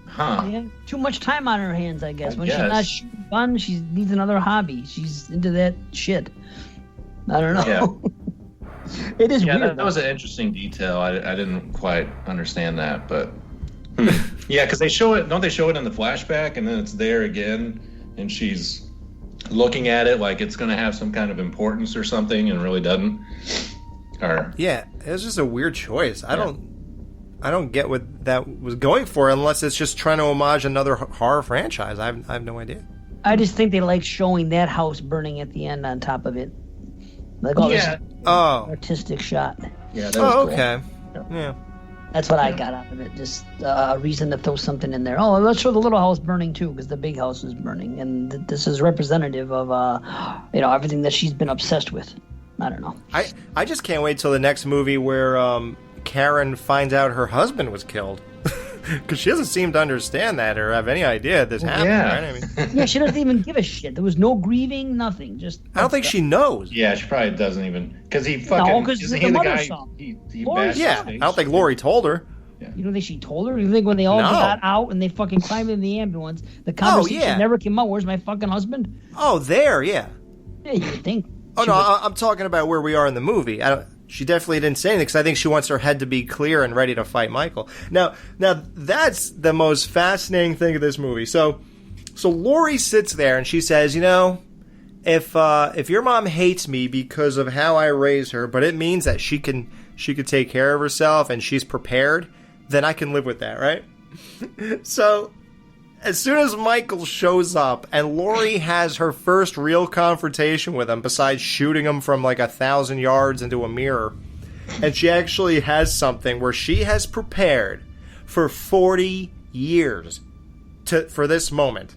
Huh. Yeah, too much time on her hands, I guess. When guess. she's not shooting fun, she needs another hobby. She's into that shit. I don't know. Yeah. It is Yeah, weird. that was an interesting detail. I didn't quite understand that, but... Yeah, because they show it... Don't they show it in the flashback, and then it's there again, and she's... looking at it like it's going to have some kind of importance or something and really doesn't. Or Yeah, it was just a weird choice. I don't get what that was going for unless it's just trying to homage another horror franchise. I have no idea. I just think they like showing that house burning at the end on top of it. Like all this artistic shot. Yeah, that was cool. Okay. Yeah. That's what I got out of it. Just a reason to throw something in there. Oh, let's show the little house burning too, because the big house is burning, and this is representative of everything that she's been obsessed with. I don't know. I just can't wait till the next movie where Karen finds out her husband was killed. Because she doesn't seem to understand that or have any idea this happened. yeah. Right? I mean, Yeah, she doesn't even give a shit. There was no grieving, nothing. Just I don't think she knows. Yeah, she probably doesn't even because he fucking. No, because isn't the he mother guy? saw. He Laurie bashed Yeah, his I face? don't think Laurie told her. You don't think she told her? You think when they all No. got out and they fucking climbed in the ambulance, the conversation yeah. never came out? Where's my fucking husband? Oh, there, yeah. Yeah, you would think. Oh, no, I'm talking about where we are in the movie. She definitely didn't say anything because I think she wants her head to be clear and ready to fight Michael. Now that's the most fascinating thing of this movie. So Laurie sits there and she says, if your mom hates me because of how I raised her, but it means that she could take care of herself and she's prepared, then I can live with that, right? So as soon as Michael shows up and Laurie has her first real confrontation with him, besides shooting him from like 1,000 yards into a mirror, and she actually has something where she has prepared for 40 years for this moment.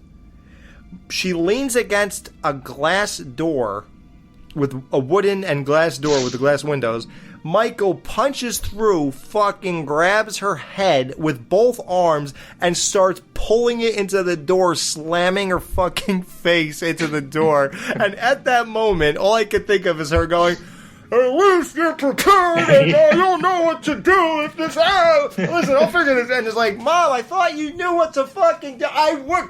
She leans against a glass door with a wooden and glass door with the glass windows. Michael punches through, fucking grabs her head with both arms and starts pulling it into the door, slamming her fucking face into the door. And at that moment, all I could think of is her going, "At least you're prepared and you'll know what to do if this happens. Listen, I'll figure this." And it's like, Mom, I thought you knew what to fucking do.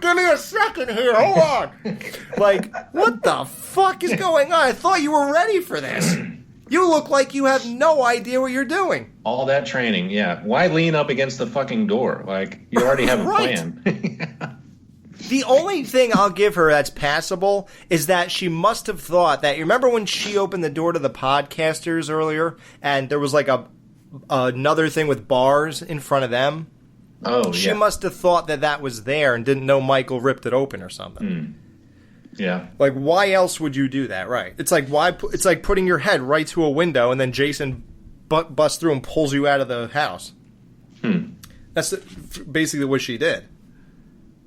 Give me a second here. Hold on. Like, what the fuck is going on? I thought you were ready for this. You look like you have no idea what you're doing. All that training, yeah. Why lean up against the fucking door? Like, you already have a plan. The only thing I'll give her that's passable is that she must have thought that. You remember when she opened the door to the podcasters earlier, and there was like another thing with bars in front of them? Oh, She yeah. must have thought that was there and didn't know Michael ripped it open or something. Yeah. Like, why else would you do that, right? It's like it's like putting your head right to a window and then Jason busts through and pulls you out of the house. That's basically what she did.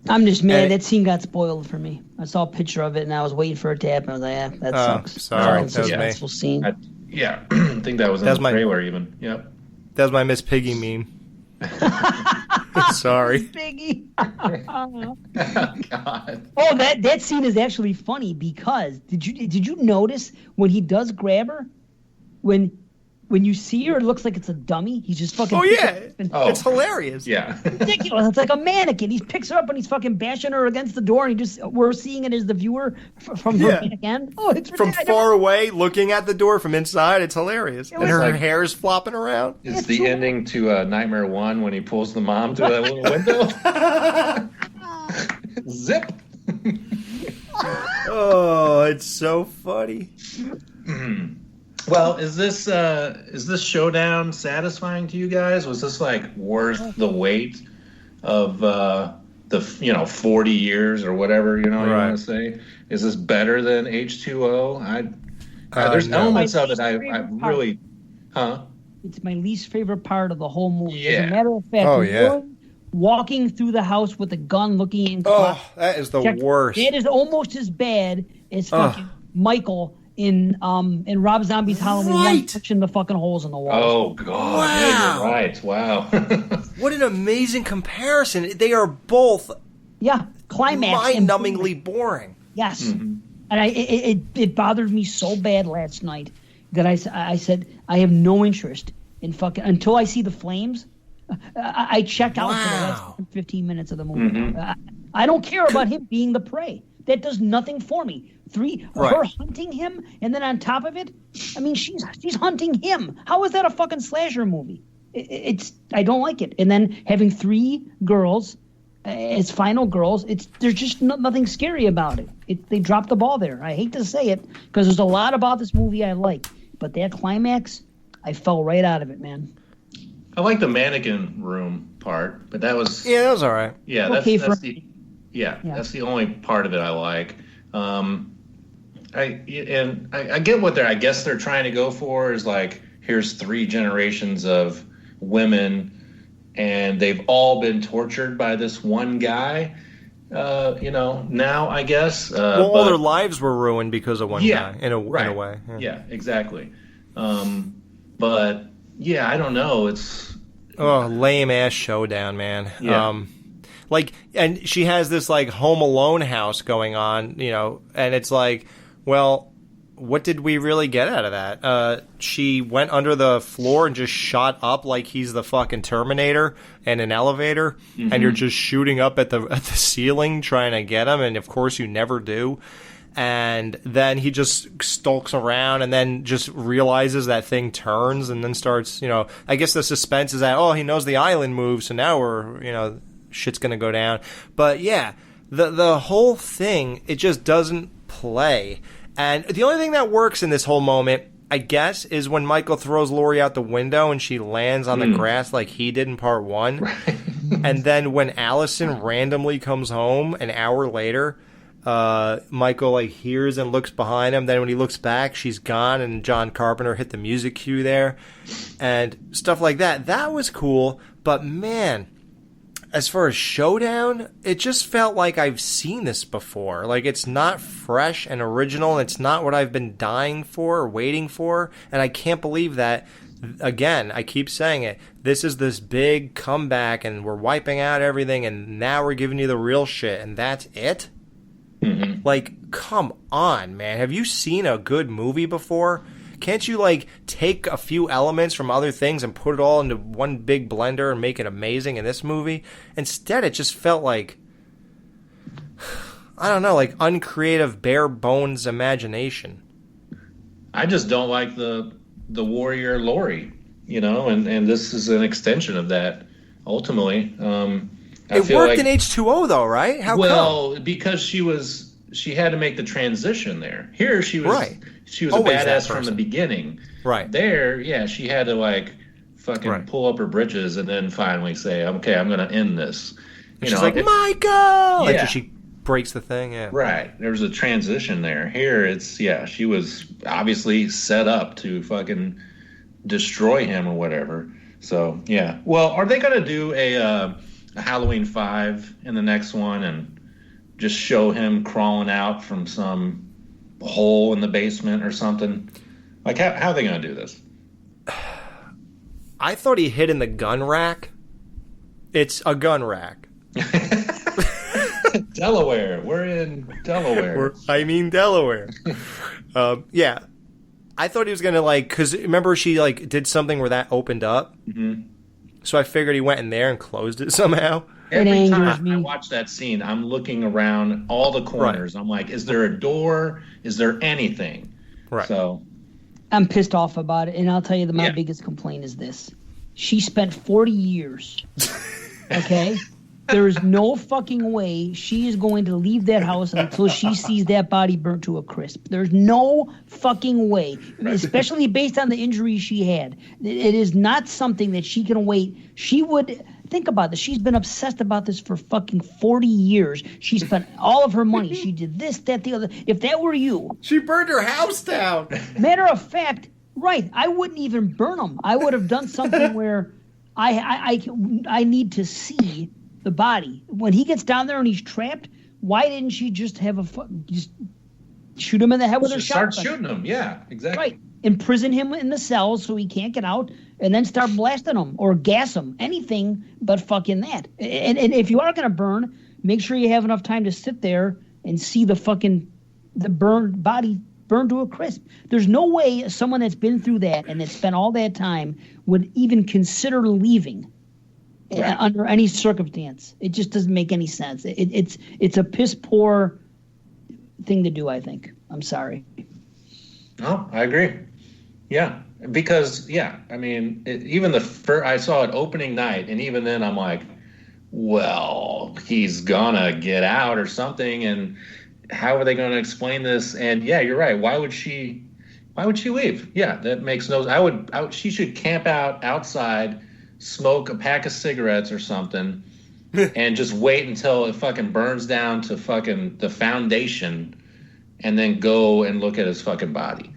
I'm just mad that scene got spoiled for me. I saw a picture of it and I was waiting for it to happen. I was like, that sucks. Sorry, That was a scene. I think that was in the trailer even. Yep. That was my Miss Piggy meme. Sorry. Piggy. Oh, that scene is actually funny because did you notice when he does grab her, when you see her, it looks like it's a dummy. He's just fucking. Oh yeah, it's hilarious. Yeah, ridiculous. It's like a mannequin. He picks her up and he's fucking bashing her against the door, and we're seeing it as the viewer from her back end. Oh, it's from far away, looking at the door from inside. It's hilarious, and her like, hair is flopping around. It's the ending to Nightmare 1 when he pulls the mom through that little window. Zip. Oh, it's so funny. Well, is this showdown satisfying to you guys? Was this like worth the wait of the 40 years or whatever you want to say? Is this better than H2O? There's elements of it I really, It's my least favorite part of the whole movie. Yeah. As a matter of fact, Laurie walking through the house with a gun, looking in. Oh, that is the worst. It is almost as bad as fucking Michael in Rob Zombie's Halloween, touching the fucking holes in the wall. Oh God! Wow. Yeah, you're right. Wow. What an amazing comparison. They are both climax, mind-numbingly boring. Yes, and it bothered me so bad last night that I said I have no interest in fucking until I see the flames. I checked out for the last 15 minutes of the movie. I don't care about him being the prey. That does nothing for me. Her hunting him, and then on top of it, I mean, she's hunting him. How is that a fucking slasher movie? I don't like it. And then having 3 girls as final girls, there's just nothing scary about it. They dropped the ball there. I hate to say it because there's a lot about this movie I like, but that climax, I fell right out of it, man. I like the mannequin room part, but that was that was all right. Yeah, that's the only part of it I like. I get what I guess they're trying to go for is like, here's 3 generations of women and they've all been tortured by this one guy. Now I guess all their lives were ruined because of one guy in a way. Yeah, exactly. But yeah, I don't know. Oh, lame ass showdown, man. Yeah. And she has this like Home Alone house going on, and it's like, well, what did we really get out of that? She went under the floor and just shot up like he's the fucking Terminator in an elevator, and you're just shooting up at the ceiling trying to get him, and of course you never do. And then he just stalks around and then just realizes that thing turns and then starts, I guess the suspense is that, oh, he knows the island moves, so now we're, shit's going to go down. But yeah, the whole thing, it just doesn't play. And the only thing that works in this whole moment, I guess, is when Michael throws Laurie out the window and she lands on the grass like he did in part 1. Right. And then when Allison randomly comes home an hour later, Michael hears and looks behind him. Then when he looks back, she's gone, and John Carpenter hit the music cue there and stuff like that. That was cool. But man, as far as showdown, it just felt like I've seen this before. Like, it's not fresh and original, and it's not what I've been dying for or waiting for. And I can't believe that, again, I keep saying it, this is this big comeback, and we're wiping out everything, and now we're giving you the real shit, and that's it? Mm-hmm. Like, come on, man. Have you seen a good movie before? Can't you, take a few elements from other things and put it all into one big blender and make it amazing in this movie? Instead, it just felt like, I don't know, like uncreative, bare bones imagination. I just don't like the warrior Laurie, and this is an extension of that, ultimately. It worked in H2O, though, right? How come? Because she had to make the transition there. Here, she was right. She was Always a badass from the beginning. Right. There, yeah, she had to fucking pull up her britches and then finally say, "Okay, I'm going to end this." She's like, Michael! Yeah. She breaks the thing. Yeah. Right. There was a transition there. Here, she was obviously set up to fucking destroy him or whatever. So yeah. Well, are they going to do a Halloween 5 in the next one and just show him crawling out from some hole in the basement or something? Like, how are they going to do this? I thought he hid in the gun rack. It's a gun rack. Delaware. We're in Delaware. Delaware. Yeah. I thought he was going to, because remember she, did something where that opened up? Mm-hmm. So I figured he went in there and closed it somehow. Every time I watch that scene, I'm looking around all the corners. Right. I'm like, is there a door? Is there anything? Right. So I'm pissed off about it, and I'll tell you that my biggest complaint is this. She spent 40 years, okay? There is no fucking way she is going to leave that house until she sees that body burnt to a crisp. There's no fucking way, especially based on the injuries she had. It is not something that she can wait. She would... Think about this. She's been obsessed about this for fucking 40 years. She spent all of her money. She did this, that, the other. If that were you... She burned her house down. Matter of fact, right, I wouldn't even burn them. I would have done something where I need to see the body. When he gets down there and he's trapped, why didn't she just just shoot him in the head with her shotgun? Start shooting him, yeah, exactly. Right. Imprison him in the cells so he can't get out, and then start blasting him or gas him. Anything but fucking that. And if you are going to burn, make sure you have enough time to sit there and see the burned body burned to a crisp. There's no way someone that's been through that and that spent all that time would even consider leaving under any circumstance. It just doesn't make any sense. It's a piss poor thing to do, I think. I'm sorry. No, I agree. Yeah, because I mean, even I saw it opening night, and even then I'm like, well, he's gonna get out or something, and how are they going to explain this? And yeah, you're right. Why would she leave? Yeah, that makes no. She should camp outside, smoke a pack of cigarettes or something, and just wait until it fucking burns down to fucking the foundation, and then go and look at his fucking body.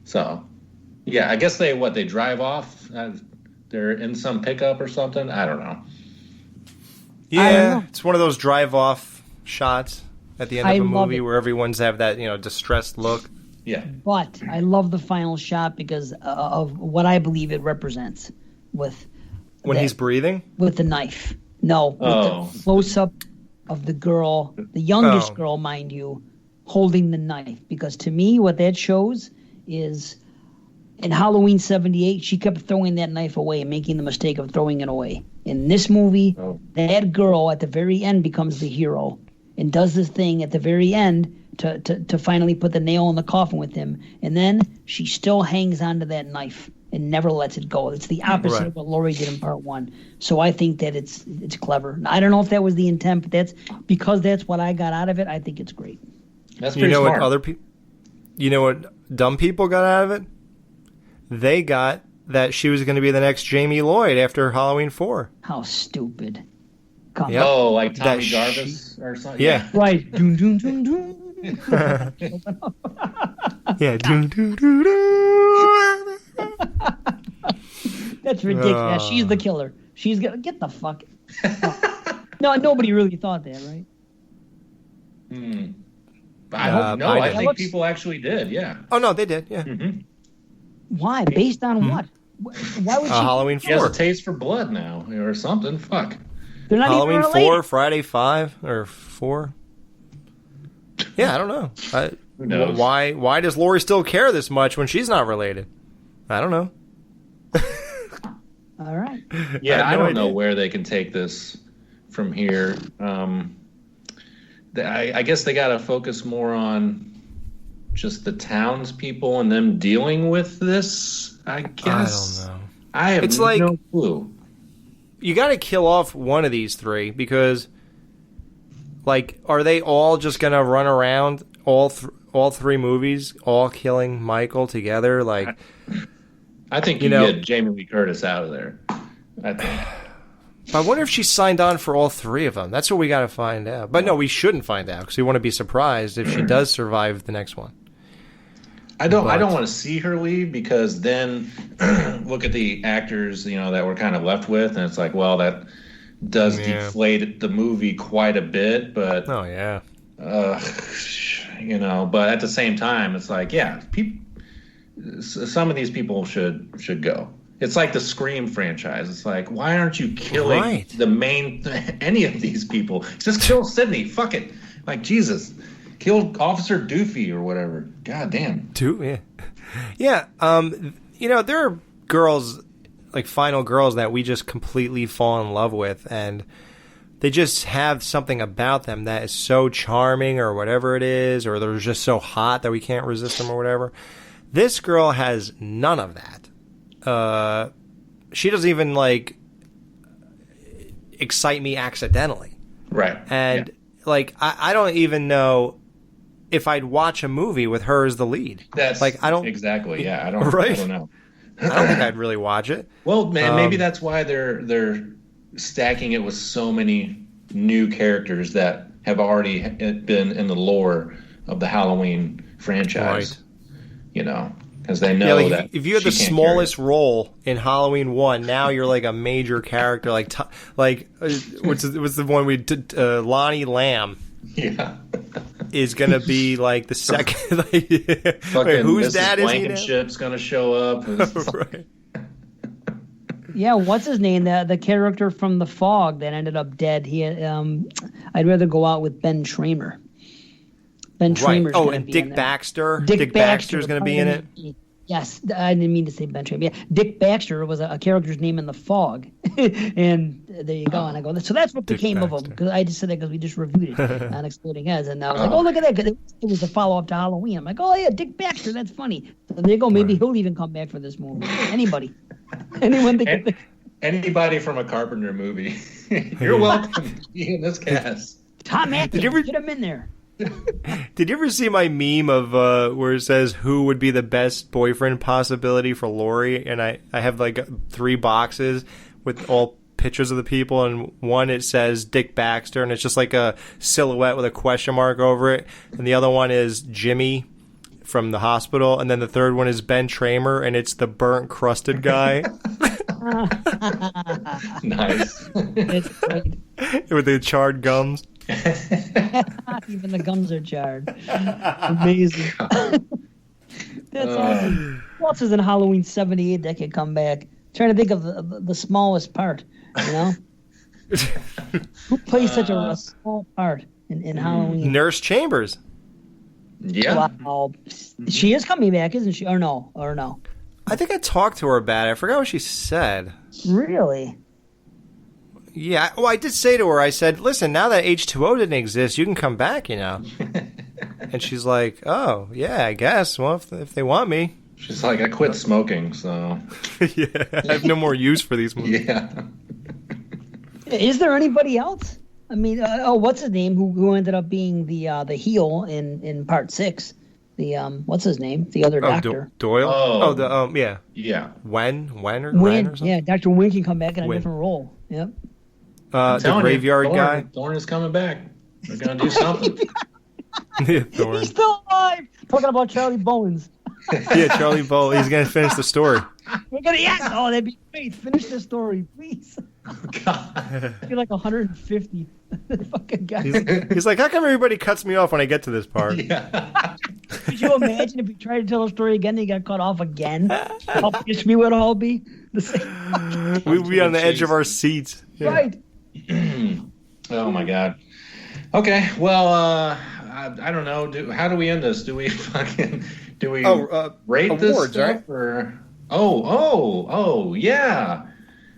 So, yeah, I guess they drive off? They're in some pickup or something? I don't know. Yeah, it's one of those drive-off shots at the end of a movie where everyone's have that, distressed look. Yeah. But I love the final shot because of what I believe it represents with When he's breathing? With the knife. No, with the close-up of the girl, the youngest girl, mind you, holding the knife. Because to me, what that shows is in Halloween 78, she kept throwing that knife away and making the mistake of throwing it away. In this movie, that girl at the very end becomes the hero and does this thing at the very end to finally put the nail in the coffin with him. And then she still hangs onto that knife and never lets it go. It's the opposite of what Laurie did in part 1. So I think that it's clever. I don't know if that was the intent, but that's what I got out of it. I think it's great. That's pretty smart. You know what dumb people got out of it? They got that she was going to be the next Jamie Lloyd after Halloween 4. How stupid. Yep. Oh, like Tommy Jarvis or something? Yeah. Right. Doom, doom, doom, doom. Yeah. Doom, doom, doom, doom. That's ridiculous. She's the killer. She's gonna get the fuck. No, nobody really thought that, right? I think people actually did. Yeah. Oh no, they did. Yeah. Mm-hmm. Why? Based on what? Why would she? Halloween 4. She has a taste for blood now, or something. Fuck. They're not Halloween even 4, Friday 5 or 4. Yeah, I don't know. Who knows? Why does Laurie still care this much when she's not related? I don't know. All right. Yeah, I don't know where they can take this from here. I guess they got to focus more on just the townspeople and them dealing with this, I guess. I don't know. I have no clue. You got to kill off one of these three because, like, are they all just going to run around all three movies, all killing Michael together? Like, I think you get Jamie Lee Curtis out of there. I think. I wonder if she signed on for all three of them. That's what we got to find out. But no, we shouldn't find out because we want to be surprised if she does survive the next one. I don't want to see her leave because then look at the actors, that we're kind of left with, and it's like, well, that does deflate the movie quite a bit, but oh yeah, but at the same time, it's like, yeah, some of these people should go. It's like the Scream franchise. It's like, why aren't you killing any of these people? Just kill Sidney. Fuck it. Like, Jesus. Kill Officer Doofy or whatever. God damn. Yeah. There are girls, like final girls, that we just completely fall in love with, and they just have something about them that is so charming or whatever it is, or they're just so hot that we can't resist them or whatever. This girl has none of that. She doesn't even, like, excite me accidentally. Right. And, I don't even know if I'd watch a movie with her as the lead. That's like, I don't exactly. Yeah, I don't know. I don't think I'd really watch it. Well, man, maybe that's why they're stacking it with so many new characters that have already been in the lore of the Halloween franchise. Right. Because they know that if you had the smallest role in Halloween 1, now you're like a major character. What's the one we did? Lonnie Lamb. Yeah. Is gonna be like the second. Wait, whose Mrs. dad is he now? Blankenship's gonna show up. Right. Yeah, what's his name? The character from The Fog that ended up dead. I'd rather go out with Ben Tramer. Ben Tramer's gonna be Dick in Baxter. Dick Dick Baxter's going to be in it. Yes, I didn't mean to say Ben Tramer. Yeah, Dick Baxter was a character's name in The Fog, and there you go. And I go, so that's what became of him. Because I just said that because we just reviewed it on Exploding Heads, and I was like, oh, look at that, because it was a follow up to Halloween. I'm like, oh yeah, Dick Baxter, that's funny. So there you go. Maybe he'll even come back for this movie. Anybody, anyone think? Anybody from a Carpenter movie, you're welcome to be in this cast. Tom Atkins, get him in there. Did you ever see my meme of where it says who would be the best boyfriend possibility for Laurie? And I have like 3 boxes with all pictures of the people, and one it says Dick Baxter, and it's just like a silhouette with a question mark over it. And the other one is Jimmy from the hospital, and then the third one is Ben Tramer, and it's the burnt crusted guy. Nice. It's great. With the charred gums. Even the gums are charred. Amazing. That's awesome. Who else is in Halloween 78 that could come back? Trying to think of the smallest part, you know? Who plays such a small part in Halloween? Nurse Chambers. Yeah. Wow. She is coming back, isn't she? Or no? I think I talked to her about it. I forgot what she said. Really? Yeah. Well, I did say to her, I said, listen, now that H2O didn't exist, you can come back, you know. And she's like, oh, yeah, I guess. Well, if they want me. She's like, I quit smoking, so. Yeah, I have no more use for these movies. Yeah. Is there anybody else? I mean, what's his name? Who ended up being the heel in part 6? The what's his name? The other doctor. Doyle. Yeah. Yeah. Wen or something. Yeah, Dr. Wen can come back in a different role. Yep. The graveyard guy. Thorne is coming back. They're gonna do something. Yeah, Thorne. He's still alive. Talking about Charlie Bowens. Yeah, Charlie Bowl. He's gonna finish the story. We're gonna Oh, that'd be great. Finish the story, please. God. You're like 150. Fucking guy. He's like, how come everybody cuts me off when I get to this part? Yeah. Could you imagine if he tried to tell a story again and he got cut off again? How pissed we would all be. We'd be on the edge of our seats. Yeah. Right. Oh my God. Okay. Well, I don't know. How do we end this? Do we rate this awards, stuff, right? or yeah.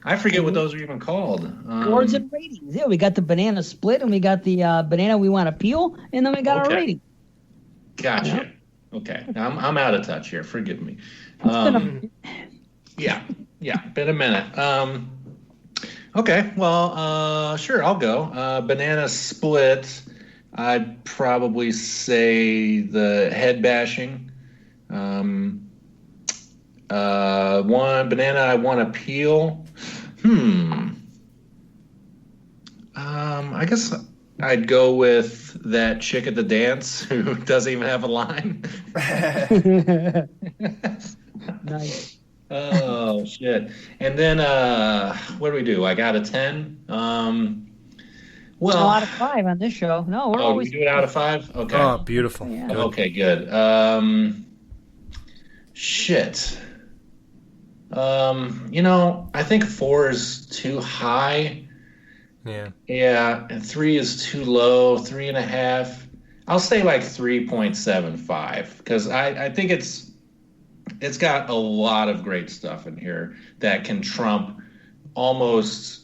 I forget what those are even called. Awards and ratings. Yeah, we got the banana split, and we got the banana we want to peel, and then we got our rating. Gotcha. Okay, I'm out of touch here. Forgive me. Yeah, been a minute. Okay, well, sure, I'll go. Banana split. I'd probably say the head bashing. One banana I want to peel. I guess I'd go with that chick at the dance who doesn't even have a line. Nice. Oh shit! And then what do we do? I got a 10. Well, out of 5 on this show. No, we're always. We do it out of 5. Okay. Oh, beautiful. Yeah. Good. Okay, good. Shit. I think 4 is too high. Yeah. Yeah, and 3 is too low. 3.5. I'll say like 3.75 because I think it's got a lot of great stuff in here that can trump almost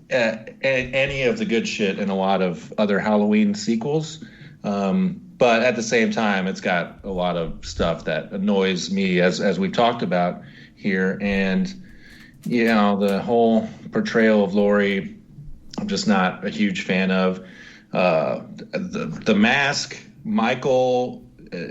any of the good shit in a lot of other Halloween sequels. But at the same time, it's got a lot of stuff that annoys me, as we talked about here. And, the whole portrayal of Laurie, I'm just not a huge fan of. The mask, Michael,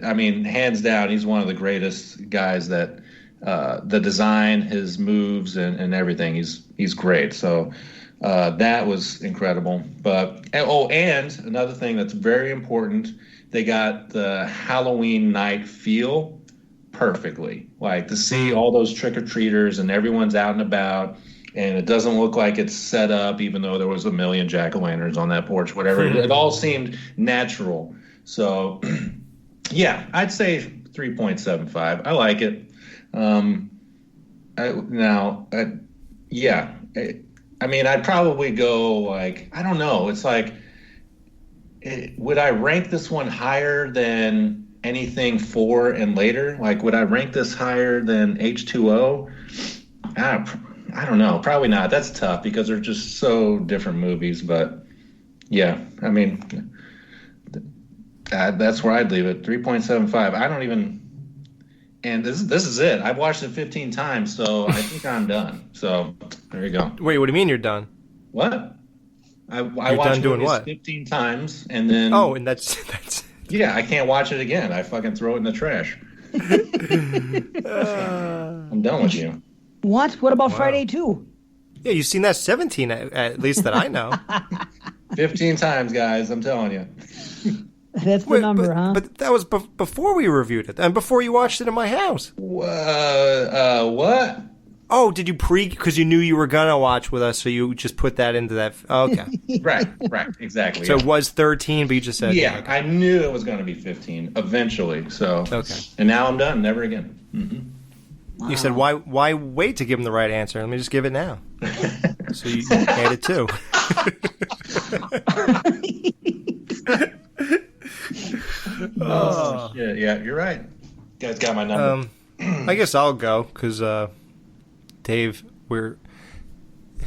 I mean, hands down, he's one of the greatest guys that the design, his moves, and everything, he's great. So that was incredible. But, and another thing that's very important, they got the Halloween night feel perfectly. Like to see all those trick-or-treaters and everyone's out and about, and it doesn't look like it's set up, even though there was a million jack-o'-lanterns on that porch, whatever. It all seemed natural. So, yeah, I'd say 3.75. I like it. I'd probably go like, I don't know. It's like, would I rank this one higher than anything 4 and later? Like, would I rank this higher than H2O? I don't know. Probably not. That's tough because they're just so different movies. But yeah, I mean, that's where I'd leave it. 3.75. I don't even. And this is it. I've watched it 15 times, so I think I'm done. So there you go. Wait, what do you mean you're done? What? I You're watched done doing movies what? 15 times, and then and that's yeah, I can't watch it again. I fucking throw it in the trash. I'm done with you. What? What about Friday 2? Yeah, you've seen that 17 at least that I know. 15 times, guys. I'm telling you. That's the number, huh? But that was before we reviewed it and before you watched it in my house. What? Oh, did you because you knew you were gonna watch with us, so you just put that into that? Okay, right, exactly. So yeah. it was 13, but you just said yeah. okay. I knew it was going to be 15 eventually. So okay, and now I'm done. Never again. Mm-hmm. You said, why wait to give him the right answer? Let me just give it now. So you added 2. Oh, shit. Yeah, you're right. You guys got my number. I guess I'll go because Dave,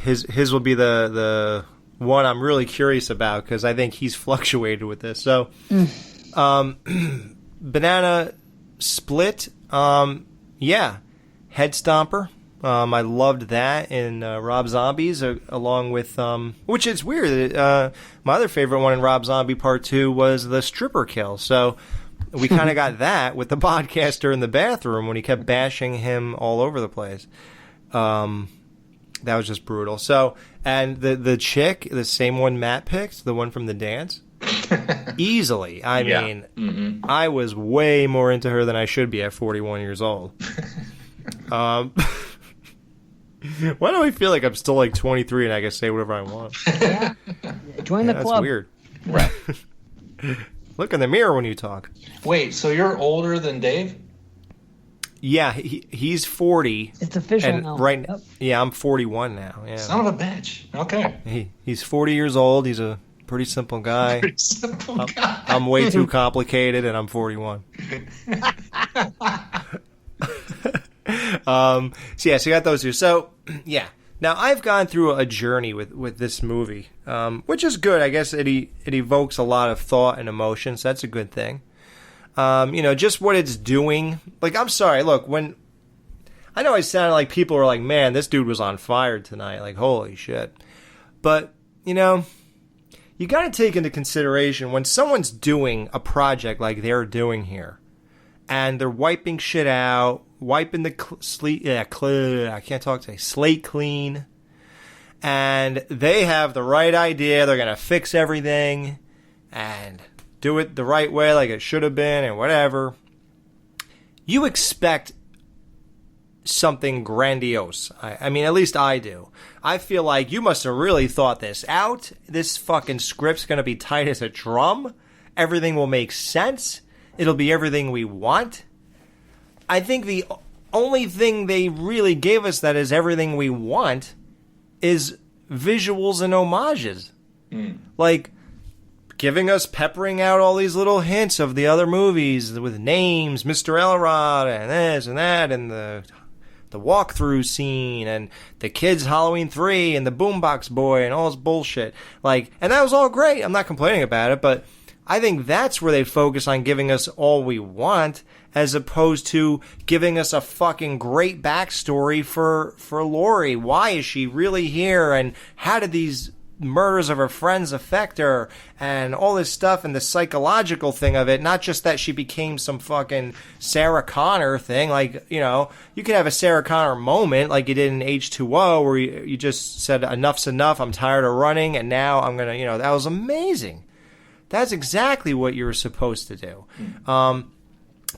his will be the one I'm really curious about because I think he's fluctuated with this. So, Banana Split, yeah, Head Stomper. I loved that in Rob Zombie's, along with which is weird. My other favorite one in Rob Zombie Part 2 was the stripper kill. So we kind of got that with the podcaster in the bathroom when he kept bashing him all over the place. That was just brutal. So, and the chick, the same one Matt picked, the one from the dance, easily. I mean, I was way more into her than I should be at 41 years old. Why do I feel like I'm still like 23 and I can say whatever I want? Yeah. Join the club. That's weird. Right. Look in the mirror when you talk. Wait, so you're older than Dave? Yeah, he's 40. It's official and now. Right. Yep. Yeah, I'm 41 now. Yeah. Son of a bitch. Okay. He's 40 years old. He's a pretty simple guy. Pretty simple guy. I'm way too complicated, and I'm 41. So you got those two. So yeah. Now I've gone through a journey with this movie, which is good. I guess it evokes a lot of thought and emotion. So that's a good thing. Just what it's doing. Like, I'm sorry. Look, when I know I sounded like people were like, "Man, this dude was on fire tonight." Like, holy shit. But you got to take into consideration when someone's doing a project like they're doing here, and they're wiping shit out. Wiping the slate clean, and they have the right idea. They're gonna fix everything and do it the right way, like it should have been, and whatever. You expect something grandiose. I mean, at least I do. I feel like you must have really thought this out. This fucking script's gonna be tight as a drum. Everything will make sense. It'll be everything we want. I think the only thing they really gave us that is everything we want is visuals and homages. Like, peppering out all these little hints of the other movies with names, Mr. Elrod, and this and that, and the walkthrough scene, and the kids Halloween 3, and the Boombox Boy, and all this bullshit. Like, and that was all great. I'm not complaining about it, but I think that's where they focus on giving us all we want, as opposed to giving us a fucking great backstory for Laurie. Why is she really here? And how did these murders of her friends affect her? And all this stuff, and the psychological thing of it. Not just that she became some fucking Sarah Connor thing. Like, you could have a Sarah Connor moment like you did in H2O where you just said, enough's enough, I'm tired of running, and now I'm going to, that was amazing. That's exactly what you were supposed to do.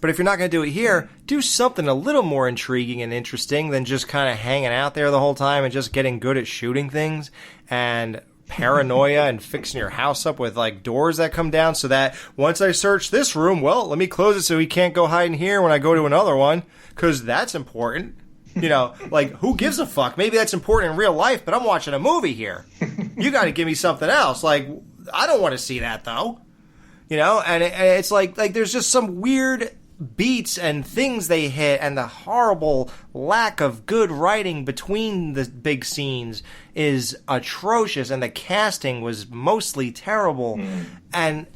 But if you're not going to do it here, do something a little more intriguing and interesting than just kind of hanging out there the whole time and just getting good at shooting things and paranoia and fixing your house up with like doors that come down so that once I search this room, well, let me close it so he can't go hide in here when I go to another one, because that's important. Like, who gives a fuck? Maybe that's important in real life, but I'm watching a movie here. You got to give me something else. Like, I don't want to see that though. And it's like there's just some weird beats and things they hit, and the horrible lack of good writing between the big scenes is atrocious, and the casting was mostly terrible. And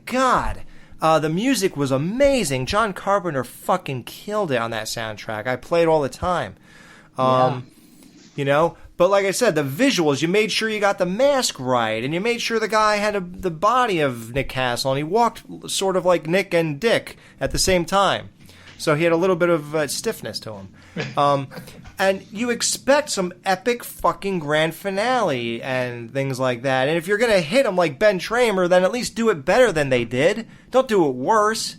God, the music was amazing. John Carpenter fucking killed it on that soundtrack. I play it all the time. But like I said, the visuals, you made sure you got the mask right, and you made sure the guy had the body of Nick Castle, and he walked sort of like Nick and Dick at the same time. So he had a little bit of stiffness to him. And you expect some epic fucking grand finale and things like that. And if you're going to hit him like Ben Tramer, then at least do it better than they did. Don't do it worse.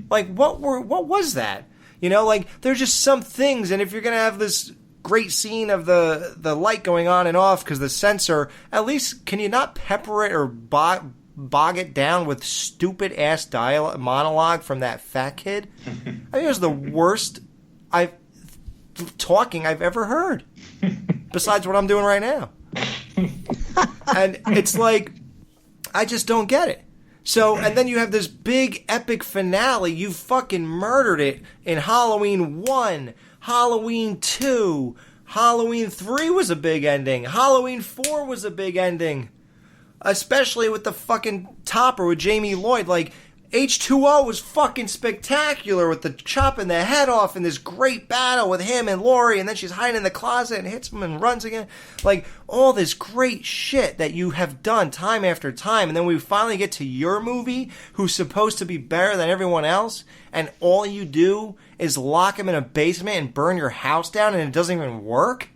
Like, what was that? There's just some things, and if you're going to have this great scene of the light going on and off because the sensor, at least can you not pepper it or bog it down with stupid ass monologue from that fat kid? I think it was the worst talking I've ever heard, besides what I'm doing right now. And it's like, I just don't get it. So, and then you have this big epic finale. You fucking murdered it in Halloween 1, Halloween 2, Halloween 3 was a big ending. Halloween 4 was a big ending. Especially with the fucking topper with Jamie Lloyd. Like, H2O was fucking spectacular with the chopping the head off and this great battle with him and Laurie, and then she's hiding in the closet and hits him and runs again. Like, all this great shit that you have done time after time, and then we finally get to your movie, who's supposed to be better than everyone else, and all you do is lock him in a basement and burn your house down, and it doesn't even work?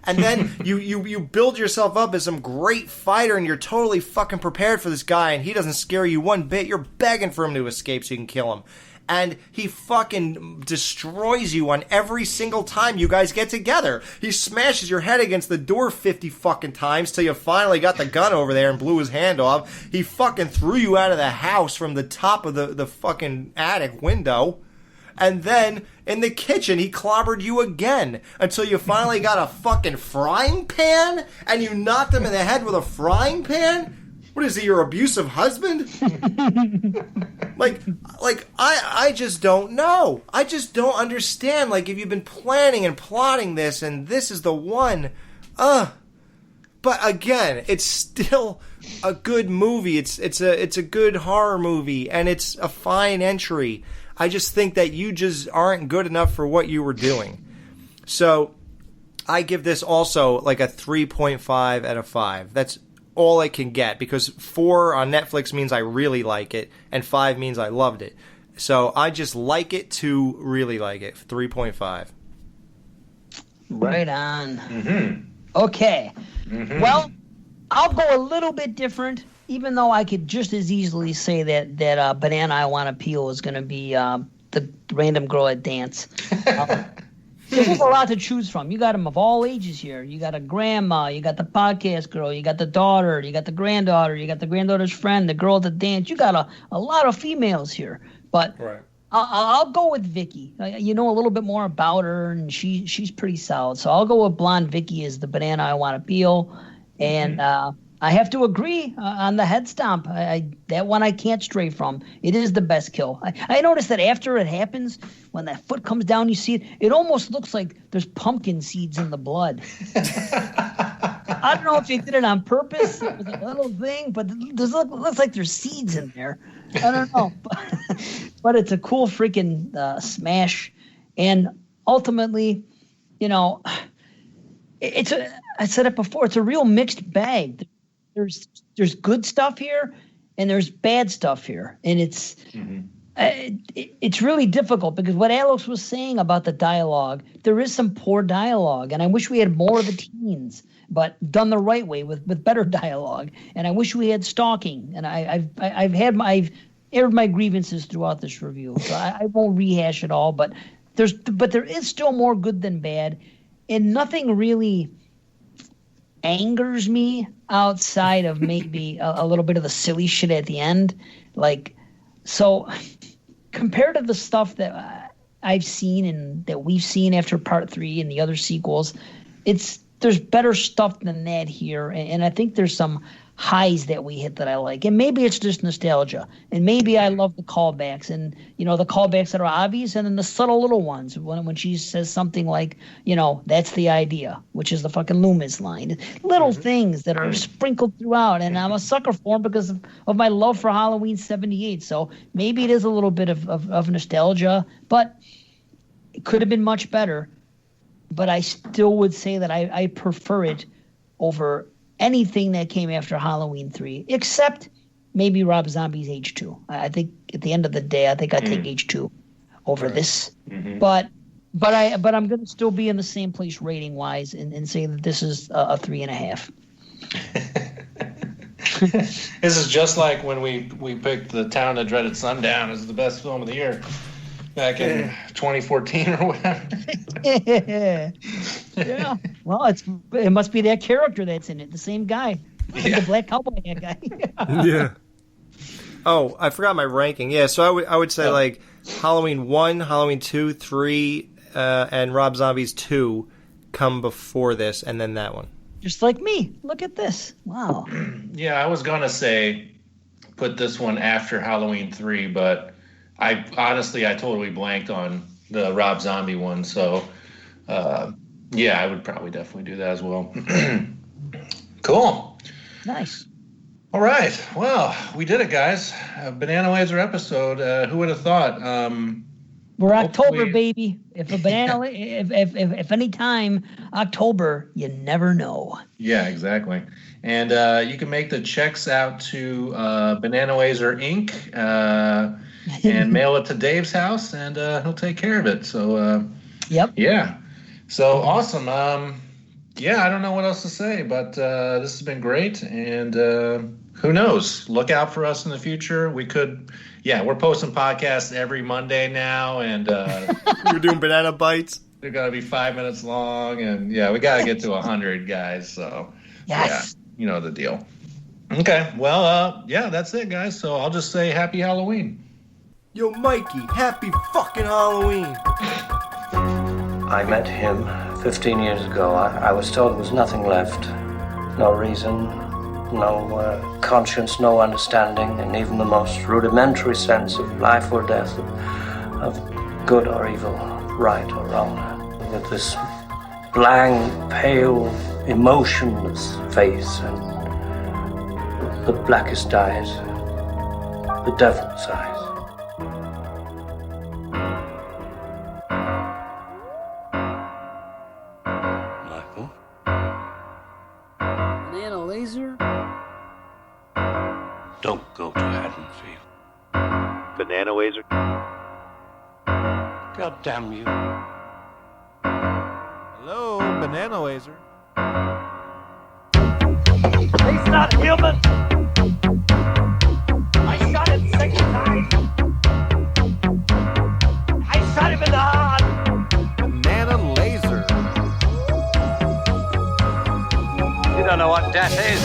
And then you build yourself up as some great fighter, and you're totally fucking prepared for this guy, and he doesn't scare you one bit. You're begging for him to escape so you can kill him. And he fucking destroys you on every single time you guys get together. He smashes your head against the door 50 fucking times till you finally got the gun over there and blew his hand off. He fucking threw you out of the house from the top of the fucking attic window. And then, in the kitchen, he clobbered you again until you finally got a fucking frying pan and you knocked him in the head with a frying pan? What is he, your abusive husband? I just don't know. I just don't understand. Like, if you've been planning and plotting this and this is the one, but again, it's still a good movie. It's a good horror movie, and it's a fine entry. I just think that you just aren't good enough for what you were doing. So I give this also like a 3.5 out of 5. That's all I can get, because 4 on Netflix means I really like it, and 5 means I loved it. So I just like it to really like it. 3.5. Right on. Mm-hmm. Okay. Mm-hmm. Well, I'll go a little bit different, even though I could just as easily say that Banana I Want to Peel is going to be the random girl at dance. There's a lot to choose from. You got them of all ages here. You got a grandma, you got the podcast girl, you got the daughter, you got the granddaughter, you got the granddaughter's friend, the girl at the dance. You got a lot of females here. But right. I'll go with Vicky. You know a little bit more about her, and she's pretty solid. So I'll go with Blonde Vicky as the Banana I Want to Peel. And I have to agree on the head stomp. That one I can't stray from. It is the best kill. I noticed that after it happens, when that foot comes down, you see it. It almost looks like there's pumpkin seeds in the blood. I don't know if they did it on purpose. It was a little thing, but it looks like there's seeds in there. I don't know. But it's a cool freaking smash. And ultimately, you know, I said it before, it's a real mixed bag. There's good stuff here, and there's bad stuff here, and it's really difficult, because what Alex was saying about the dialogue, there is some poor dialogue, and I wish we had more of the teens, but done the right way with better dialogue. And I wish we had stalking, and I've aired my grievances throughout this review, so I won't rehash it all. But there is still more good than bad, and nothing really angers me outside of maybe a little bit of the silly shit at the end. Like, so compared to the stuff that I've seen and that we've seen after part 3 and the other sequels, there's better stuff than that here. And I think there's some highs that we hit that I like. And maybe it's just nostalgia. And maybe I love the callbacks, and, you know, the callbacks that are obvious, and then the subtle little ones when she says something like, you know, that's the idea, which is the fucking Loomis line. Little things that are sprinkled throughout, and I'm a sucker for them because of my love for Halloween 78. So maybe it is a little bit of nostalgia, but it could have been much better. But I still would say that I prefer it over anything that came after Halloween 3, except maybe Rob Zombie's H2. I think at the end of the day, I think I take H2 over this. Mm-hmm. But I'm going to still be in the same place rating wise and say that this is a 3.5. This is just like when we picked The Town That Dreaded Sundown as the best film of the year back in 2014 or whatever. Yeah. Well, it must be that character that's in it, the same guy, the black cowboy hat guy. Yeah. Oh, I forgot my ranking. Yeah, so I would say like Halloween 1, Halloween 2, 3, and Rob Zombie's 2 come before this, and then that one. Just like me. Look at this. Wow. Yeah, I was gonna say put this one after Halloween 3, but I totally blanked on the Rob Zombie one. So yeah, I would probably definitely do that as well. Cool. Nice. All right. Well, we did it, guys. A Banana Laser episode. Who would have thought? We're October, baby. If a banana, if any time October, you never know. Yeah, exactly. And you can make the checks out to Banana Laser Inc. And mail it to Dave's house, and he'll take care of it. So, yep. Yeah. So awesome. Yeah, I don't know what else to say, but this has been great. And who knows? Look out for us in the future. We could. Yeah, we're posting podcasts every Monday now, and we're doing banana bites. They're gonna be 5 minutes long, and yeah, we gotta get to 100 guys. So yes, yeah, you know the deal. Okay, well, yeah, that's it, guys. So I'll just say Happy Halloween. Yo, Mikey, Happy fucking Halloween. I met him 15 years ago. I was told there was nothing left, no reason, no conscience, no understanding, and even the most rudimentary sense of life or death, of good or evil, right or wrong. With this blank, pale, emotionless face and the blackest eyes, the devil's eyes. Michael? BananaLaser? Don't go to Haddonfield. BananaLaser? God damn you. Hello, BananaLaser. He's not human! I shot him 6 times! I shot him in the heart! BananaLaser. You don't know what death is.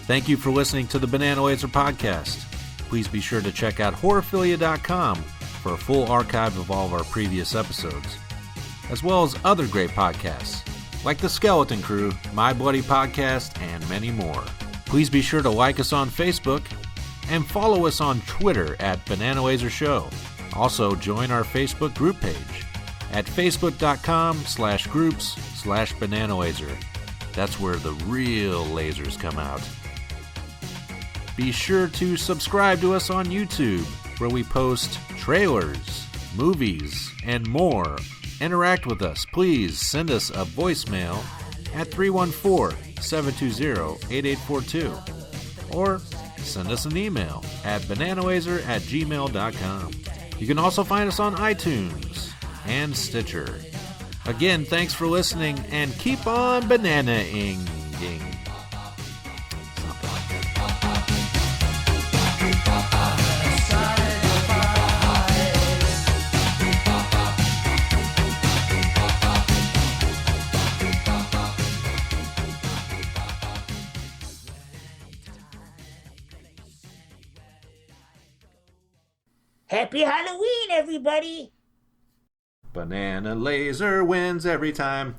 Thank you for listening to the BananaLaser podcast. Please be sure to check out horrorphilia.com for a full archive of all of our previous episodes, as well as other great podcasts, like The Skeleton Crew, My Bloody Podcast, and many more. Please be sure to like us on Facebook and follow us on Twitter at BananaLaser Show. Also, join our Facebook group page at facebook.com/groups/BananaLaser. That's where the real lasers come out. Be sure to subscribe to us on YouTube, where we post trailers, movies, and more. Interact with us. Please send us a voicemail at 314-720-8842 or send us an email at bananalaser@gmail.com. You can also find us on iTunes and Stitcher. Again, thanks for listening, and keep on banana-ing. Happy Halloween, everybody! BananaLaser wins every time.